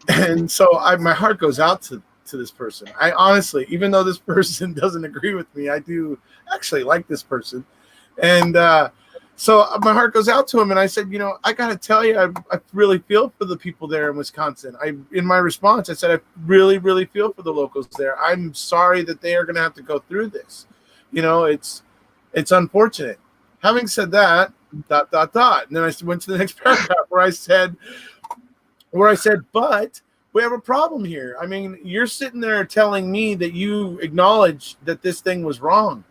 And so my heart goes out to this person. I honestly, even though this person doesn't agree with me, I do actually like this person. And so my heart goes out to him, and I said, I got to tell you, I really feel for the people there in Wisconsin. In my response, I said, I really, really feel for the locals there. I'm sorry that they are going to have to go through this. It's unfortunate. Having said that, ... And then I went to the next paragraph where I said, but we have a problem here. I mean, you're sitting there telling me that you acknowledge that this thing was wrong.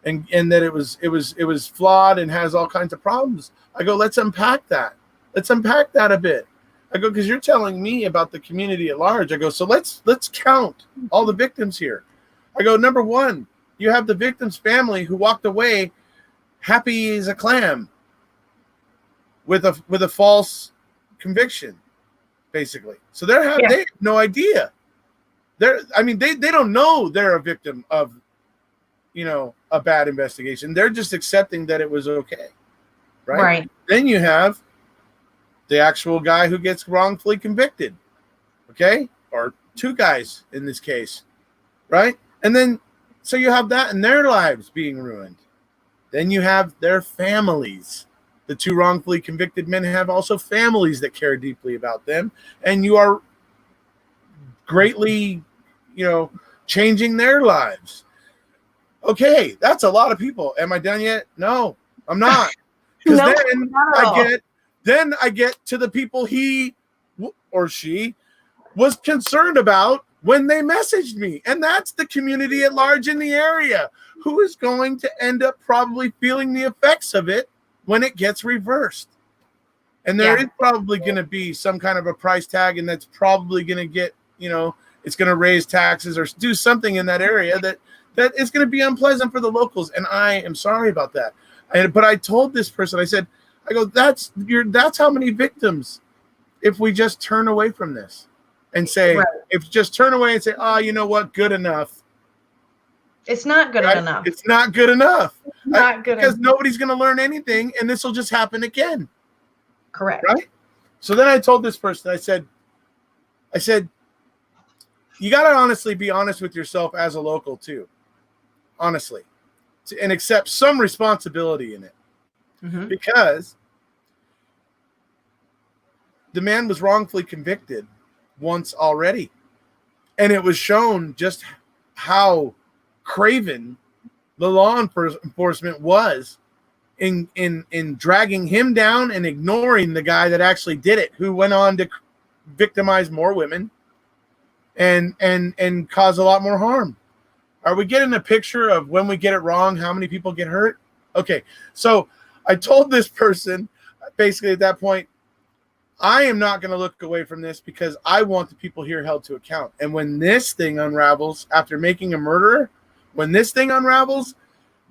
And that it was flawed and has all kinds of problems. I go, let's unpack that. Let's unpack that a bit. I go, because you're telling me about the community at large. I go, so let's count all the victims here. I go, number one, you have the victim's family who walked away happy as a clam with a false conviction, basically. So they have no idea. They don't know they're a victim of a bad investigation. They're just accepting that it was okay. Right. Then you have the actual guy who gets wrongfully convicted. Okay. Or two guys in this case. Right. And then, so you have that and their lives being ruined. Then you have their families. The two wrongfully convicted men have also families that care deeply about them. And you are greatly, changing their lives. Okay, that's a lot of people. Am I done yet? No, I'm not. Because then I get to the people he or she was concerned about when they messaged me. And that's the community at large in the area who is going to end up probably feeling the effects of it when it gets reversed. And there is probably going to be some kind of a price tag, and that's probably going to get, it's going to raise taxes or do something in that area that is going to be unpleasant for the locals. And I am sorry about that. But I told this person, I go, that's how many victims if we just turn away from this and say, if just turn away and say, oh, you know what? Good enough. It's not good enough. It's not good enough. Because nobody's going to learn anything, and this will just happen again. Correct. Right? So then I told this person, I said, you got to honestly be honest with yourself as a local too. Honestly. And accept some responsibility in it. Mm-hmm. Because the man was wrongfully convicted once already. And it was shown just how craven the law enforcement was in dragging him down and ignoring the guy that actually did it, who went on to victimize more women and cause a lot more harm. Are we getting a picture of when we get it wrong, how many people get hurt? Okay, so I told this person basically at that point, I am not going to look away from this because I want the people here held to account. And when this thing unravels after making a murderer, when this thing unravels,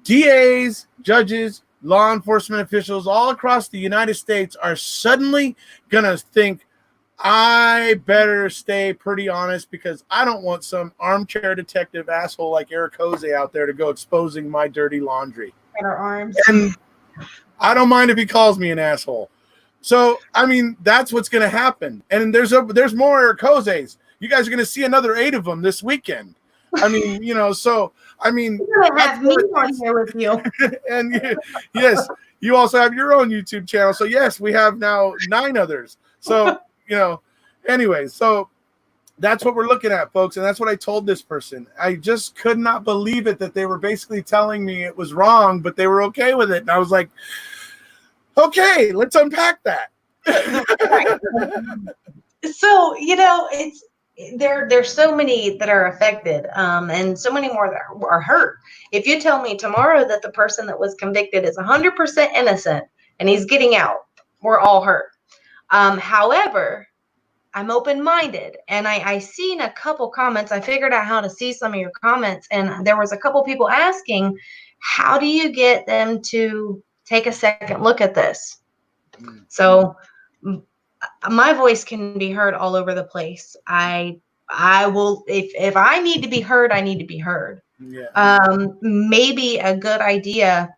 DAs, judges, law enforcement officials all across the United States are suddenly going to think, I better stay pretty honest because I don't want some armchair detective asshole like Erekose out there to go exposing my dirty laundry. at our arms. And I don't mind if he calls me an asshole. So, I mean, that's what's going to happen. And there's more Erekoses. You guys are going to see another 8 of them this weekend. I mean, so, I mean. You're going to have me on here with you. And yes, you also have your own YouTube channel. So, yes, we have now 9 others. So, anyway, so that's what we're looking at, folks. And that's what I told this person. I just could not believe it that they were basically telling me it was wrong, but they were okay with it. And I was like, okay, let's unpack that. So, there's so many that are affected, and so many more that are hurt. If you tell me tomorrow that the person that was convicted is 100% innocent and he's getting out, we're all hurt. However, I'm open-minded, and I seen a couple comments. I figured out how to see some of your comments, and there was a couple people asking, how do you get them to take a second look at this? So my voice can be heard all over the place. I will, if I need to be heard, I need to be heard. Yeah. Maybe a good idea.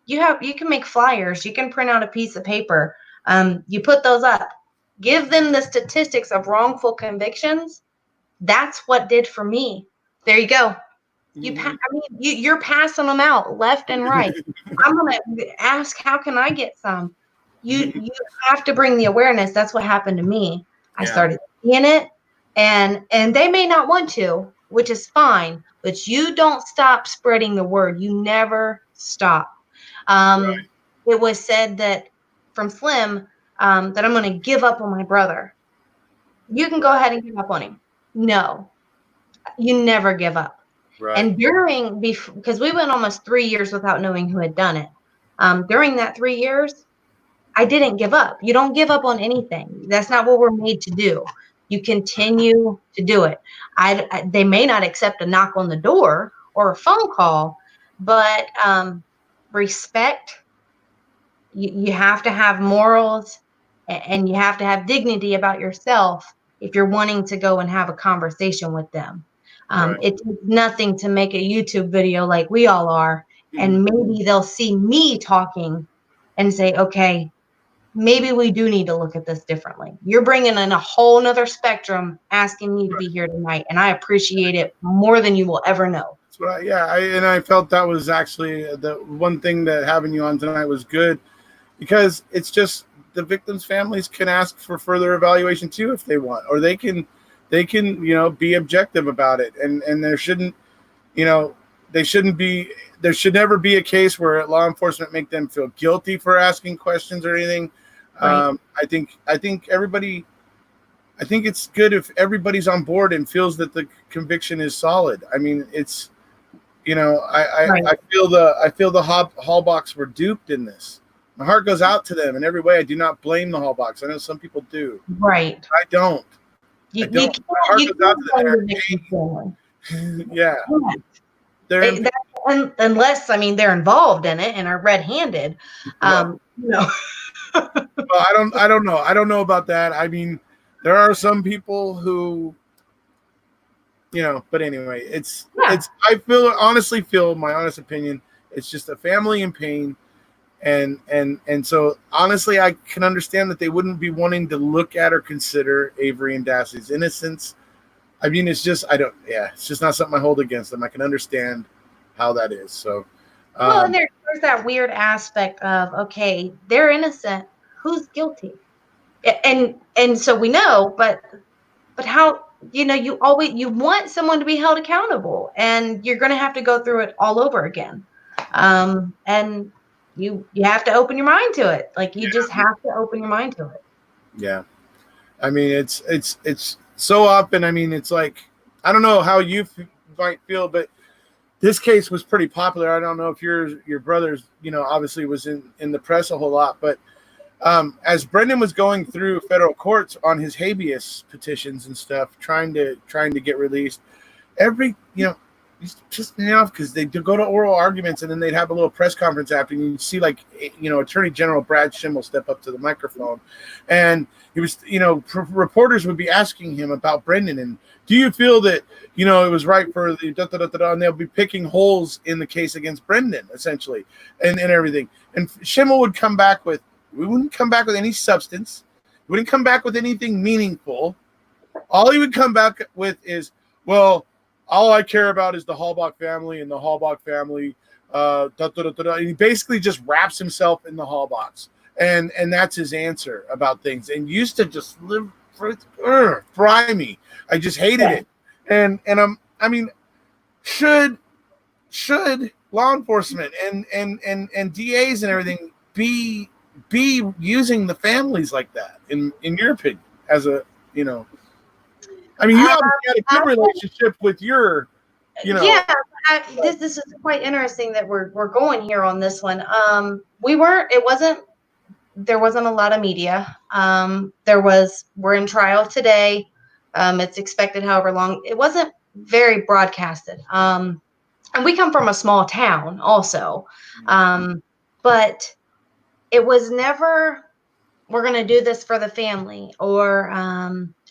You can make flyers. You can print out a piece of paper. You put those up. Give them the statistics of wrongful convictions. That's what did for me. There you go. You're passing them out left and right. I'm gonna ask, how can I get some? You have to bring the awareness. That's what happened to me. I started seeing it, and they may not want to, which is fine. But you don't stop spreading the word. You never stop. Right. It was said that from Slim that I'm going to give up on my brother. You can go ahead and give up on him. No, you never give up. Right. And because we went almost 3 years without knowing who had done it. During that 3 years, I didn't give up. You don't give up on anything. That's not what we're made to do. You continue to do it. They may not accept a knock on the door or a phone call, but respect. You have to have morals, and you have to have dignity about yourself if you're wanting to go and have a conversation with them. Right. It takes nothing to make a YouTube video like we all are, and maybe they'll see me talking and say, okay, maybe we do need to look at this differently. You're bringing in a whole nother spectrum asking me to be here tonight, and I appreciate it more than you will ever know. That's what I felt that was actually the one thing that having you on tonight was good, because it's just the victims' families can ask for further evaluation too if they want, or they can be objective about it, and there shouldn't there should never be a case where law enforcement make them feel guilty for asking questions or anything. Right. I think it's good if everybody's on board and feels that the conviction is solid. I mean, it's I feel the Hallbox were duped in this. My heart goes out to them in every way. I do not blame the Hallbox. I know some people do. Right. I don't. My heart goes out to them. Yeah. Unless they're involved in it and are red-handed. Well, I don't know. I don't know about that. I mean, there are some people who, but anyway, I honestly feel my honest opinion, it's just a family in pain. And so honestly, I can understand that they wouldn't be wanting to look at or consider Avery and Dassey's innocence. I mean, it's just not something I hold against them. I can understand how that is. So, and there's that weird aspect of, okay, they're innocent. Who's guilty? And so we know, but how, you want someone to be held accountable, and you're going to have to go through it all over again. And you have to open your mind to it. Like, you just have to open your mind to it. Yeah. I mean, it's so often, I mean, it's like, I don't know how you might feel, but this case was pretty popular. I don't know if your brother's, obviously was in the press a whole lot, but as Brendan was going through federal courts on his habeas petitions and stuff, trying to get released, used to piss me off because they'd go to oral arguments and then they'd have a little press conference after, and you'd see like, Attorney General Brad Schimmel step up to the microphone, and he was, reporters would be asking him about Brendan, and do you feel that, it was right for the and they'll be picking holes in the case against Brendan, essentially, and everything. And Schimmel would come back with, we wouldn't come back with any substance, we wouldn't come back with anything meaningful. All he would come back with is, well, all I care about is the Halbach family and the Halbach family. And he basically just wraps himself in the Halbachs. And that's his answer about things. And used to just live fry me. I just hated it. And should law enforcement and DAs and everything be using the families like that, in your opinion, as a, you obviously had a good relationship with your, Yeah, this is quite interesting that we're going here on this one. There wasn't a lot of media. We're in trial today. It's expected however long. It wasn't very broadcasted. And we come from a small town also. But it was never, we're going to do this for the family, or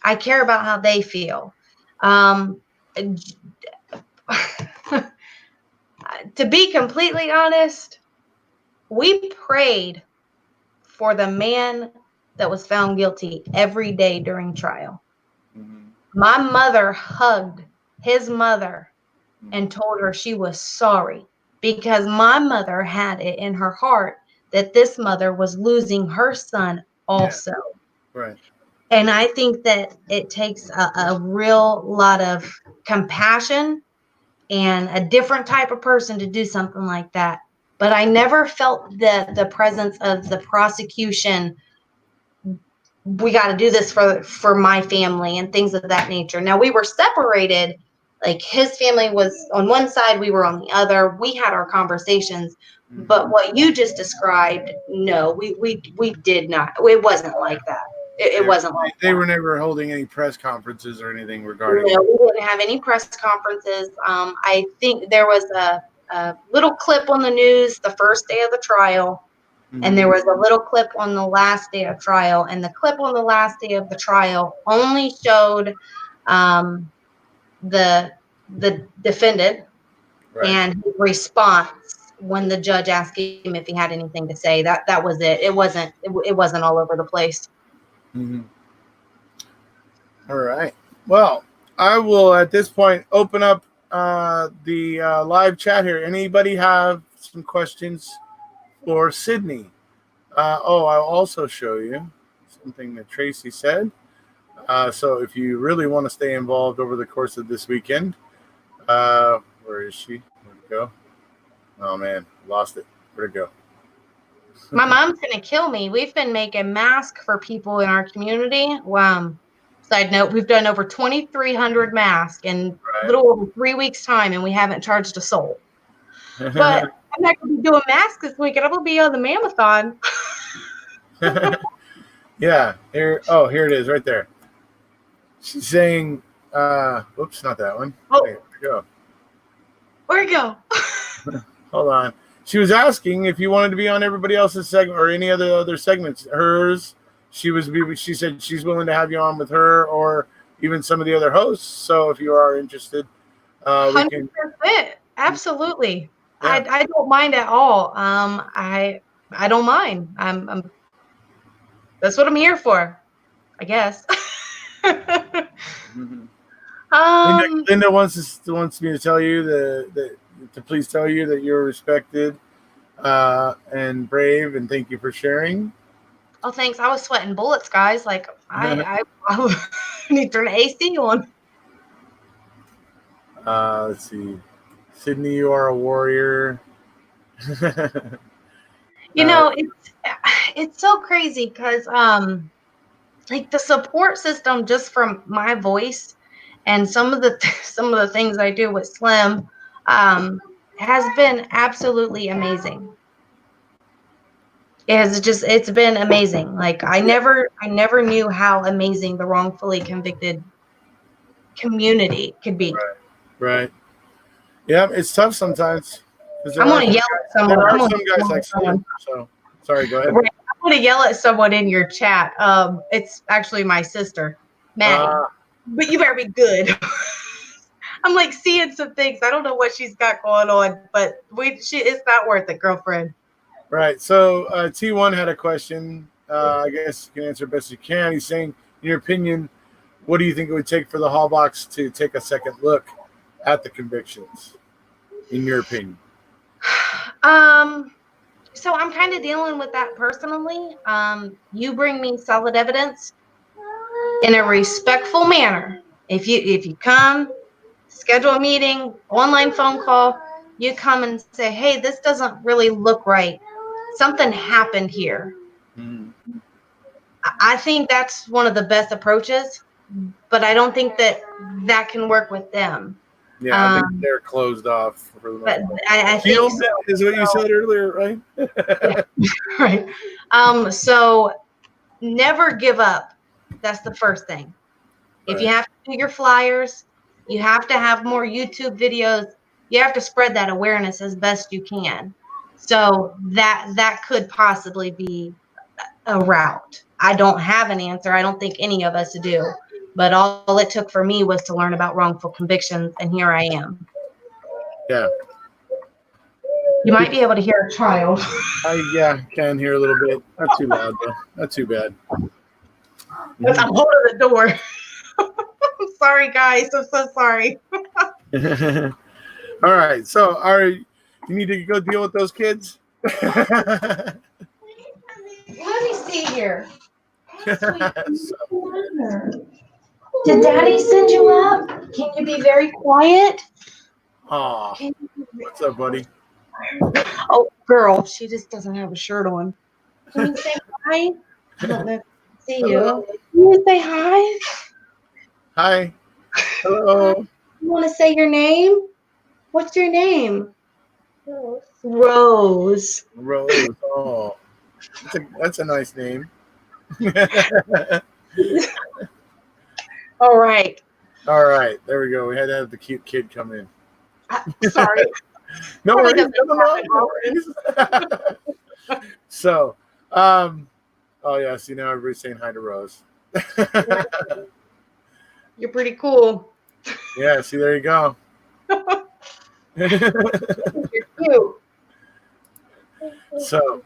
I care about how they feel. To be completely honest, we prayed for the man that was found guilty every day during trial. Mm-hmm. My mother hugged his mother and told her she was sorry, because my mother had it in her heart that this mother was losing her son also. Yeah. Right. And I think that it takes a real lot of compassion and a different type of person to do something like that. But I never felt the presence of the prosecution. We got to do this for my family and things of that nature. Now, we were separated. Like, his family was on one side, we were on the other. We had our conversations. Mm-hmm. But what you just described, no, we did not. It wasn't like that. It wasn't like they were never holding any press conferences or anything regarding it. We didn't have any press conferences. I think there was a little clip on the news the first day of the trial, mm-hmm. and there was a little clip on the last day of trial. And the clip on the last day of the trial only showed the defendant, right, and his response when the judge asked him if he had anything to say. That was it. It wasn't all over the place. Mm-hmm. All right. Well, I will at this point open up the live chat here. Anybody have some questions for Sydney? I'll also show you something that Tracy said. So if you really want to stay involved over the course of this weekend, where is she? Where'd it go? Oh man, lost it. Where'd it go? My mom's going to kill me. We've been making masks for people in our community. Side note, we've done over 2,300 masks in a little over 3 weeks' time, and we haven't charged a soul. But I'm not going to be doing masks this weekend. I'm going to be on the MaM-a-Thon. Yeah. Here it is right there. She's saying, whoops, not that one. Oh. There we go. Where'd it go? Hold on. She was asking if you wanted to be on everybody else's segment or any other segments. Hers, she said she's willing to have you on with her or even some of the other hosts. So if you are interested, 100%. Absolutely. Yeah. I don't mind at all. I don't mind. I'm that's what I'm here for, I guess. Linda wants me to tell you to please tell you that you're respected and brave, and thank you for sharing. Oh, thanks. I was sweating bullets, guys. Like I need to turn the AC on. Let's see, Sydney, you are a warrior. It's so crazy because like the support system just from my voice and some of the things I do with Slim has been absolutely amazing. It's been amazing. Like I never knew how amazing the wrongfully convicted community could be. Right. Yeah, it's tough sometimes. I'm going to yell at someone. There are some guys like someone. So sorry, go ahead. Right. I'm going to yell at someone in your chat. It's actually my sister, Maddie. But you better be good. I'm like seeing some things. I don't know what she's got going on, but it's not worth it, girlfriend. Right. So T1 had a question. I guess you can answer best you can. He's saying, in your opinion, what do you think it would take for the Hall box to take a second look at the convictions? In your opinion. So I'm kind of dealing with that personally. You bring me solid evidence in a respectful manner. If you come, schedule a meeting, online phone call, you come and say, hey, this doesn't really look right. Something happened here. Mm-hmm. I think that's one of the best approaches, but I don't think that can work with them. Yeah, I think they're closed off for the most part. I think so. Is what you said earlier, right? Yeah, right. So never give up. That's the first thing. If Right. you have to do your flyers, you have to have more YouTube videos. You have to spread that awareness as best you can. So that could possibly be a route. I don't have an answer. I don't think any of us do. But all it took for me was to learn about wrongful convictions, and here I am. Yeah. You might be able to hear a child. I can hear a little bit. Not too loud though. Not too bad. I'm holding the door. I'm sorry, guys. I'm so sorry. All right. So, you need to go deal with those kids? Let me see here. Did Daddy send you up? Can you be very quiet? Oh, what's up, buddy? Oh, girl, she just doesn't have a shirt on. Can you say hi? I don't know if I see you. Hello. Can you say hi? Hi. Hello. You want to say your name? What's your name? Rose. Rose. Oh, that's a nice name. All right. All right. There we go. We had to have the cute kid come in. Sorry. No worries. No worries. So, oh yeah. See, now everybody's saying hi to Rose. You're pretty cool. Yeah. See, there you go. You're cute. So,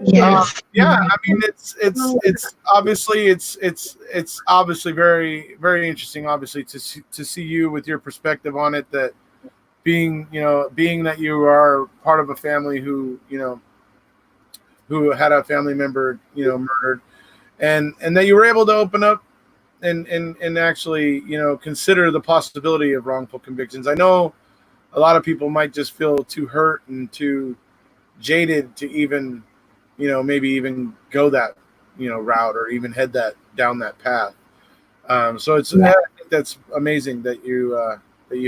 yes. yeah. I mean, it's obviously very, very interesting. Obviously, to see you with your perspective on it. That being that you are part of a family who had a family member murdered, and that you were able to open up and actually consider the possibility of wrongful convictions. I know a lot of people might just feel too hurt and too jaded to even maybe even go that route or even head down that path. So I think that's amazing that you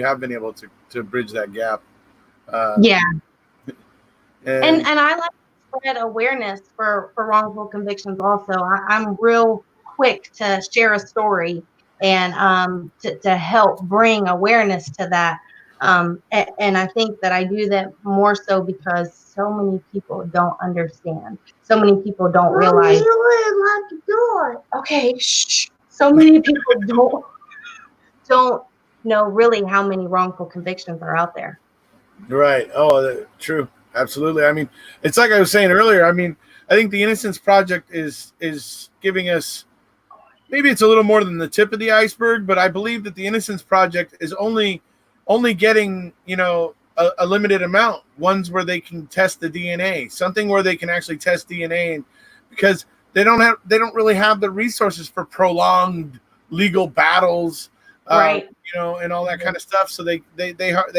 have been able to bridge that gap. Yeah. And I like to spread awareness for wrongful convictions also. I'm real quick to share a story and to help bring awareness to that. And I think that I do that more so because so many people don't understand. So many people don't realize. You lock the door. Okay, shh. So many people don't know really how many wrongful convictions are out there. Right. Oh, true. Absolutely. I mean, it's like I was saying earlier. I mean, I think the Innocence Project is giving us, maybe it's a little more than the tip of the iceberg, but I believe that the Innocence Project is only getting, a limited amount, ones where they can test the DNA, something where they can actually test DNA, and because they don't really have the resources for prolonged legal battles, right? And all that kind of stuff. So they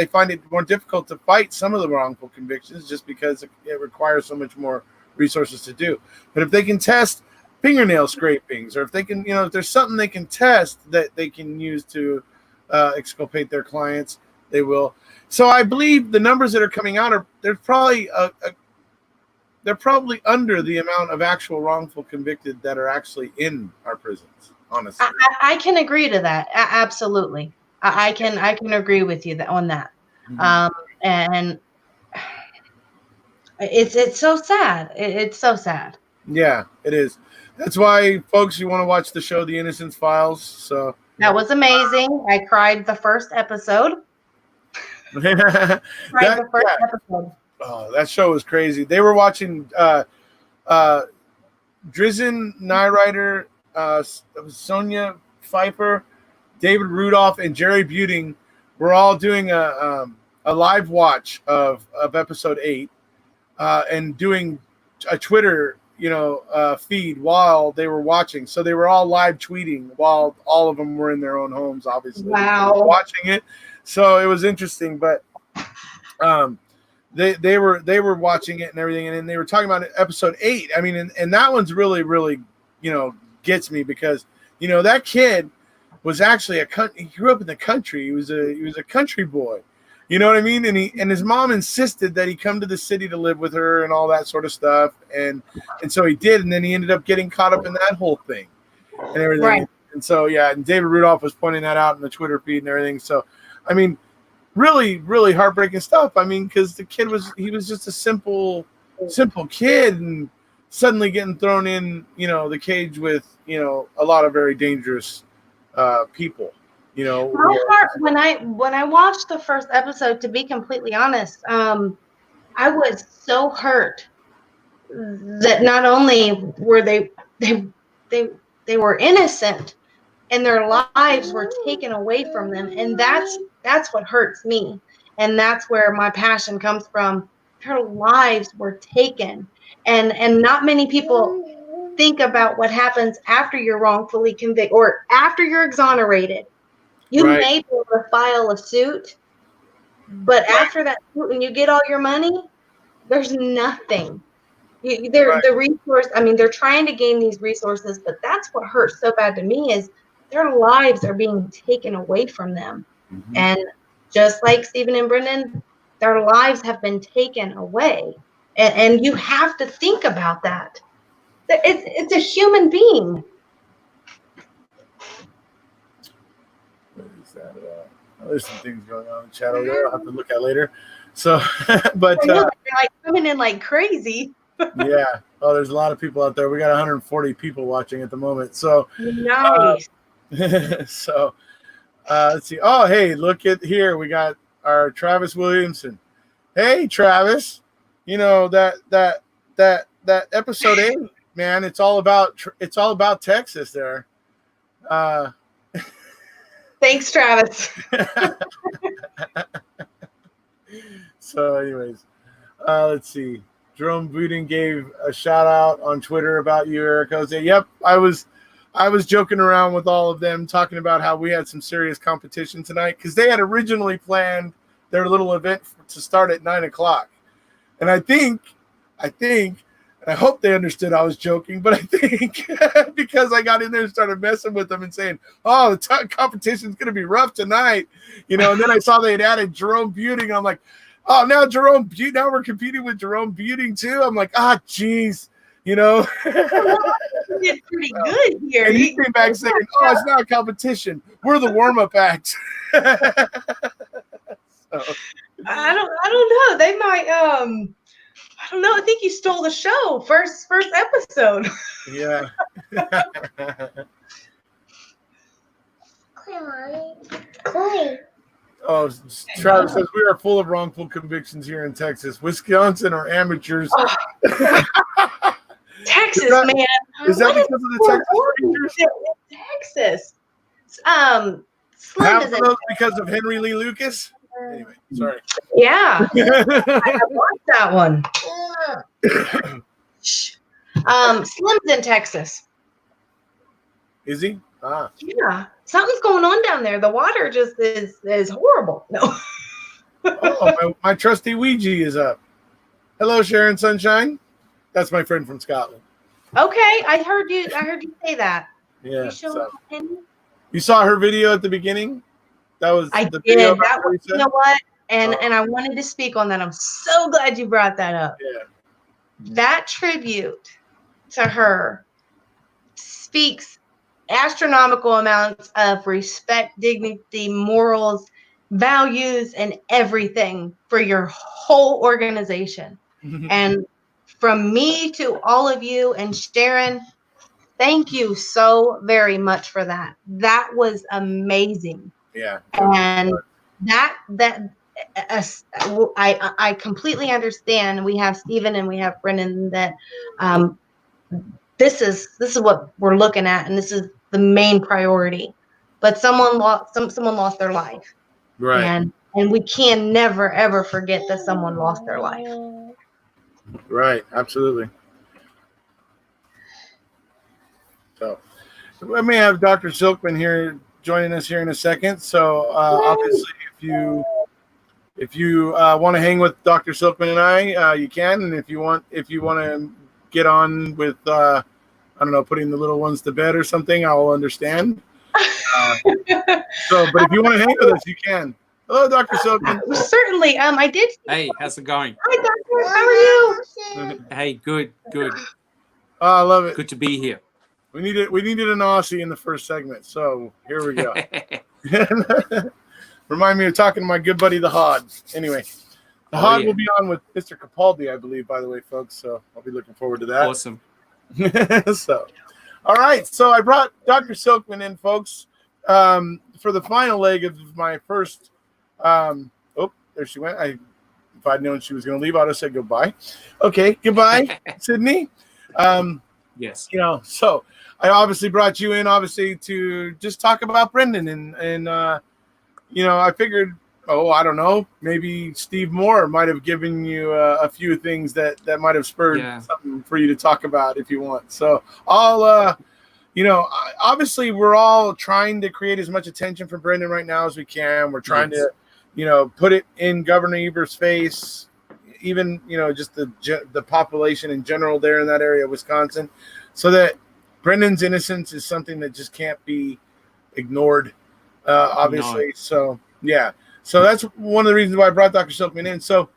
find it more difficult to fight some of the wrongful convictions just because it requires so much more resources to do. But if they can test fingernail scrapings, or if they can, if there's something they can test that they can use to exculpate their clients, they will. So I believe the numbers that are coming out they're probably under the amount of actual wrongful convicted that are actually in our prisons. Honestly, I can agree to that. Absolutely, I can agree with you on that. And it's so sad. It's so sad. Yeah, it is. That's why, folks, you want to watch the show The Innocence Files. So that was amazing. I cried the first episode. Episode. Oh, that show was crazy. They were watching Drizzen, Nyrider, Sonia Pfeiffer, David Rudolph, and Jerry Buting were all doing a live watch of episode 8 and doing a Twitter feed while they were watching. So they were all live tweeting while all of them were in their own homes, obviously. Wow. Watching it. So it was interesting, but they were watching it and everything, and then they were talking about episode 8. I mean, and that one's really, really, gets me because that kid was actually he grew up in the country. He was a country boy. You know what I mean? And his mom insisted that he come to the city to live with her and all that sort of stuff. And so he did, and then he ended up getting caught up in that whole thing and everything. Right. And so and David Rudolph was pointing that out in the Twitter feed and everything. So I mean, really, really heartbreaking stuff. I mean, because the kid was just a simple kid, and suddenly getting thrown in, the cage with, a lot of very dangerous people. My heart, when I watched the first episode, to be completely honest, I was so hurt that not only were they were innocent and their lives were taken away from them, and that's what hurts me, and that's where my passion comes from. Their lives were taken, and not many people think about what happens after you're wrongfully convicted or after you're exonerated. You may be able to file a suit, but after that suit and you get all your money, there's nothing. The resource, I mean, they're trying to gain these resources, but that's what hurts so bad to me is their lives are being taken away from them. Mm-hmm. And just like Stephen and Brendan, their lives have been taken away. And you have to think about that. It's a human being. There's some things going on in the chat over there. I'll have to look at later. So, but they're like coming in like crazy. Yeah. Oh, there's a lot of people out there. We got 140 people watching at the moment. So nice. So let's see. Oh, hey, look at here. We got our Travis Williamson. Hey, Travis. That episode 8, man. It's all about Texas there. Thanks, Travis. So, anyways, let's see. Jerome Budin gave a shout out on Twitter about you, Erekose. Yep, I was joking around with all of them, talking about how we had some serious competition tonight because they had originally planned their little event to start at 9:00, and I think. I hope they understood I was joking, but I think because I got in there and started messing with them and saying, "Oh, the competition's going to be rough tonight," and then I saw they had added Jerome Buting. I'm like, "Oh, now we're competing with Jerome Buting too." I'm like, geez, You did pretty good here. And he came back saying, "Oh, it's not a competition. We're the warm-up act." So. I don't know. They might I don't know. I think you stole the show. First episode. Yeah. Chloe. Oh, Travis says we are full of wrongful convictions here in Texas. Wisconsin are amateurs. Texas, man. Is that because of the Texas? Slim is those because of Henry Lee Lucas? Anyway, sorry. Yeah. I want that one. Slim's in Texas. Is he? Yeah. Something's going on down there. The water just is horrible. No. My trusty Ouija is up. Hello, Sharon Sunshine. That's my friend from Scotland. Okay, I heard you say that. Yeah. You saw her video at the beginning? That was I the did. video. That was, you know what? And I wanted to speak on that. I'm so glad you brought that up. Yeah. That tribute to her speaks astronomical amounts of respect, dignity, morals, values and everything for your whole organization. And from me to all of you and Sharon, thank you so very much for that. That was amazing. Yeah. And I completely understand. We have Stephen and we have Brennan that this is what we're looking at, and this is the main priority. But someone lost their life. Right. And we can never ever forget that someone lost their life. Right. Absolutely. So let me have Dr. Silkman here joining us here in a second. So obviously, if you want to hang with Dr. Silkman and I, you can. And if you want to get on with I don't know, putting the little ones to bed or something, I will understand. But if you want to hang with us, you can. Hello, Dr. Silkman. Certainly. I did. Hey, how's it going? Hi, Doctor. How are you? Hey, good. Oh, I love it. Good to be here. We needed an Aussie in the first segment, so here we go. Remind me of talking to my good buddy the Hod. Anyway, the Hod will be on with Mr. Capaldi, I believe, by the way, folks. So I'll be looking forward to that. Awesome. So, all right. So I brought Dr. Silkman in, folks, for the final leg of my first. There she went. If I'd known she was going to leave, I'd have said goodbye. Okay, goodbye, Sydney. Yes. So I obviously brought you in, to just talk about Brendan, and I figured, I don't know, maybe Steve Moore might have given you a few things that might have spurred something for you to talk about if you want. So I'll, obviously we're all trying to create as much attention for Brendan right now as we can. We're trying to, put it in Governor Eber's face, even, just the population in general there in that area of Wisconsin, so that Brendan's innocence is something that just can't be ignored, obviously. No. So, yeah. So that's one of the reasons why I brought Dr. Silkman in. So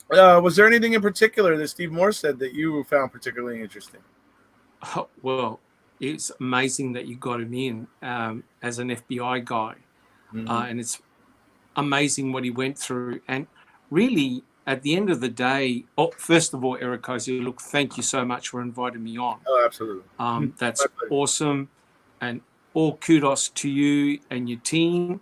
was there anything in particular that Steve Moore said that you found particularly interesting? Oh, well, it's amazing that you got him in as an FBI guy. Mm-hmm. And it's amazing what he went through. And really, at the end of the day, first of all, Erekose, look, thank you so much for inviting me on. Oh, absolutely. That's awesome. And all kudos to you and your team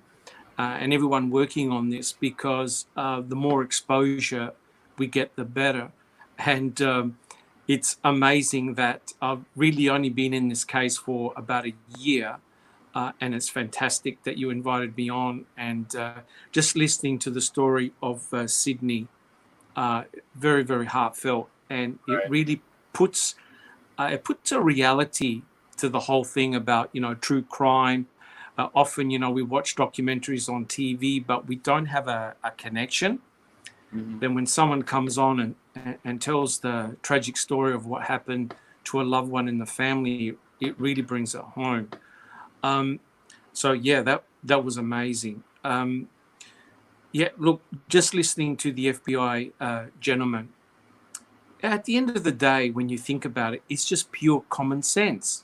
and everyone working on this, because the more exposure we get, the better. And it's amazing that I've really only been in this case for about a year. And it's fantastic that you invited me on. And just listening to the story of Sydney, very, very heartfelt. And it really puts a reality to the whole thing about, true crime. Often, we watch documentaries on TV, but we don't have a connection. Mm-hmm. Then when someone comes on and tells the tragic story of what happened to a loved one in the family, it really brings it home. So yeah, that was amazing. Look, just listening to the FBI gentleman, at the end of the day, when you think about it, it's just pure common sense.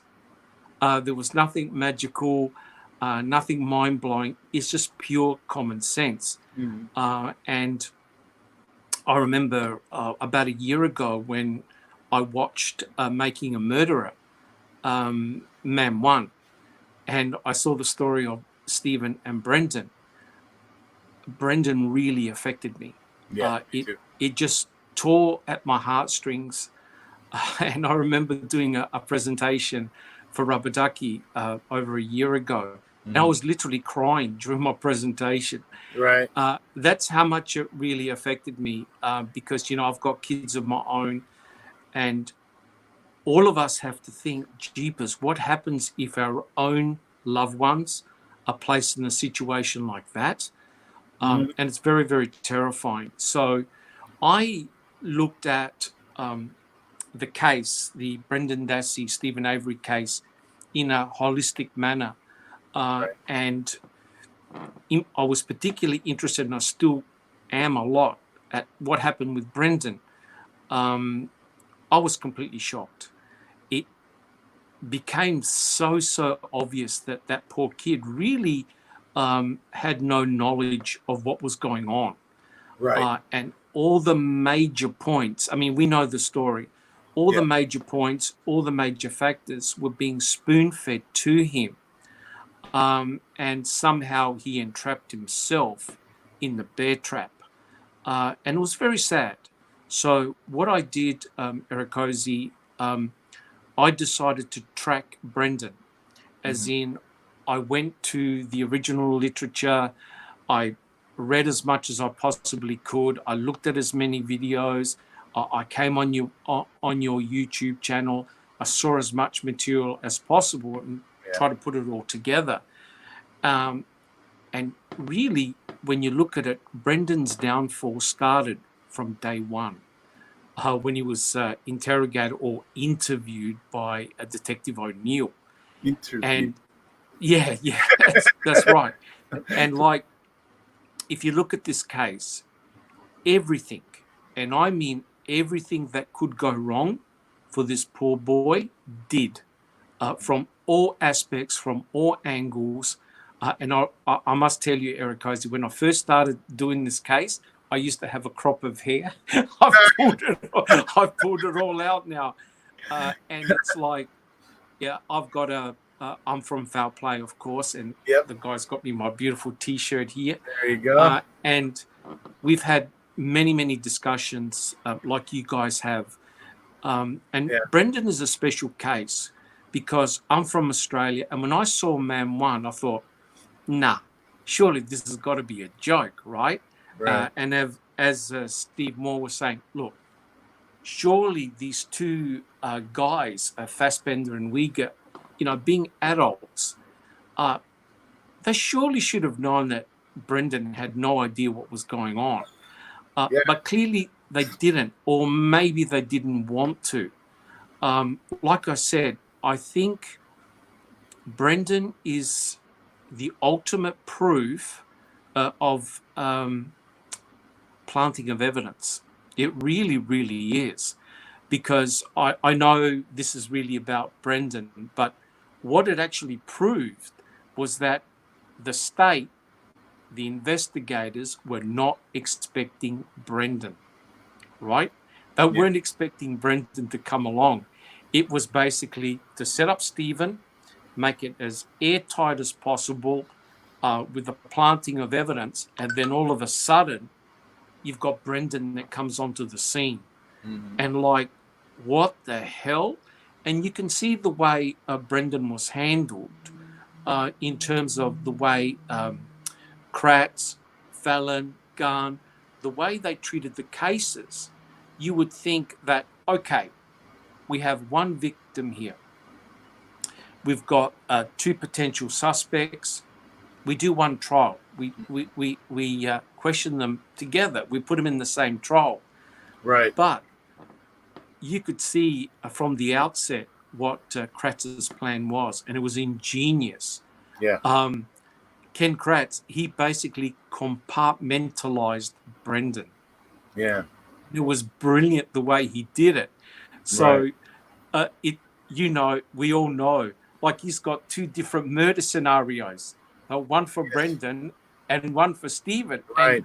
There was nothing magical, nothing mind-blowing. It's just pure common sense. Mm-hmm. And I remember about a year ago when I watched Making a Murderer, MaM-1, and I saw the story of Stephen and Brendan. Brendan really affected me. Yeah, it just tore at my heartstrings. And I remember doing a presentation for Rubber Ducky over a year ago. Mm-hmm. And I was literally crying during my presentation. Right. That's how much it really affected me because, I've got kids of my own, and all of us have to think, jeepers, what happens if our own loved ones are placed in a situation like that? And it's very, very terrifying. So I looked at the case, the Brendan Dassey, Stephen Avery case, in a holistic manner. And I was particularly interested, and I still am a lot, at what happened with Brendan. I was completely shocked. It became so obvious that poor kid really had no knowledge of what was going on. Right. And all the major points, I mean, we know the story. All the major points, all the major factors were being spoon-fed to him. And somehow he entrapped himself in the bear trap. And it was very sad. So what I did, Erekose, I decided to track Brendan, as in I went to the original literature. I read as much as I possibly could. I looked at as many videos. I came on your YouTube channel. I saw as much material as possible and tried to put it all together. And really, when you look at it, Brendan's downfall started from day one, when he was interrogated or interviewed by a Detective O'Neill. And yeah, that's right. And like, if you look at this case, everything, and I mean everything that could go wrong for this poor boy did, from all aspects, from all angles. And I must tell you, Erekose, when I first started doing this case, I used to have a crop of hair. I've pulled it all out now. And it's like, yeah, I'm from Foul Play, of course, and the guy's got me my beautiful T-shirt here. There you go. And we've had many, many discussions like you guys have. And Brendan is a special case because I'm from Australia, and when I saw MaM-1, I thought, nah, surely this has got to be a joke, right? And as Steve Moore was saying, look, surely these two guys, Fassbender and Uyghur, being adults, they surely should have known that Brendan had no idea what was going on. But clearly they didn't, or maybe they didn't want to. Like I said, I think Brendan is the ultimate proof of planting of evidence. It really, really is. Because I know this is really about Brendan, but what it actually proved was that the state, the investigators, were not expecting Brendan, right? They weren't expecting Brendan to come along. It was basically to set up Stephen, make it as airtight as possible with the planting of evidence, and then all of a sudden, you've got Brendan that comes onto the scene. And like, what the hell? And you can see the way Brendan was handled in terms of the way Kratz, Fallon, Gunn, the way they treated the cases. You would think that, okay, we have one victim here. We've got two potential suspects. We do one trial. We question them together. We put them in the same trial. Right. But you could see from the outset what Kratz's plan was, and it was ingenious. Ken Kratz, he basically compartmentalized Brendan. It was brilliant the way he did it. So we all know, like, he's got two different murder scenarios, one for Brendan and one for Stephen. And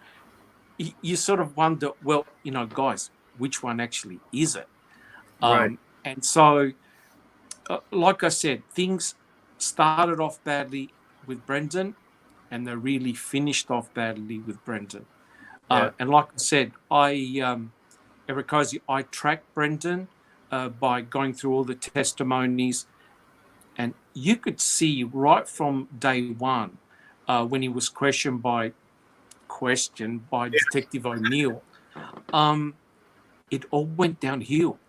you sort of wonder, well, guys, which one actually is it? And so, like I said, things started off badly with Brendan, and they really finished off badly with Brendan. And like I said, Erekose, I tracked Brendan by going through all the testimonies, and you could see right from day one when he was questioned by Detective O'Neill, it all went downhill.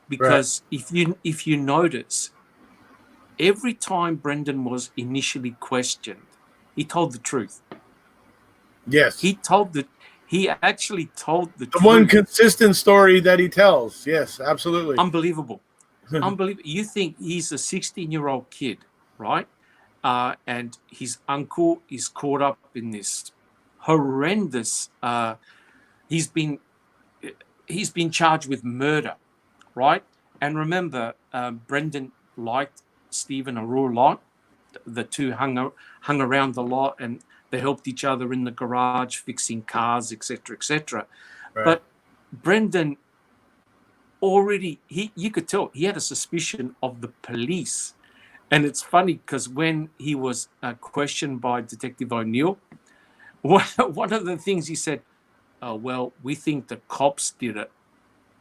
Because if you notice, every time Brendan was initially questioned, he told the truth. Yes. He actually told the truth. One consistent story that he tells. Yes, absolutely. Unbelievable. Unbelievable. You think he's a 16-year-old kid, right? And his uncle is caught up in this horrendous. He's been charged with murder, right? And remember, Brendan liked Stephen a real lot. the two hung around a lot, and they helped each other in the garage fixing cars, etc., etc. Right. But Brendan already, you could tell he had a suspicion of the police. And it's funny because when he was questioned by Detective O'Neill, one of the things he said, "Oh, well, we think the cops did it,"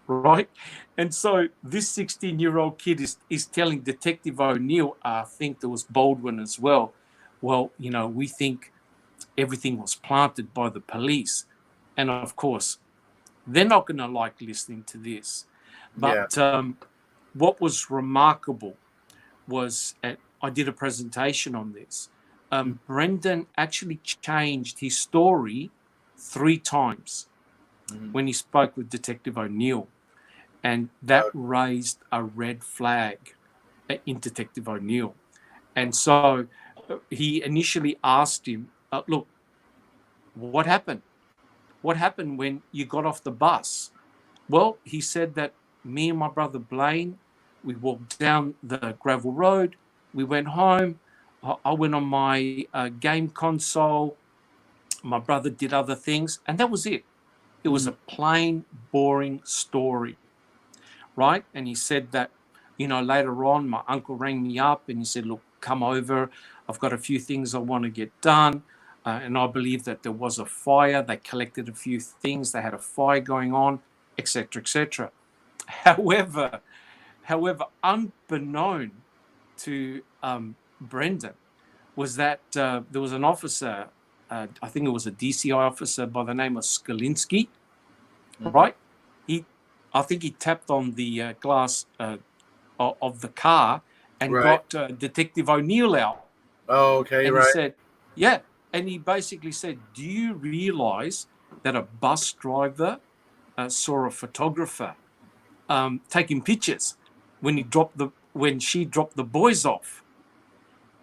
right? And so this 16-year-old kid is telling Detective O'Neill, I think there was Baldwin as well, well, we think everything was planted by the police. And of course, they're not going to like listening to this. But what was remarkable was, I did a presentation on this. Brendan actually changed his story 3 times when he spoke with Detective O'Neill. And that raised a red flag in Detective O'Neill. And so he initially asked him, look, what happened? What happened when you got off the bus? Well, he said that me and my brother Blaine, we walked down the gravel road, we went home, I went on my game console, my brother did other things, and that was it. It was a plain, boring story, right? And he said that, later on, my uncle rang me up and he said, look, come over. I've got a few things I want to get done. And I believe that there was a fire. They collected a few things. They had a fire going on, etc., etc. However, unbeknown to Brendan, was that there was an officer, I think it was a DCI officer by the name of Skalinsky, right? I think he tapped on the glass of the car and got Detective O'Neill out. Oh, okay, and right. He said, yeah. And he basically said, do you realize that a bus driver saw a photographer taking pictures when she dropped the boys off?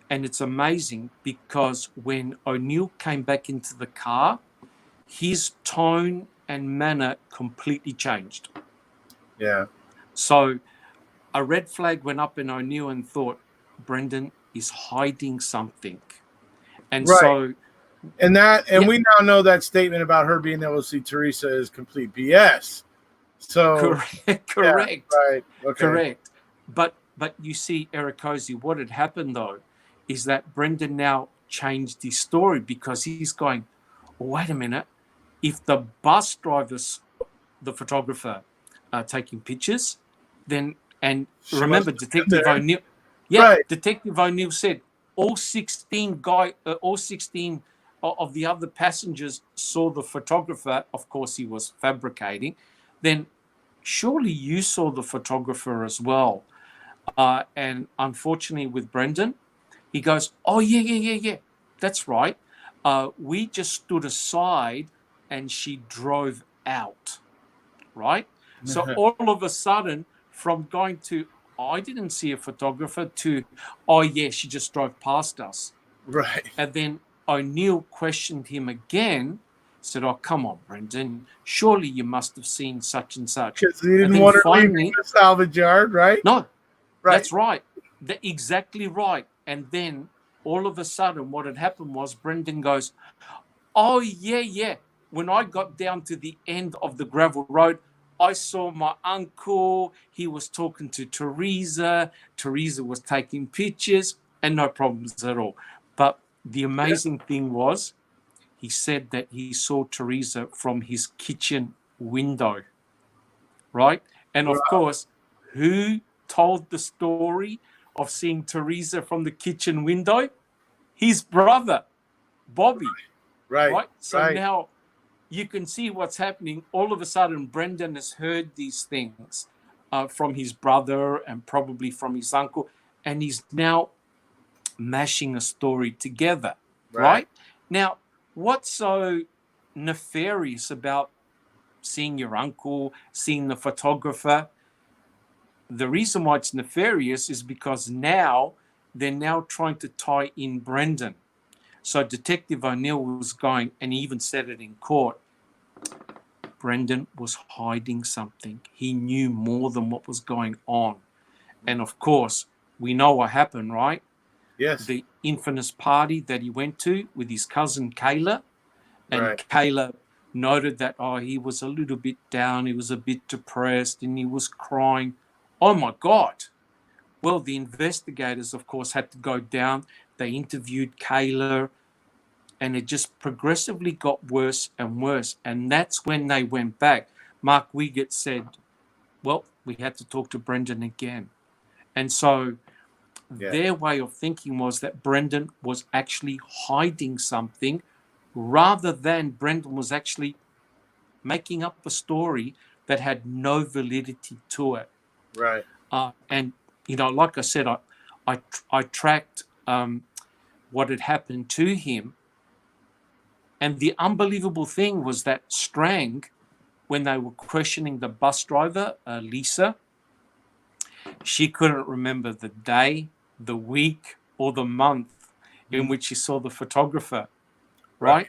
And it's amazing because when O'Neill came back into the car, his tone and manner completely changed. Yeah. So a red flag went up in O'Neill and thought, Brendan is hiding something. And so... And we now know that statement about her being able to see Teresa is complete BS. So correct. Yeah, right. Okay. Correct. But you see, Erekose, what had happened though is that Brendan now changed his story because he's going, wait a minute, if the bus driver saw the photographer taking pictures, then, and She remember must have been Detective there. O'Neill, Detective O'Neill said all 16 of the other passengers saw the photographer. Of course, he was fabricating. Then surely you saw the photographer as well. And unfortunately with Brendan, he goes, oh, yeah, that's right. We just stood aside and she drove out, right? So all of a sudden, from going to, I didn't see a photographer, to, oh, yeah, she just drove past us. Right. And then O'Neill questioned him again, said, oh, come on, Brendan, surely you must have seen such and such. Because he didn't want to leave the salvage yard, right? No, that's right. Exactly right. And then all of a sudden what had happened was Brendan goes, oh, yeah. When I got down to the end of the gravel road, I saw my uncle. He was talking to Teresa. Teresa was taking pictures and no problems at all. But the amazing thing was he said that he saw Teresa from his kitchen window, right? And of course, who told the story of seeing Teresa from the kitchen window? His brother, Bobby. Right? So now you can see what's happening. All of a sudden, Brendan has heard these things from his brother and probably from his uncle, and he's now mashing a story together, right? Now, what's so nefarious about seeing your uncle, seeing the photographer? The reason why it's nefarious is because now they're now trying to tie in Brendan. So Detective O'Neill was going, and he even said it in court, Brendan was hiding something. He knew more than what was going on. And of course, we know what happened, right? Yes. the infamous party that he went to with his cousin Kayla, and Kayla noted that he was a little bit down, he was a bit depressed, and he was crying. Oh my God. Well, the investigators, of course, had to go down. They interviewed Kayla, and it just progressively got worse and worse. And that's when they went back. Mark Wiggett said, well, we had to talk to Brendan again. And so their way of thinking was that Brendan was actually hiding something, rather than Brendan was actually making up a story that had no validity to it. Right. And, like I said, I tracked what had happened to him. And the unbelievable thing was that Strang, when they were questioning the bus driver, Lisa, she couldn't remember the day, the week, or the month in which she saw the photographer, right?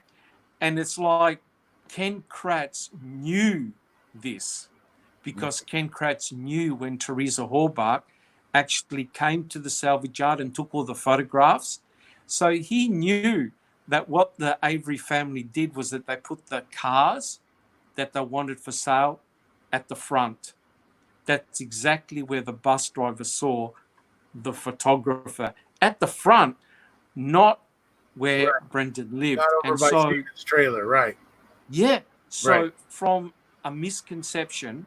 And it's like Ken Kratz knew this, because Ken Kratz knew when Teresa Horbach actually came to the salvage yard and took all the photographs. So he knew that what the Avery family did was that they put the cars that they wanted for sale at the front. That's exactly where the bus driver saw the photographer, at the front, not where Brendan lived. Not over and by so Stephen's trailer, right? Yeah. So from a misconception,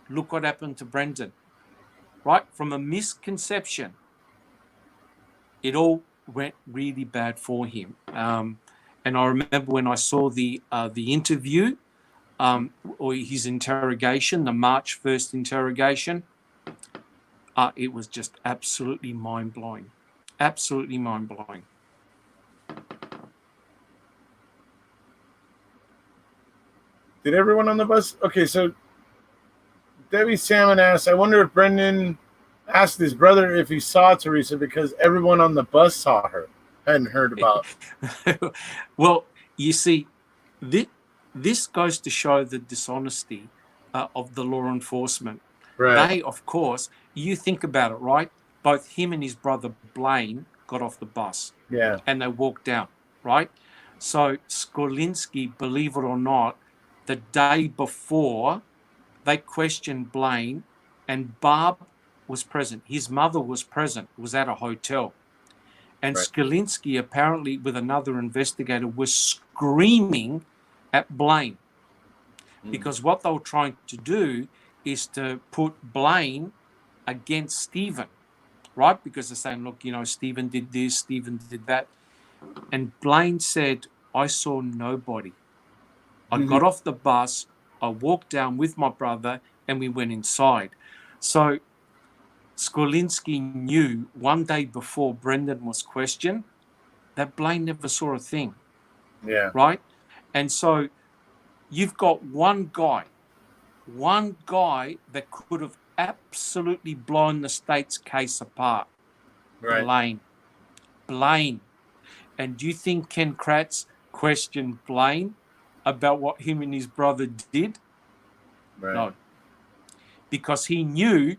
look what happened to Brendan, right? From a misconception, it all went really bad for him. And I remember when I saw the interview, or his interrogation, the March 1st interrogation, it was just absolutely mind-blowing. Absolutely mind-blowing. Did everyone on the bus? Okay, so Debbie Salmon asked, I wonder if Brendan asked his brother if he saw Teresa because everyone on the bus saw her. Hadn't heard about. Well, you see, this goes to show the dishonesty of the law enforcement. Right. They, of course, you think about it, right? Both him and his brother Blaine got off the bus. Yeah. And they walked down, right? So Skolinski, believe it or not, the day before, they questioned Blaine, and Barb was present. His mother was present, was at a hotel. And Skolinski, apparently with another investigator, was screaming at Blaine, because what they were trying to do is to put Blaine against Stephen, right? Because they're saying, look, Stephen did this, Stephen did that. And Blaine said, I saw nobody. I got off the bus, I walked down with my brother, and we went inside. So Skolinski knew one day before Brendan was questioned that Blaine never saw a thing. Yeah. Right? And so you've got one guy that could have absolutely blown the state's case apart. Right. Blaine. And do you think Ken Kratz questioned Blaine about what him and his brother did? Right. No. Because he knew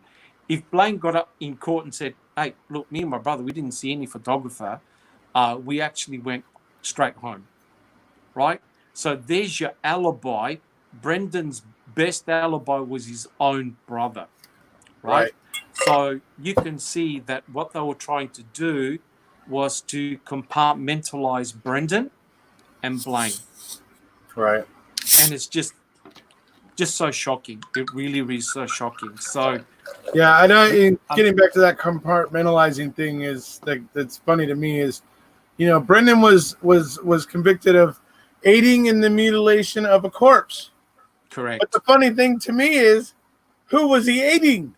if Blaine got up in court and said, hey, look, me and my brother, we didn't see any photographer, we actually went straight home, right? So there's your alibi. Brendan's best alibi was his own brother, right? So you can see that what they were trying to do was to compartmentalize Brendan and Blaine. Right. And it's just so shocking. It really is so shocking. So yeah, I know. Getting back to that compartmentalizing thing is that's funny to me is, Brendan was convicted of aiding in the mutilation of a corpse. Correct. But the funny thing to me is, who was he aiding?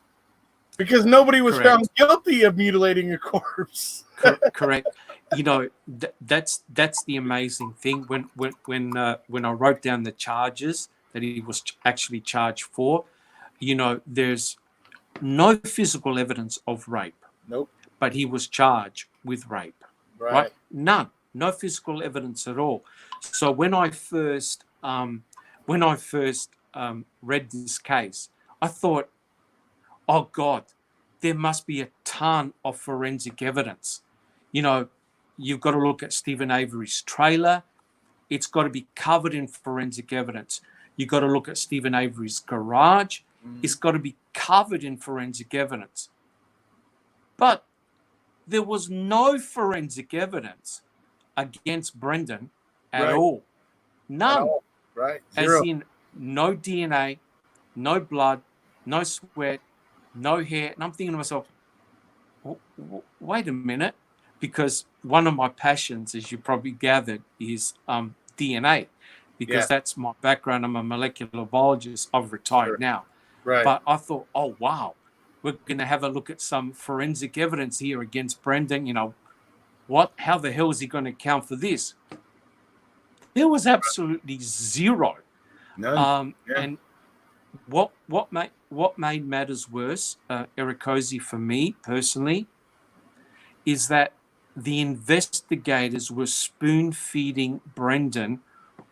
Because nobody was found guilty of mutilating a corpse. Correct. That's the amazing thing. When I wrote down the charges that he was actually charged for, there's no physical evidence of rape. Nope. But he was charged with rape. Right? None. No physical evidence at all. So when I first read this case, I thought, oh God, there must be a ton of forensic evidence. You know, you've got to look at Stephen Avery's trailer. It's got to be covered in forensic evidence. You've got to look at Stephen Avery's garage. It's got to be covered in forensic evidence. But there was no forensic evidence against Brendan at all. None. At all. Right. As Zero. in no DNA, no blood, no sweat, no hair. And I'm thinking to myself, wait a minute, because one of my passions, as you probably gathered, is DNA, because that's my background. I'm a molecular biologist. I've retired now. Right. But I thought, oh, wow, we're going to have a look at some forensic evidence here against Brendan. You know, how the hell is he going to account for this? There was absolutely zero. None. And what made matters worse, Erekose, for me personally, is that the investigators were spoon feeding Brendan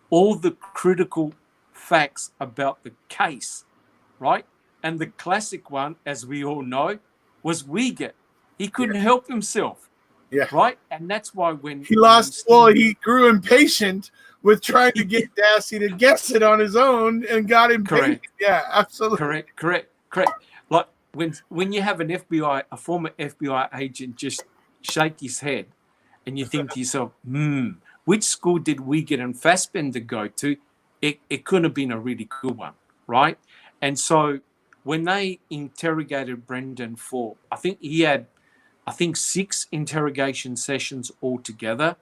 all the critical facts about the case, right? And the classic one, as we all know, was Wiegert. He couldn't help himself. Yeah. Right? And that's why when he grew impatient with trying to get Dassey to guess it on his own and got impatient. Correct. Yeah, absolutely. Correct. Like when you have a former FBI agent just shake his head and you think to yourself, which school did Wiegert and Fassbender go to? It couldn't have been a really good one, right? And so when they interrogated Brendan for, I think he had 6 interrogation sessions altogether.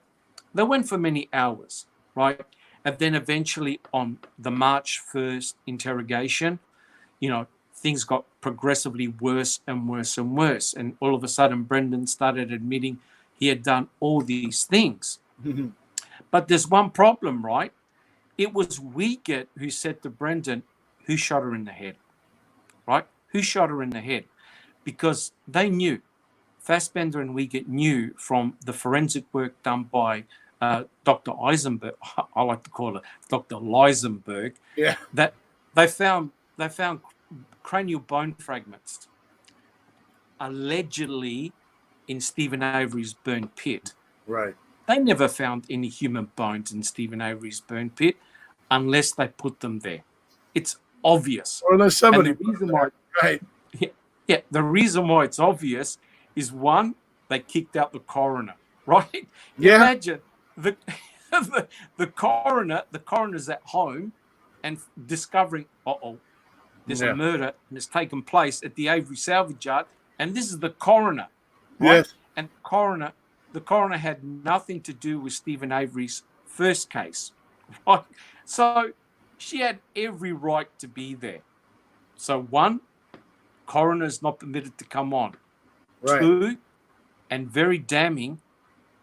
They went for many hours, right? And then eventually on the March 1st interrogation, you know, things got progressively worse and worse and worse. And all of a sudden, Brendan started admitting he had done all these things. But there's one problem, right? It was Wiegert who said to Brendan, who shot her in the head, right? Who shot her in the head? Because they knew, Fassbender and Wiegert knew from the forensic work done by Dr. Eisenberg, I like to call her Dr. Leisenberg, that they found cranial bone fragments allegedly in Stephen Avery's burn pit. Right. They never found any human bones in Stephen Avery's burn pit unless they put them there. It's obvious. Or unless somebody. And the reason why, right. Yeah, the reason why it's obvious is, one, they kicked out the coroner, right? Yeah. Imagine the coroner's at home and discovering, there's a murder and it's taken place at the Avery salvage yard, and this is the coroner, right? Yes. And the coroner had nothing to do with Stephen Avery's first case, right? So she had every right to be there. So one, coroner's not permitted to come on. Right. 2, and very damning,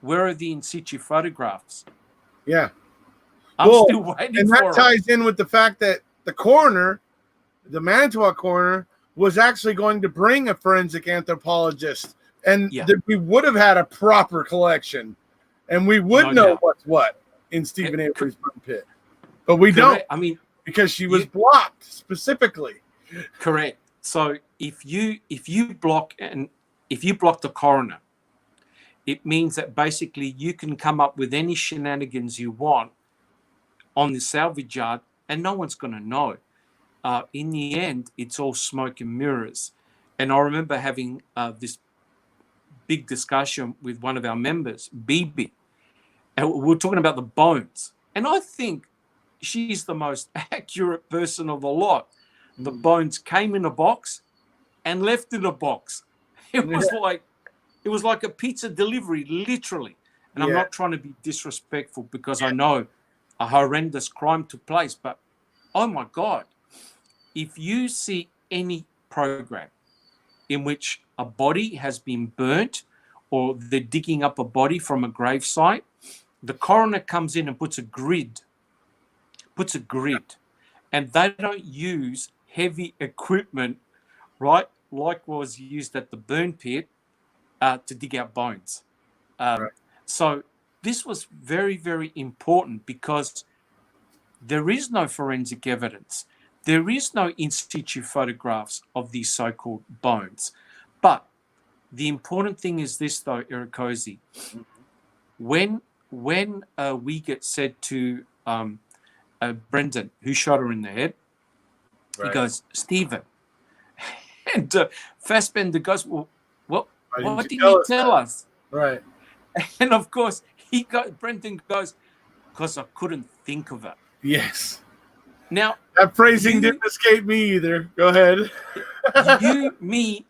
where are the in situ photographs? Yeah. I'm still waiting and for that ties in with the fact that the coroner, the Manitowoc coroner, was actually going to bring a forensic anthropologist, and we would have had a proper collection, and we would know what's what in Stephen Avery's burn pit. But we don't. I mean, because she was blocked specifically. Correct. So if you block the coroner, it means that basically you can come up with any shenanigans you want on the salvage yard, and no one's going to know. In the end, it's all smoke and mirrors. And I remember having this big discussion with one of our members, BB, and we were talking about the bones. And I think she's the most accurate person of the lot. The bones came in a box and left in a box. It was like a pizza delivery, literally. And I'm not trying to be disrespectful, because I know a horrendous crime took place. But, oh, my God, if you see any program in which a body has been burnt or they're digging up a body from a gravesite, the coroner comes in and puts a grid. And they don't use heavy equipment, right, like was used at the burn pit to dig out bones. So this was very, very important, because there is no forensic evidence. There is no in situ photographs of these so-called bones. But the important thing is this, though, Erekose. When we get said to Brendan, who shot her in the head, he goes, Stephen. And Fassbender goes, well, what didn't you tell us? Right. And of course, Brendan goes, because I couldn't think of it. Yes. Now, that phrasing didn't escape me either. Go ahead. you, me,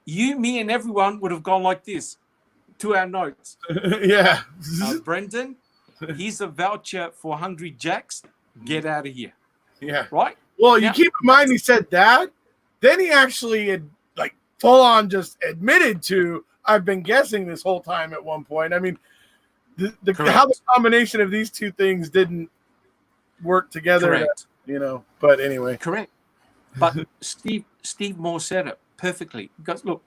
and everyone would have gone like this to our notes. Yeah. Brendan, here's a voucher for Hungry Jack's. Get out of here. Yeah. Right? Well, you keep in mind he said that. Then he actually had like full on just admitted to, I've been guessing this whole time at one point. I mean, how the combination of these two things didn't work together, but anyway. Correct. But Steve Moore said it perfectly. He goes, look,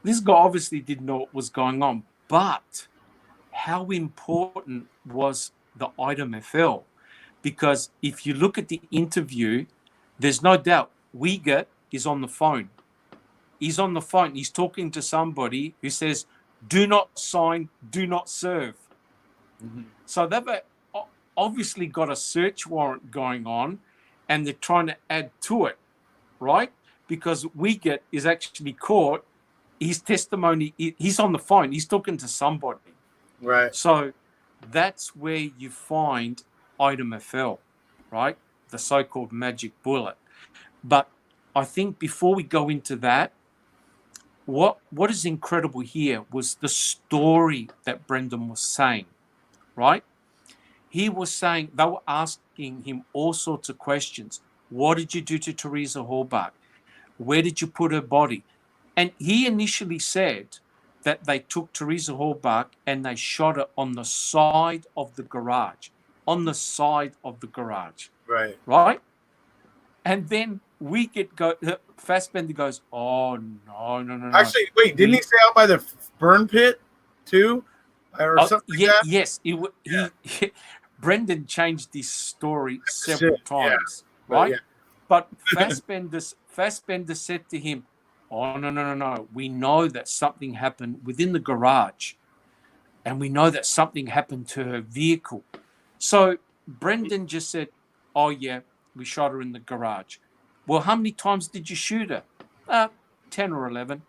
this guy obviously didn't know what was going on, but how important was the item FL? Because if you look at the interview, there's no doubt Wiegert is on the phone. He's on the phone. He's talking to somebody who says, do not sign, do not serve. Mm-hmm. So they've obviously got a search warrant going on, and they're trying to add to it, right? Because Wiegert is actually caught. His testimony, he's on the phone. He's talking to somebody. Right. So that's where you find item FL, right? The so-called magic bullet. But I think before we go into that, what is incredible here was the story that Brendan was saying, right? He was saying, they were asking him all sorts of questions. What did you do to Teresa Halbach? Where did you put her body? And he initially said that they took Teresa Halbach and they shot her on the side of the garage. On the side of the garage. Right. Right? And then Fassbender goes, oh, no. Actually, wait, didn't he say out by the burn pit too? Or something like that? Yes. Brendan changed this story several times, right? But Fassbender said to him, oh, no. We know that something happened within the garage. And we know that something happened to her vehicle. So Brendan just said, oh, yeah, we shot her in the garage. Well, how many times did you shoot her? 10 or 11.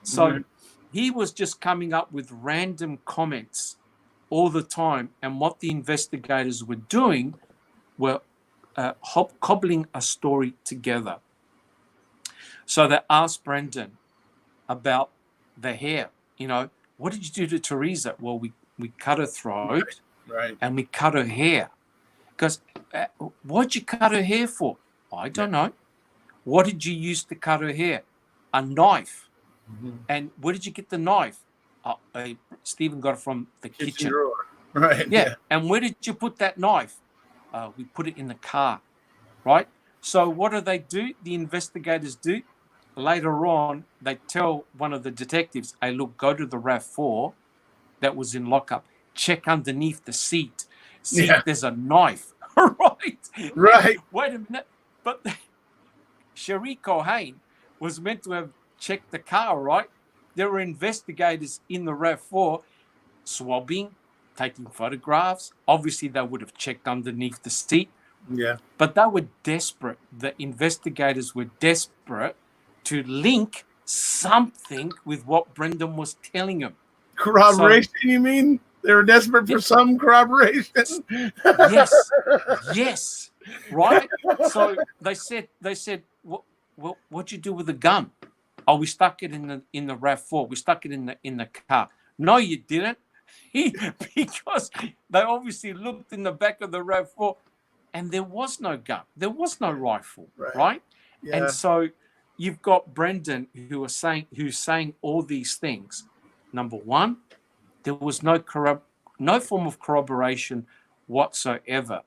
So he was just coming up with random comments all the time. And what the investigators were doing were cobbling a story together. So they asked Brendan about the hair. What did you do to Teresa? Well, we cut her throat. Right. And we cut her hair. Because what'd you cut her hair for? I don't know. What did you use to cut her hair? A knife. Mm-hmm. And where did you get the knife? Stephen got it from the kitchen. Drawer. Right. Yeah. And where did you put that knife? We put it in the car. Right? So what do? The investigators do. Later on, they tell one of the detectives, hey, look, go to the RAV4 that was in lockup. Check underneath the seat. See if there's a knife. Right. Wait a minute. But Cherie Cohane was meant to have checked the car, right? There were investigators in the RAV4 swabbing, taking photographs. Obviously, they would have checked underneath the seat. Yeah. But they were desperate. The investigators were desperate to link something with what Brendan was telling them. Corroboration, you mean? They were desperate for some corroboration. Yes, right. So they said, what'd you do with the gun? Oh, we stuck it in the RAV4. We stuck it in the car. No, you didn't. Because they obviously looked in the back of the RAV4, and there was no gun. There was no rifle, right? Yeah. And so you've got Brendan who's saying all these things. Number one, there was no form of corroboration whatsoever.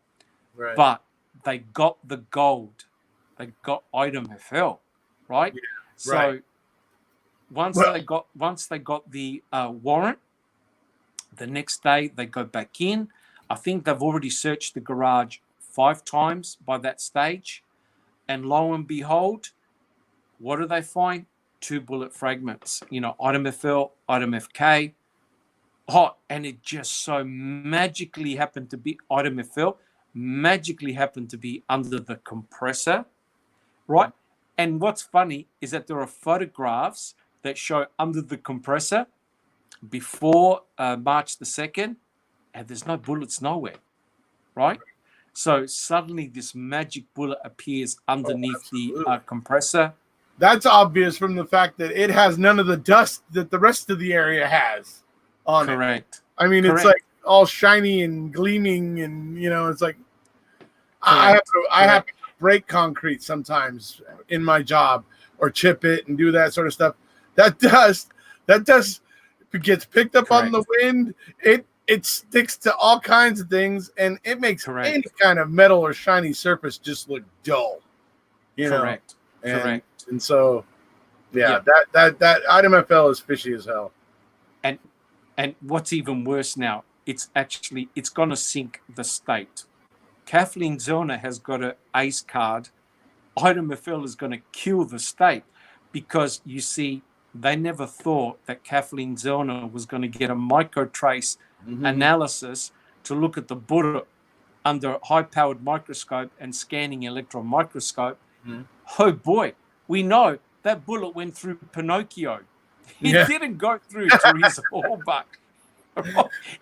Right. But they got the gold. They got item FL, right? Yeah, so once they got the warrant, the next day they go back in. I think they've already searched the garage 5 times by that stage. And lo and behold, what do they find? 2 bullet fragments, item FL, item FK. Oh, and it just so magically happened to be item FL, magically happened to be under the compressor, right? And what's funny is that there are photographs that show under the compressor before March the 2nd, and there's no bullets nowhere, right? So suddenly this magic bullet appears underneath the compressor. That's obvious from the fact that it has none of the dust that the rest of the area has on Correct. it. I mean, it's like all shiny and gleaming, and it's like I have to break concrete sometimes in my job or chip it and do that sort of stuff. That dust gets picked up on the wind. It sticks to all kinds of things, and it makes any kind of metal or shiny surface just look dull. Correct. And so, that item FL is fishy as hell. And what's even worse now, it's going to sink the state. Kathleen Zellner has got an ace card. Item FL is going to kill the state because, you see, they never thought that Kathleen Zellner was going to get a microtrace analysis to look at the bullet under a high-powered microscope and scanning electron microscope. Oh, boy, we know that bullet went through Pinocchio. It didn't go through Teresa Hallbuck.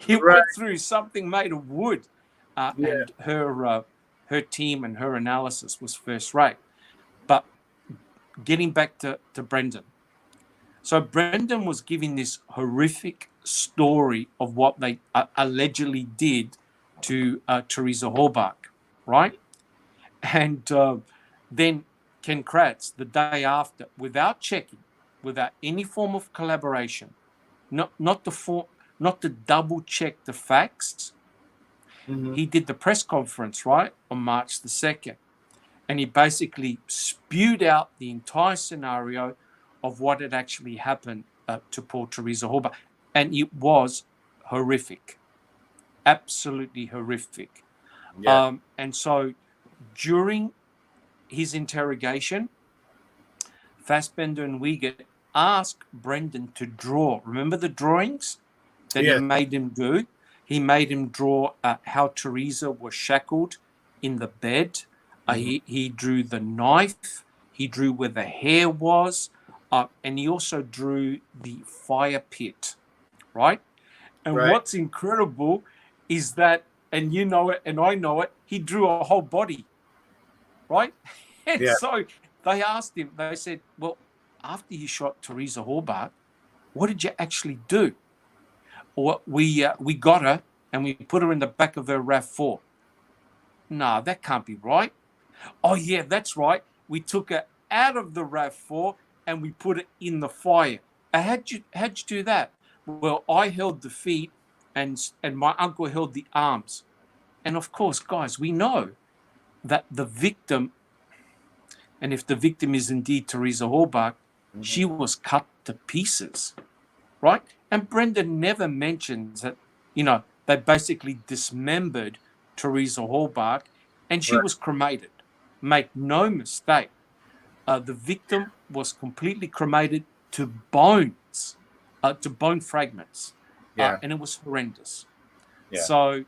It went through something made of wood. And her team and her analysis was first rate. But getting back to Brendan. So Brendan was giving this horrific story of what they allegedly did to Teresa Hallbuck, right? And then Ken Kratz, the day after, without checking, without any form of collaboration, not to double check the facts, he did the press conference, right, on March the 2nd. And he basically spewed out the entire scenario of what had actually happened to poor Teresa Hallbuck. And it was horrific, absolutely horrific. And so during his interrogation, Fassbender and Wiegert asked Brendan to draw. Remember the drawings that he made him do? He made him draw how Teresa was shackled in the bed. He drew the knife. He drew where the hair was. And he also drew the fire pit, right? And what's incredible is that, and you know it, and I know it, he drew a whole body, right? And so they asked him, they said, well, after you shot Teresa Hallbuck, what did you actually do? Well, we got her and we put her in the back of her RAV4. No, that can't be right. Oh, yeah, that's right. We took her out of the RAV4 and we put it in the fire. How'd you do that? Well, I held the feet and my uncle held the arms. And of course, guys, we know that the victim, and if the victim is indeed Teresa Hallbuck, she was cut to pieces, right? And Brendan never mentions that, they basically dismembered Teresa Hallbuck and she was cremated. Make no mistake. The victim was completely cremated to bones, to bone fragments. And it was horrendous. So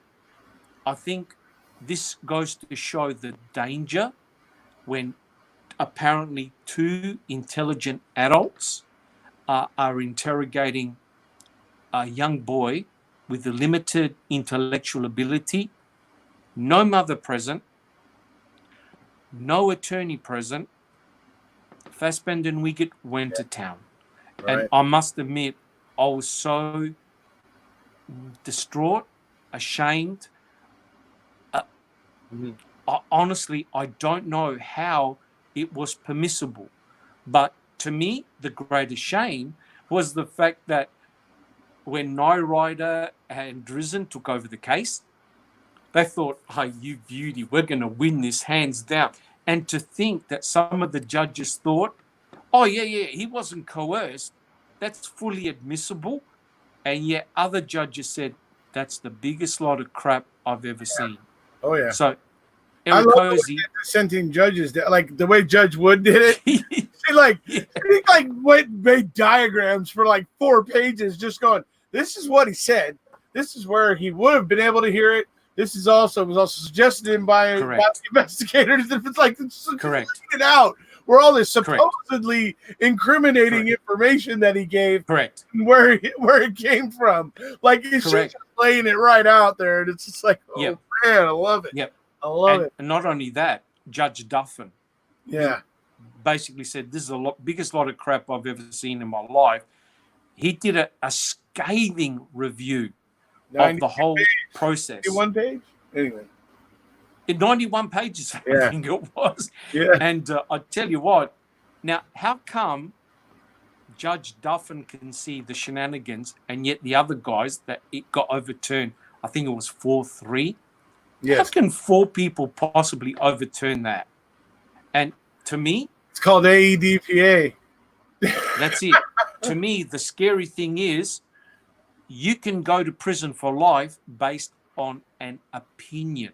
I think this goes to show the danger when apparently 2 intelligent adults are interrogating a young boy with a limited intellectual ability, no mother present, no attorney present. Fassbender and Wiegert went to town. And I must admit, I was so distraught, ashamed. Honestly, I don't know how it was permissible. But to me, the greatest shame was the fact that when Knight Rider and Drizzen took over the case, they thought, oh, you beauty, we're going to win this hands down. And to think that some of the judges thought, oh, yeah, he wasn't coerced. That's fully admissible. And yet other judges said, that's the biggest lot of crap I've ever seen. Oh, yeah. So, I love the dissenting judges, like the way Judge Wood did it. He made diagrams for like 4 pages, just going, this is what he said. This is where he would have been able to hear it. This is was also suggested by the investigators. If it's like, correct, it out where all this supposedly incriminating information that he gave, correct, and where it came from, like it's just laying it right out there, and it's just like, man, I love it. Yep, I love it. And not only that, Judge Duffin, basically said this is the biggest lot of crap I've ever seen in my life. He did a scathing review of the whole process. 91 page? Anyway. 91 pages, I think it was. Yeah. And I tell you what, now, how come Judge Duffin can see the shenanigans and yet the other guys that it got overturned, I think it was 4-3? Yes. How can 4 people possibly overturn that? And to me, it's called AEDPA. That's it. To me, the scary thing is you can go to prison for life based on an opinion.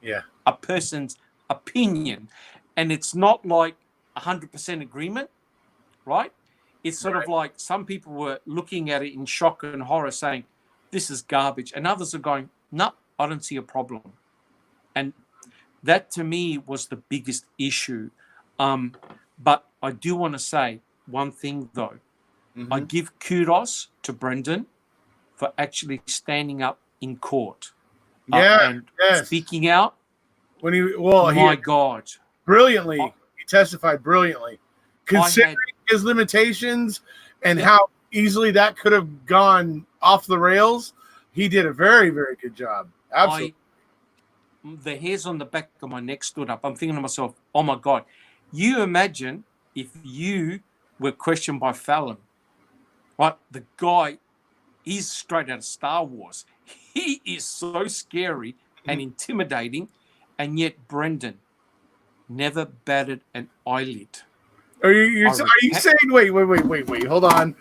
Yeah. A person's opinion. And it's not like 100% agreement, right? It's sort of like some people were looking at it in shock and horror saying, this is garbage. And others are going, no, I don't see a problem. And that to me was the biggest issue. But I do want to say one thing though. Mm-hmm. I give kudos to Brendan for actually standing up in court. And speaking out. When he God. Brilliantly. He testified brilliantly. Considering his limitations and how easily that could have gone off the rails, he did a very, very good job. Absolutely. The hairs on the back of my neck stood up. I'm thinking to myself, oh my God, you imagine if you were questioned by Fallon, right? The guy, he's straight out of Star Wars. He is so scary and intimidating, and yet Brendan never batted an eyelid. Are you saying, wait, hold on.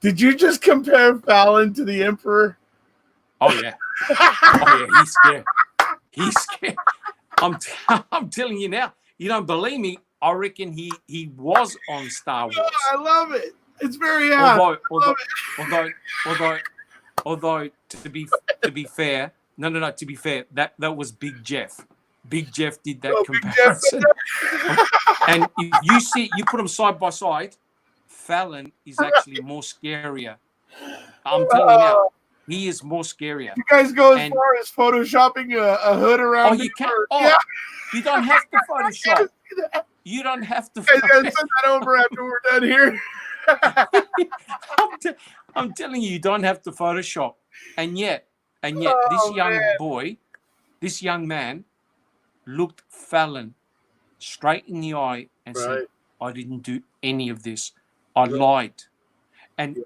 Did you just compare Fallon to the Emperor? Oh, yeah. He's scared. He's scared. I'm telling you now. You don't believe me? I reckon he was on Star Wars. I love it. It's very apt. Although to be fair, to be fair, that was Big Jeff. Big Jeff did that comparison. And if you put them side by side, Fallon is actually more scarier. I'm telling you now, he is more scarier. You guys go as far as photoshopping a hood around. Oh, you can't. You don't have to Photoshop. You don't have to. You guys send that over after we're done here. I'm telling you, you don't have to Photoshop. And yet, this young man, looked Fallon straight in the eye and said, I didn't do any of this. I lied. And,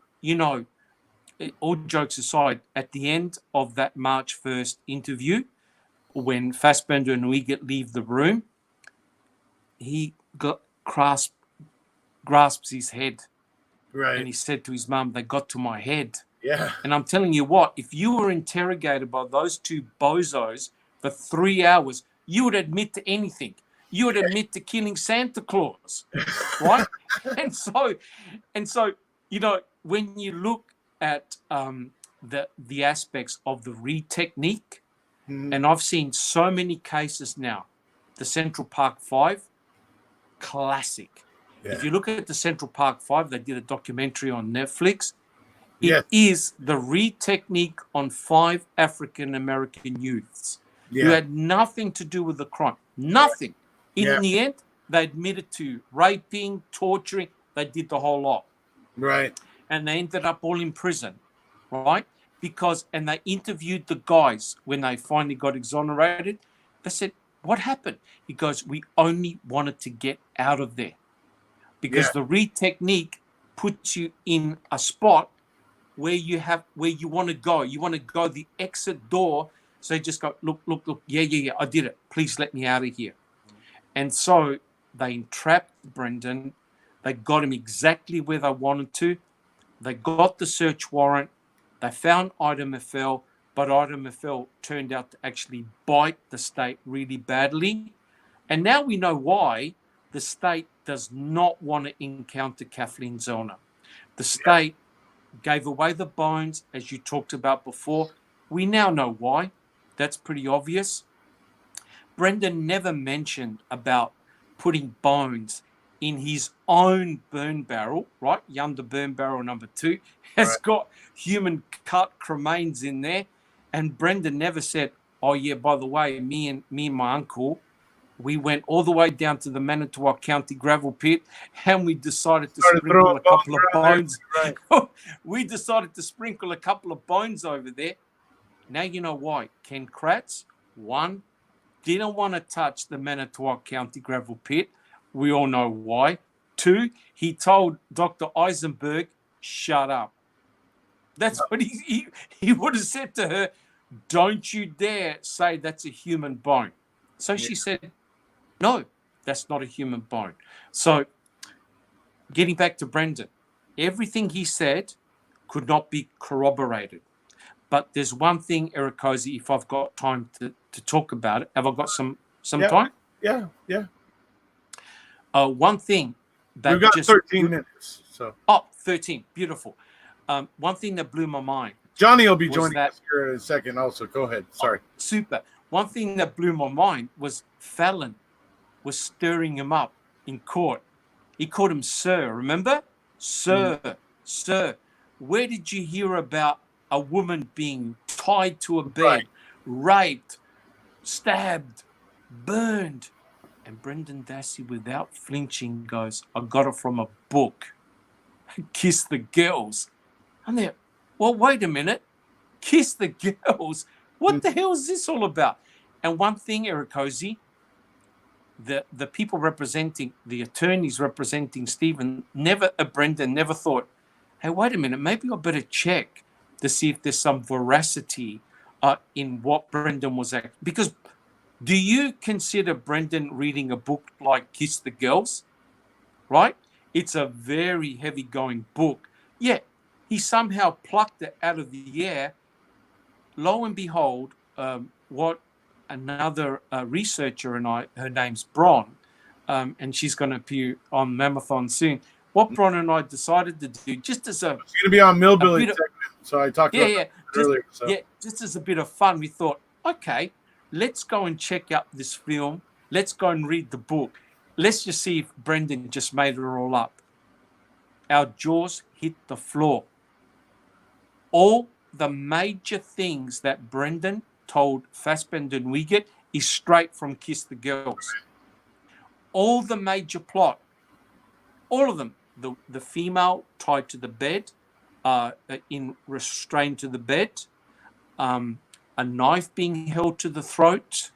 all jokes aside, at the end of that March 1st interview, when Fassbender and Wiegert leave the room, he grasps his head. Right. And he said to his mum, they got to my head. Yeah. And I'm telling you what, if you were interrogated by those two bozos for 3 hours, you would admit to anything. You would admit to killing Santa Claus, right? and so, when you look at the aspects of the read technique, and I've seen so many cases now, the Central Park 5, classic. Yeah. If you look at the Central Park 5, they did a documentary on Netflix. It is the read technique on 5 African-American youths who had nothing to do with the crime. Nothing. In the end, they admitted to raping, torturing. They did the whole lot. Right. And they ended up all in prison, right? And they interviewed the guys when they finally got exonerated. They said, what happened? He goes, we only wanted to get out of there. Because the read technique puts you in a spot where you want to go. You want to go the exit door. So you just go, look. Yeah, I did it. Please let me out of here. And so they entrapped Brendan. They got him exactly where they wanted to. They got the search warrant. They found Ida Mafel, but Ida Mafel turned out to actually bite the state really badly. And now we know why the state does not want to encounter Kathleen Zellner. The state gave away the bones, as you talked about before. We now know why. That's pretty obvious. Brendan never mentioned about putting bones in his own burn barrel, right? Yonder burn barrel number 2 has got human cut cremains in there. And Brendan never said, oh yeah, by the way, me and my uncle, we went all the way down to the Manitowoc County gravel pit and we decided to sprinkle a couple of bones. Right. We decided to sprinkle a couple of bones over there. Now you know why. Ken Kratz, 1, didn't want to touch the Manitowoc County gravel pit. We all know why. 2, he told Dr. Eisenberg, shut up. That's what he would have said to her. Don't you dare say that's a human bone. So she said, no, that's not a human bone. So getting back to Brendan, everything he said could not be corroborated. But there's one thing, Erekose, if I've got time to talk about it. Have I got some time? Yeah. One thing that we've got 13 minutes. So 13, beautiful. One thing that blew my mind. Johnny will be joining us here in a second also. Go ahead. Sorry. Super. One thing that blew my mind was Fallon was stirring him up in court. He called him sir, remember? Sir. Where did you hear about a woman being tied to a bed, raped, stabbed, burned? And Brendan Dassey, without flinching, goes, I got it from a book. Kiss the girls. I'm there, well, wait a minute. Kiss the girls? What the hell is this all about? And one thing, Erekose, the people representing, the attorneys representing Stephen, Brendan never thought, hey, wait a minute, maybe I better check to see if there's some veracity in what Brendan was at. Because do you consider Brendan reading a book like Kiss the Girls? Right? It's a very heavy-going book. Yet, he somehow plucked it out of the air. Lo and behold, what another researcher and I, her name's Bron, and she's going to appear on MaM-a-Thon soon. What Bron and I decided to do, just as a... It's going to be on Millbilly segment, so I talked about that earlier. So. Yeah, just as a bit of fun, we thought, okay, let's go and check out this film. Let's go and read the book. Let's just see if Brendan just made it all up. Our jaws hit the floor. All the major things that Brendan told Fassbender and Wiegert is straight from Kiss the Girls. All the major plot, all of them, the female tied to the bed, restrained to the bed, a knife being held to the throat,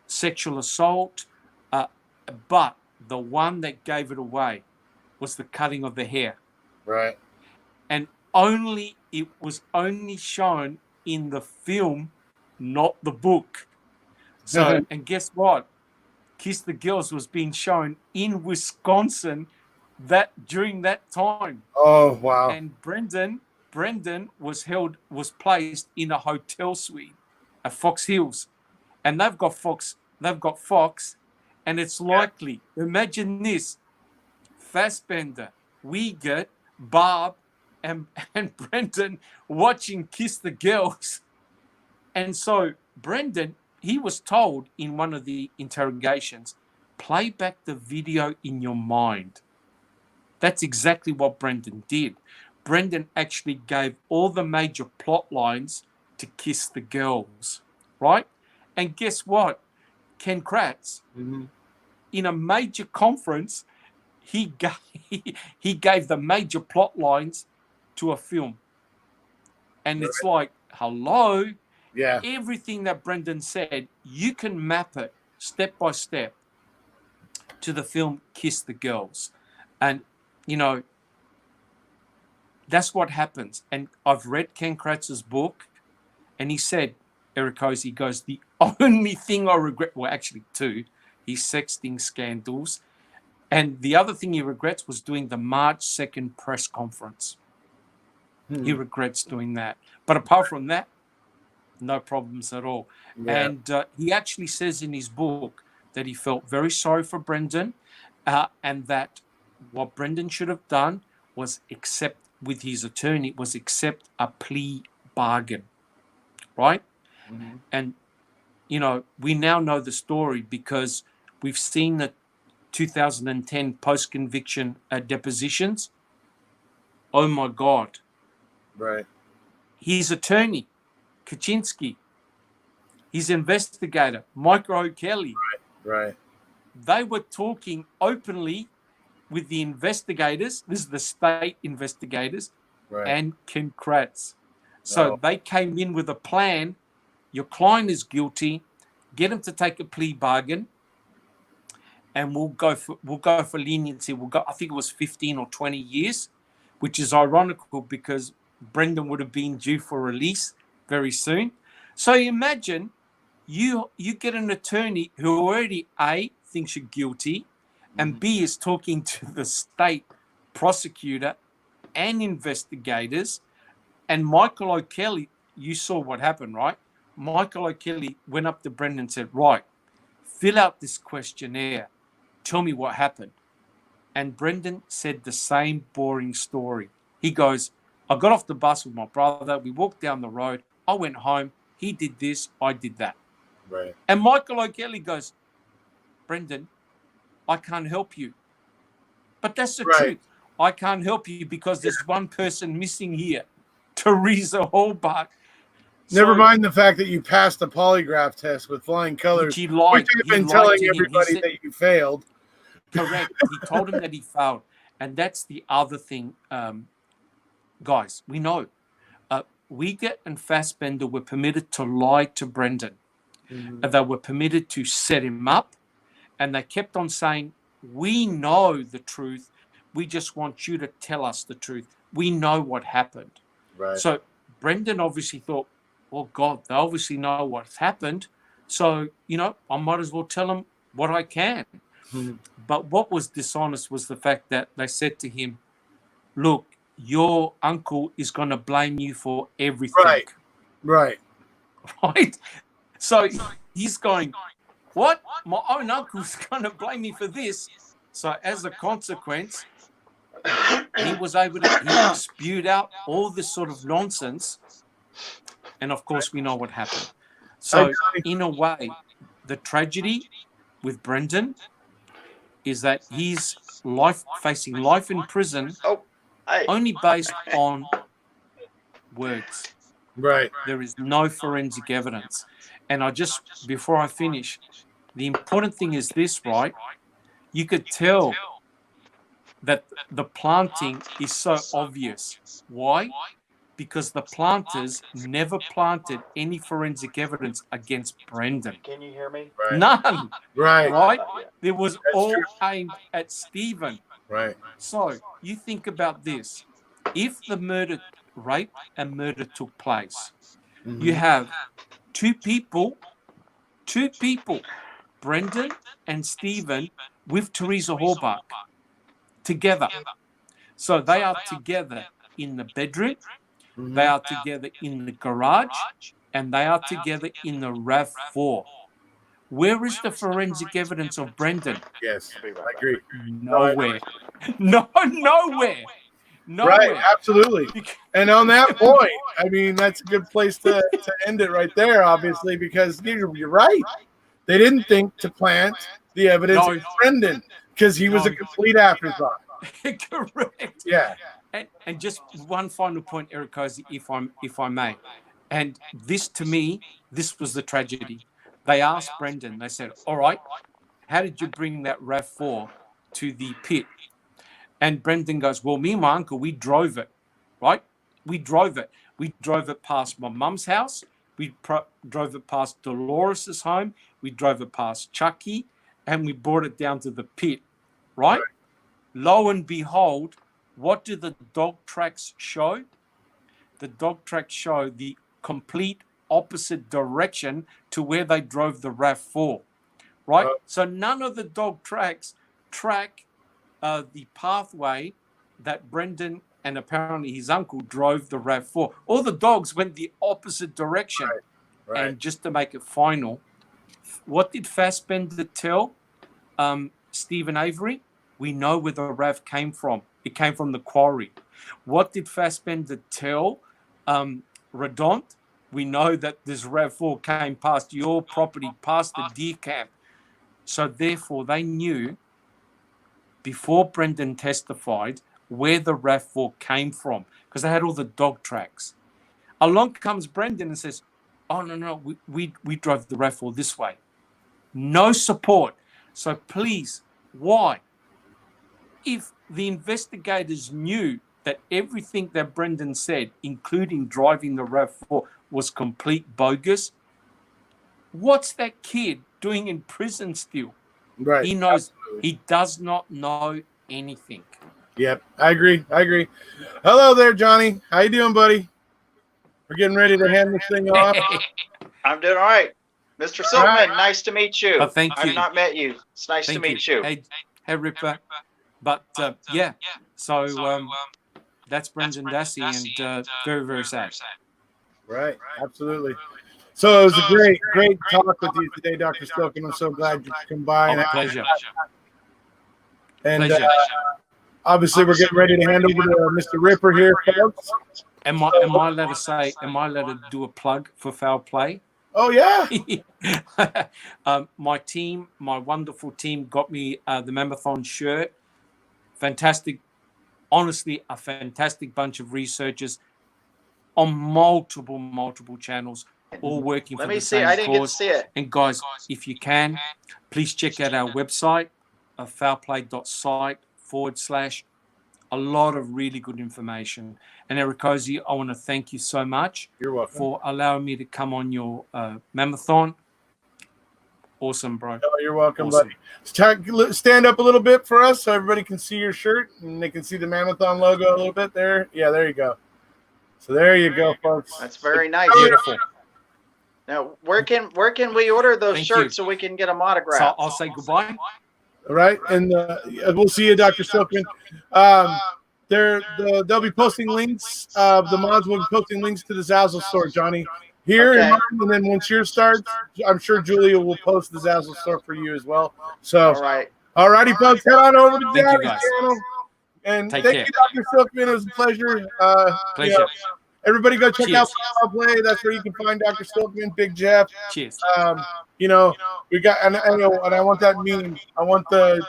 sexual assault, but the one that gave it away was the cutting of the hair. Right. And it was only shown in the film, not the book. So, and guess what? Kiss the Girls was being shown in Wisconsin during that time. Oh, wow. And Brendan was placed in a hotel suite at Fox Hills. And they've got Fox, and it's likely, imagine this, Fassbender, Wiegert, Barb, and Brendan watching Kiss the Girls. And so Brendan, he was told in one of the interrogations, play back the video in your mind. That's exactly what Brendan did. Brendan actually gave all the major plot lines to Kiss the Girls, right? And guess what? Ken Kratz, in a major conference, he gave the major plot lines to a film. And it's like, hello? Yeah. Everything that Brendan said, you can map it step by step to the film Kiss the Girls. And, you know, that's what happens. And I've read Ken Kratz's book, and he said, Erekose, he goes, the only thing I regret, well, actually 2, his sexting scandals. And the other thing he regrets was doing the March 2nd press conference. He regrets doing that. But apart from that, no problems at all. Yeah. And he actually says in his book that he felt very sorry for Brendan, and that what Brendan should have done was accept with his attorney was accept a plea bargain, right? Mhm. And you know, we now know the story because we've seen the 2010 post-conviction depositions. Oh my God! Right. His attorney, Kaczynski, his investigator, Michael O'Kelly, Right. they were talking openly with the investigators. This is the state investigators, Right. and Kim Kratz. So they came in with a plan. Your client is guilty. Get him to take a plea bargain, and we'll go for leniency. I think it was 15 or 20 years, which is ironical because Brendan would have been due for release very soon. So imagine you get an attorney who already A, thinks you're guilty, and B, is talking to the state prosecutor and investigators. And Michael O'Kelly, you saw what happened, right? Michael O'Kelly went up to Brendan and said, right, fill out this questionnaire. Tell me what happened. And Brendan said the same boring story. He goes, I got off the bus with my brother. We walked down the road. I went home. He did this. I did that. Right. And Michael O'Kelly goes, Brendan, I can't help you. But that's the truth. I can't help you because there's one person missing here, Teresa Hallbach. Never mind the fact that you passed the polygraph test with flying colors, which he lied. I've been telling everybody said, that you failed. Correct. He told him that he failed. And that's the other thing, guys, we know. Uyghur and Fassbender were permitted to lie to Brendan. They were permitted to set him up. And they kept on saying, we know the truth. We just want you to tell us the truth. We know what happened. Right. So Brendan obviously thought, well, God, they obviously know what's happened. So, you know, I might as well tell them what I can. But what was dishonest was the fact that they said to him, look, your uncle is going to blame you for everything. Right. Right. Right? So he's going, what? My own uncle's going to blame me for this. So as a consequence, he was able to, he spewed out all this sort of nonsense. And of course, we know what happened. So in a way, the tragedy with Brendan is that he's facing life in prison only based on words. Right. There is no forensic evidence. And before I finish, the important thing is this, right? You could tell that the planting is so obvious. Why? Because the planters never planted any forensic evidence against Brendan. Can you hear me? Right. None. Right. Right? There was all aimed at Stephen. Right. So you think about this. If the rape and murder took place, you have two people, Brendan and Stephen with Teresa Hallbach together. So they are together in the bedroom, they are together in the garage, and they are together in the RAV4. Where is the forensic evidence of Brendan? Yes, I agree. Nowhere. Nowhere. Right, absolutely. And on that point, I mean, that's a good place to end it right there, obviously, because you're right. They didn't think to plant the evidence of Brendan because he was a complete afterthought. Correct. Yeah. And just one final point, Erekose, if I may. And this, to me, this was the tragedy. They asked Brendan, they said, all right, how did you bring that RAV4 to the pit? And Brendan goes, well, me and my uncle, we drove it, right? We drove it. We drove it past my mum's house. We drove it past Dolores's home. We drove it past Chucky, and we brought it down to the pit, right? Lo and behold, what do the dog tracks show? The dog tracks show the complete opposite direction to where they drove the RAV4, right? So none of the dog tracks track the pathway that Brendan and apparently his uncle drove the RAV4. All the dogs went the opposite direction. Right. And just to make it final, Fassbender tell Stephen Avery? We know where the RAV came from. It came from the quarry. What did Fassbender tell Redont? We know that this RAV4 came past your property, past the deer camp. So therefore, they knew before Brendan testified where the RAV4 came from, because they had all the dog tracks. Along comes Brendan and says, oh, no, we drove the RAV4 this way. No support. So please, why? If the investigators knew that everything that Brendan said, including driving the RAV4, was complete bogus, what's that kid doing in prison still? Right. He knows. Absolutely. He does not know anything. Yep, I agree. Hello there, Johnny. How you doing, buddy? We're getting ready to hand this thing off. I'm doing all right. Mr. Silverman, nice to meet you. Oh, thank you. I've not met you. It's nice to meet you. Hey, Ripper. But yeah, so that's Brendan Dassey, and very, very sad. Right, absolutely. So it was a great talk with you today, Dr. Silverman. I'm so glad you could come by. Oh, pleasure. And obviously, we're getting ready to hand over to Mr. Ripper here, folks. Am I allowed to do a plug for Foul Play? Oh, yeah. My team, my wonderful team, got me the MaM-a-Thon shirt. Fantastic. Honestly, a fantastic bunch of researchers on multiple channels, all working for the same cause. I didn't get to see it. And guys, if you can, please check out our website, foulplay.site/. A lot of really good information. And Erekose, I want to thank you so much. You're welcome. For allowing me to come on your MaM-a-Thon. Awesome, bro. Oh, you're welcome, awesome. Buddy. Stand up a little bit for us so everybody can see your shirt and they can see the MaM-a-Thon logo a little bit there. Yeah, there you go. So there you go, folks. That's very nice. Beautiful. Now, where can we order those shirts so we can get them autographed? So I'll say goodbye. All right, and we'll see you, Dr. Silverman. They'll be posting links. The mods will be posting links to the Zazzle store, Johnny. Here, okay. And then once yours starts, I'm sure Julia will post the Zazzle store for you as well. So, all righty, folks, head on over to Johnny's channel. And thank you, Dr. Silverman. It was a pleasure. Pleasure. Everybody go check out Foul Play. That's where you can find Dr. Silverman, Big Jeff. Cheers. We got, and I want that meme. I want the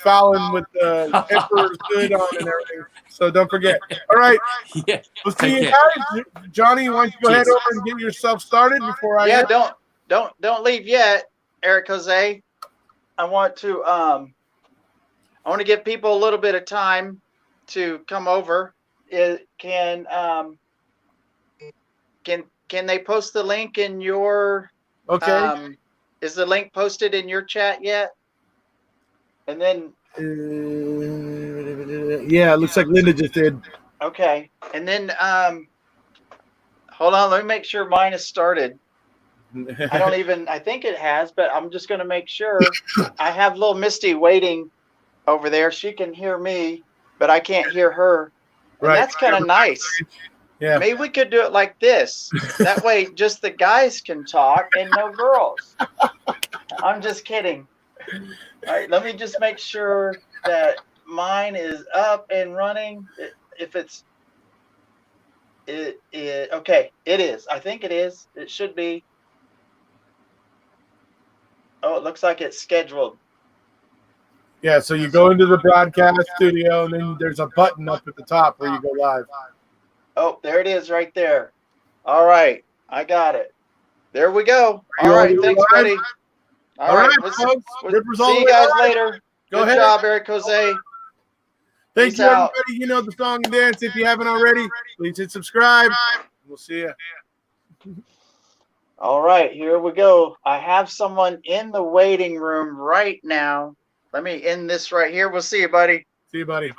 Fallon with the Emperor's hood on and everything. So don't forget. All right. Yeah. We'll see you guys. Johnny, why don't you go ahead over and get yourself started before I. Yeah, don't leave yet, Erekose. I want to give people a little bit of time to come over. Can they post the link in your? Okay. Is the link posted in your chat yet? And then. Yeah, it looks like Linda just did. Okay, and then hold on. Let me make sure mine is started. I think it has, but I'm just going to make sure. I have little Misty waiting over there. She can hear me, but I can't hear her. And that's kind of nice. Yeah. Maybe we could do it like this. That way just the guys can talk and no girls. I'm just kidding. All right, let me just make sure that mine is up and running. If it's okay, it is. I think it is. It should be. Oh, it looks like it's scheduled. Yeah, so you go into the broadcast studio, and then there's a button up at the top where you go live. Oh, there it is right there. All right, I got it. There we go. All right, thanks, buddy. All right, folks. See you guys later. Good job, Erekose. Thank you, everybody. You know the song and dance. If you haven't already, please hit subscribe. We'll see you. All right, here we go. I have someone in the waiting room right now. Let me end this right here. We'll see you, buddy. See you, buddy.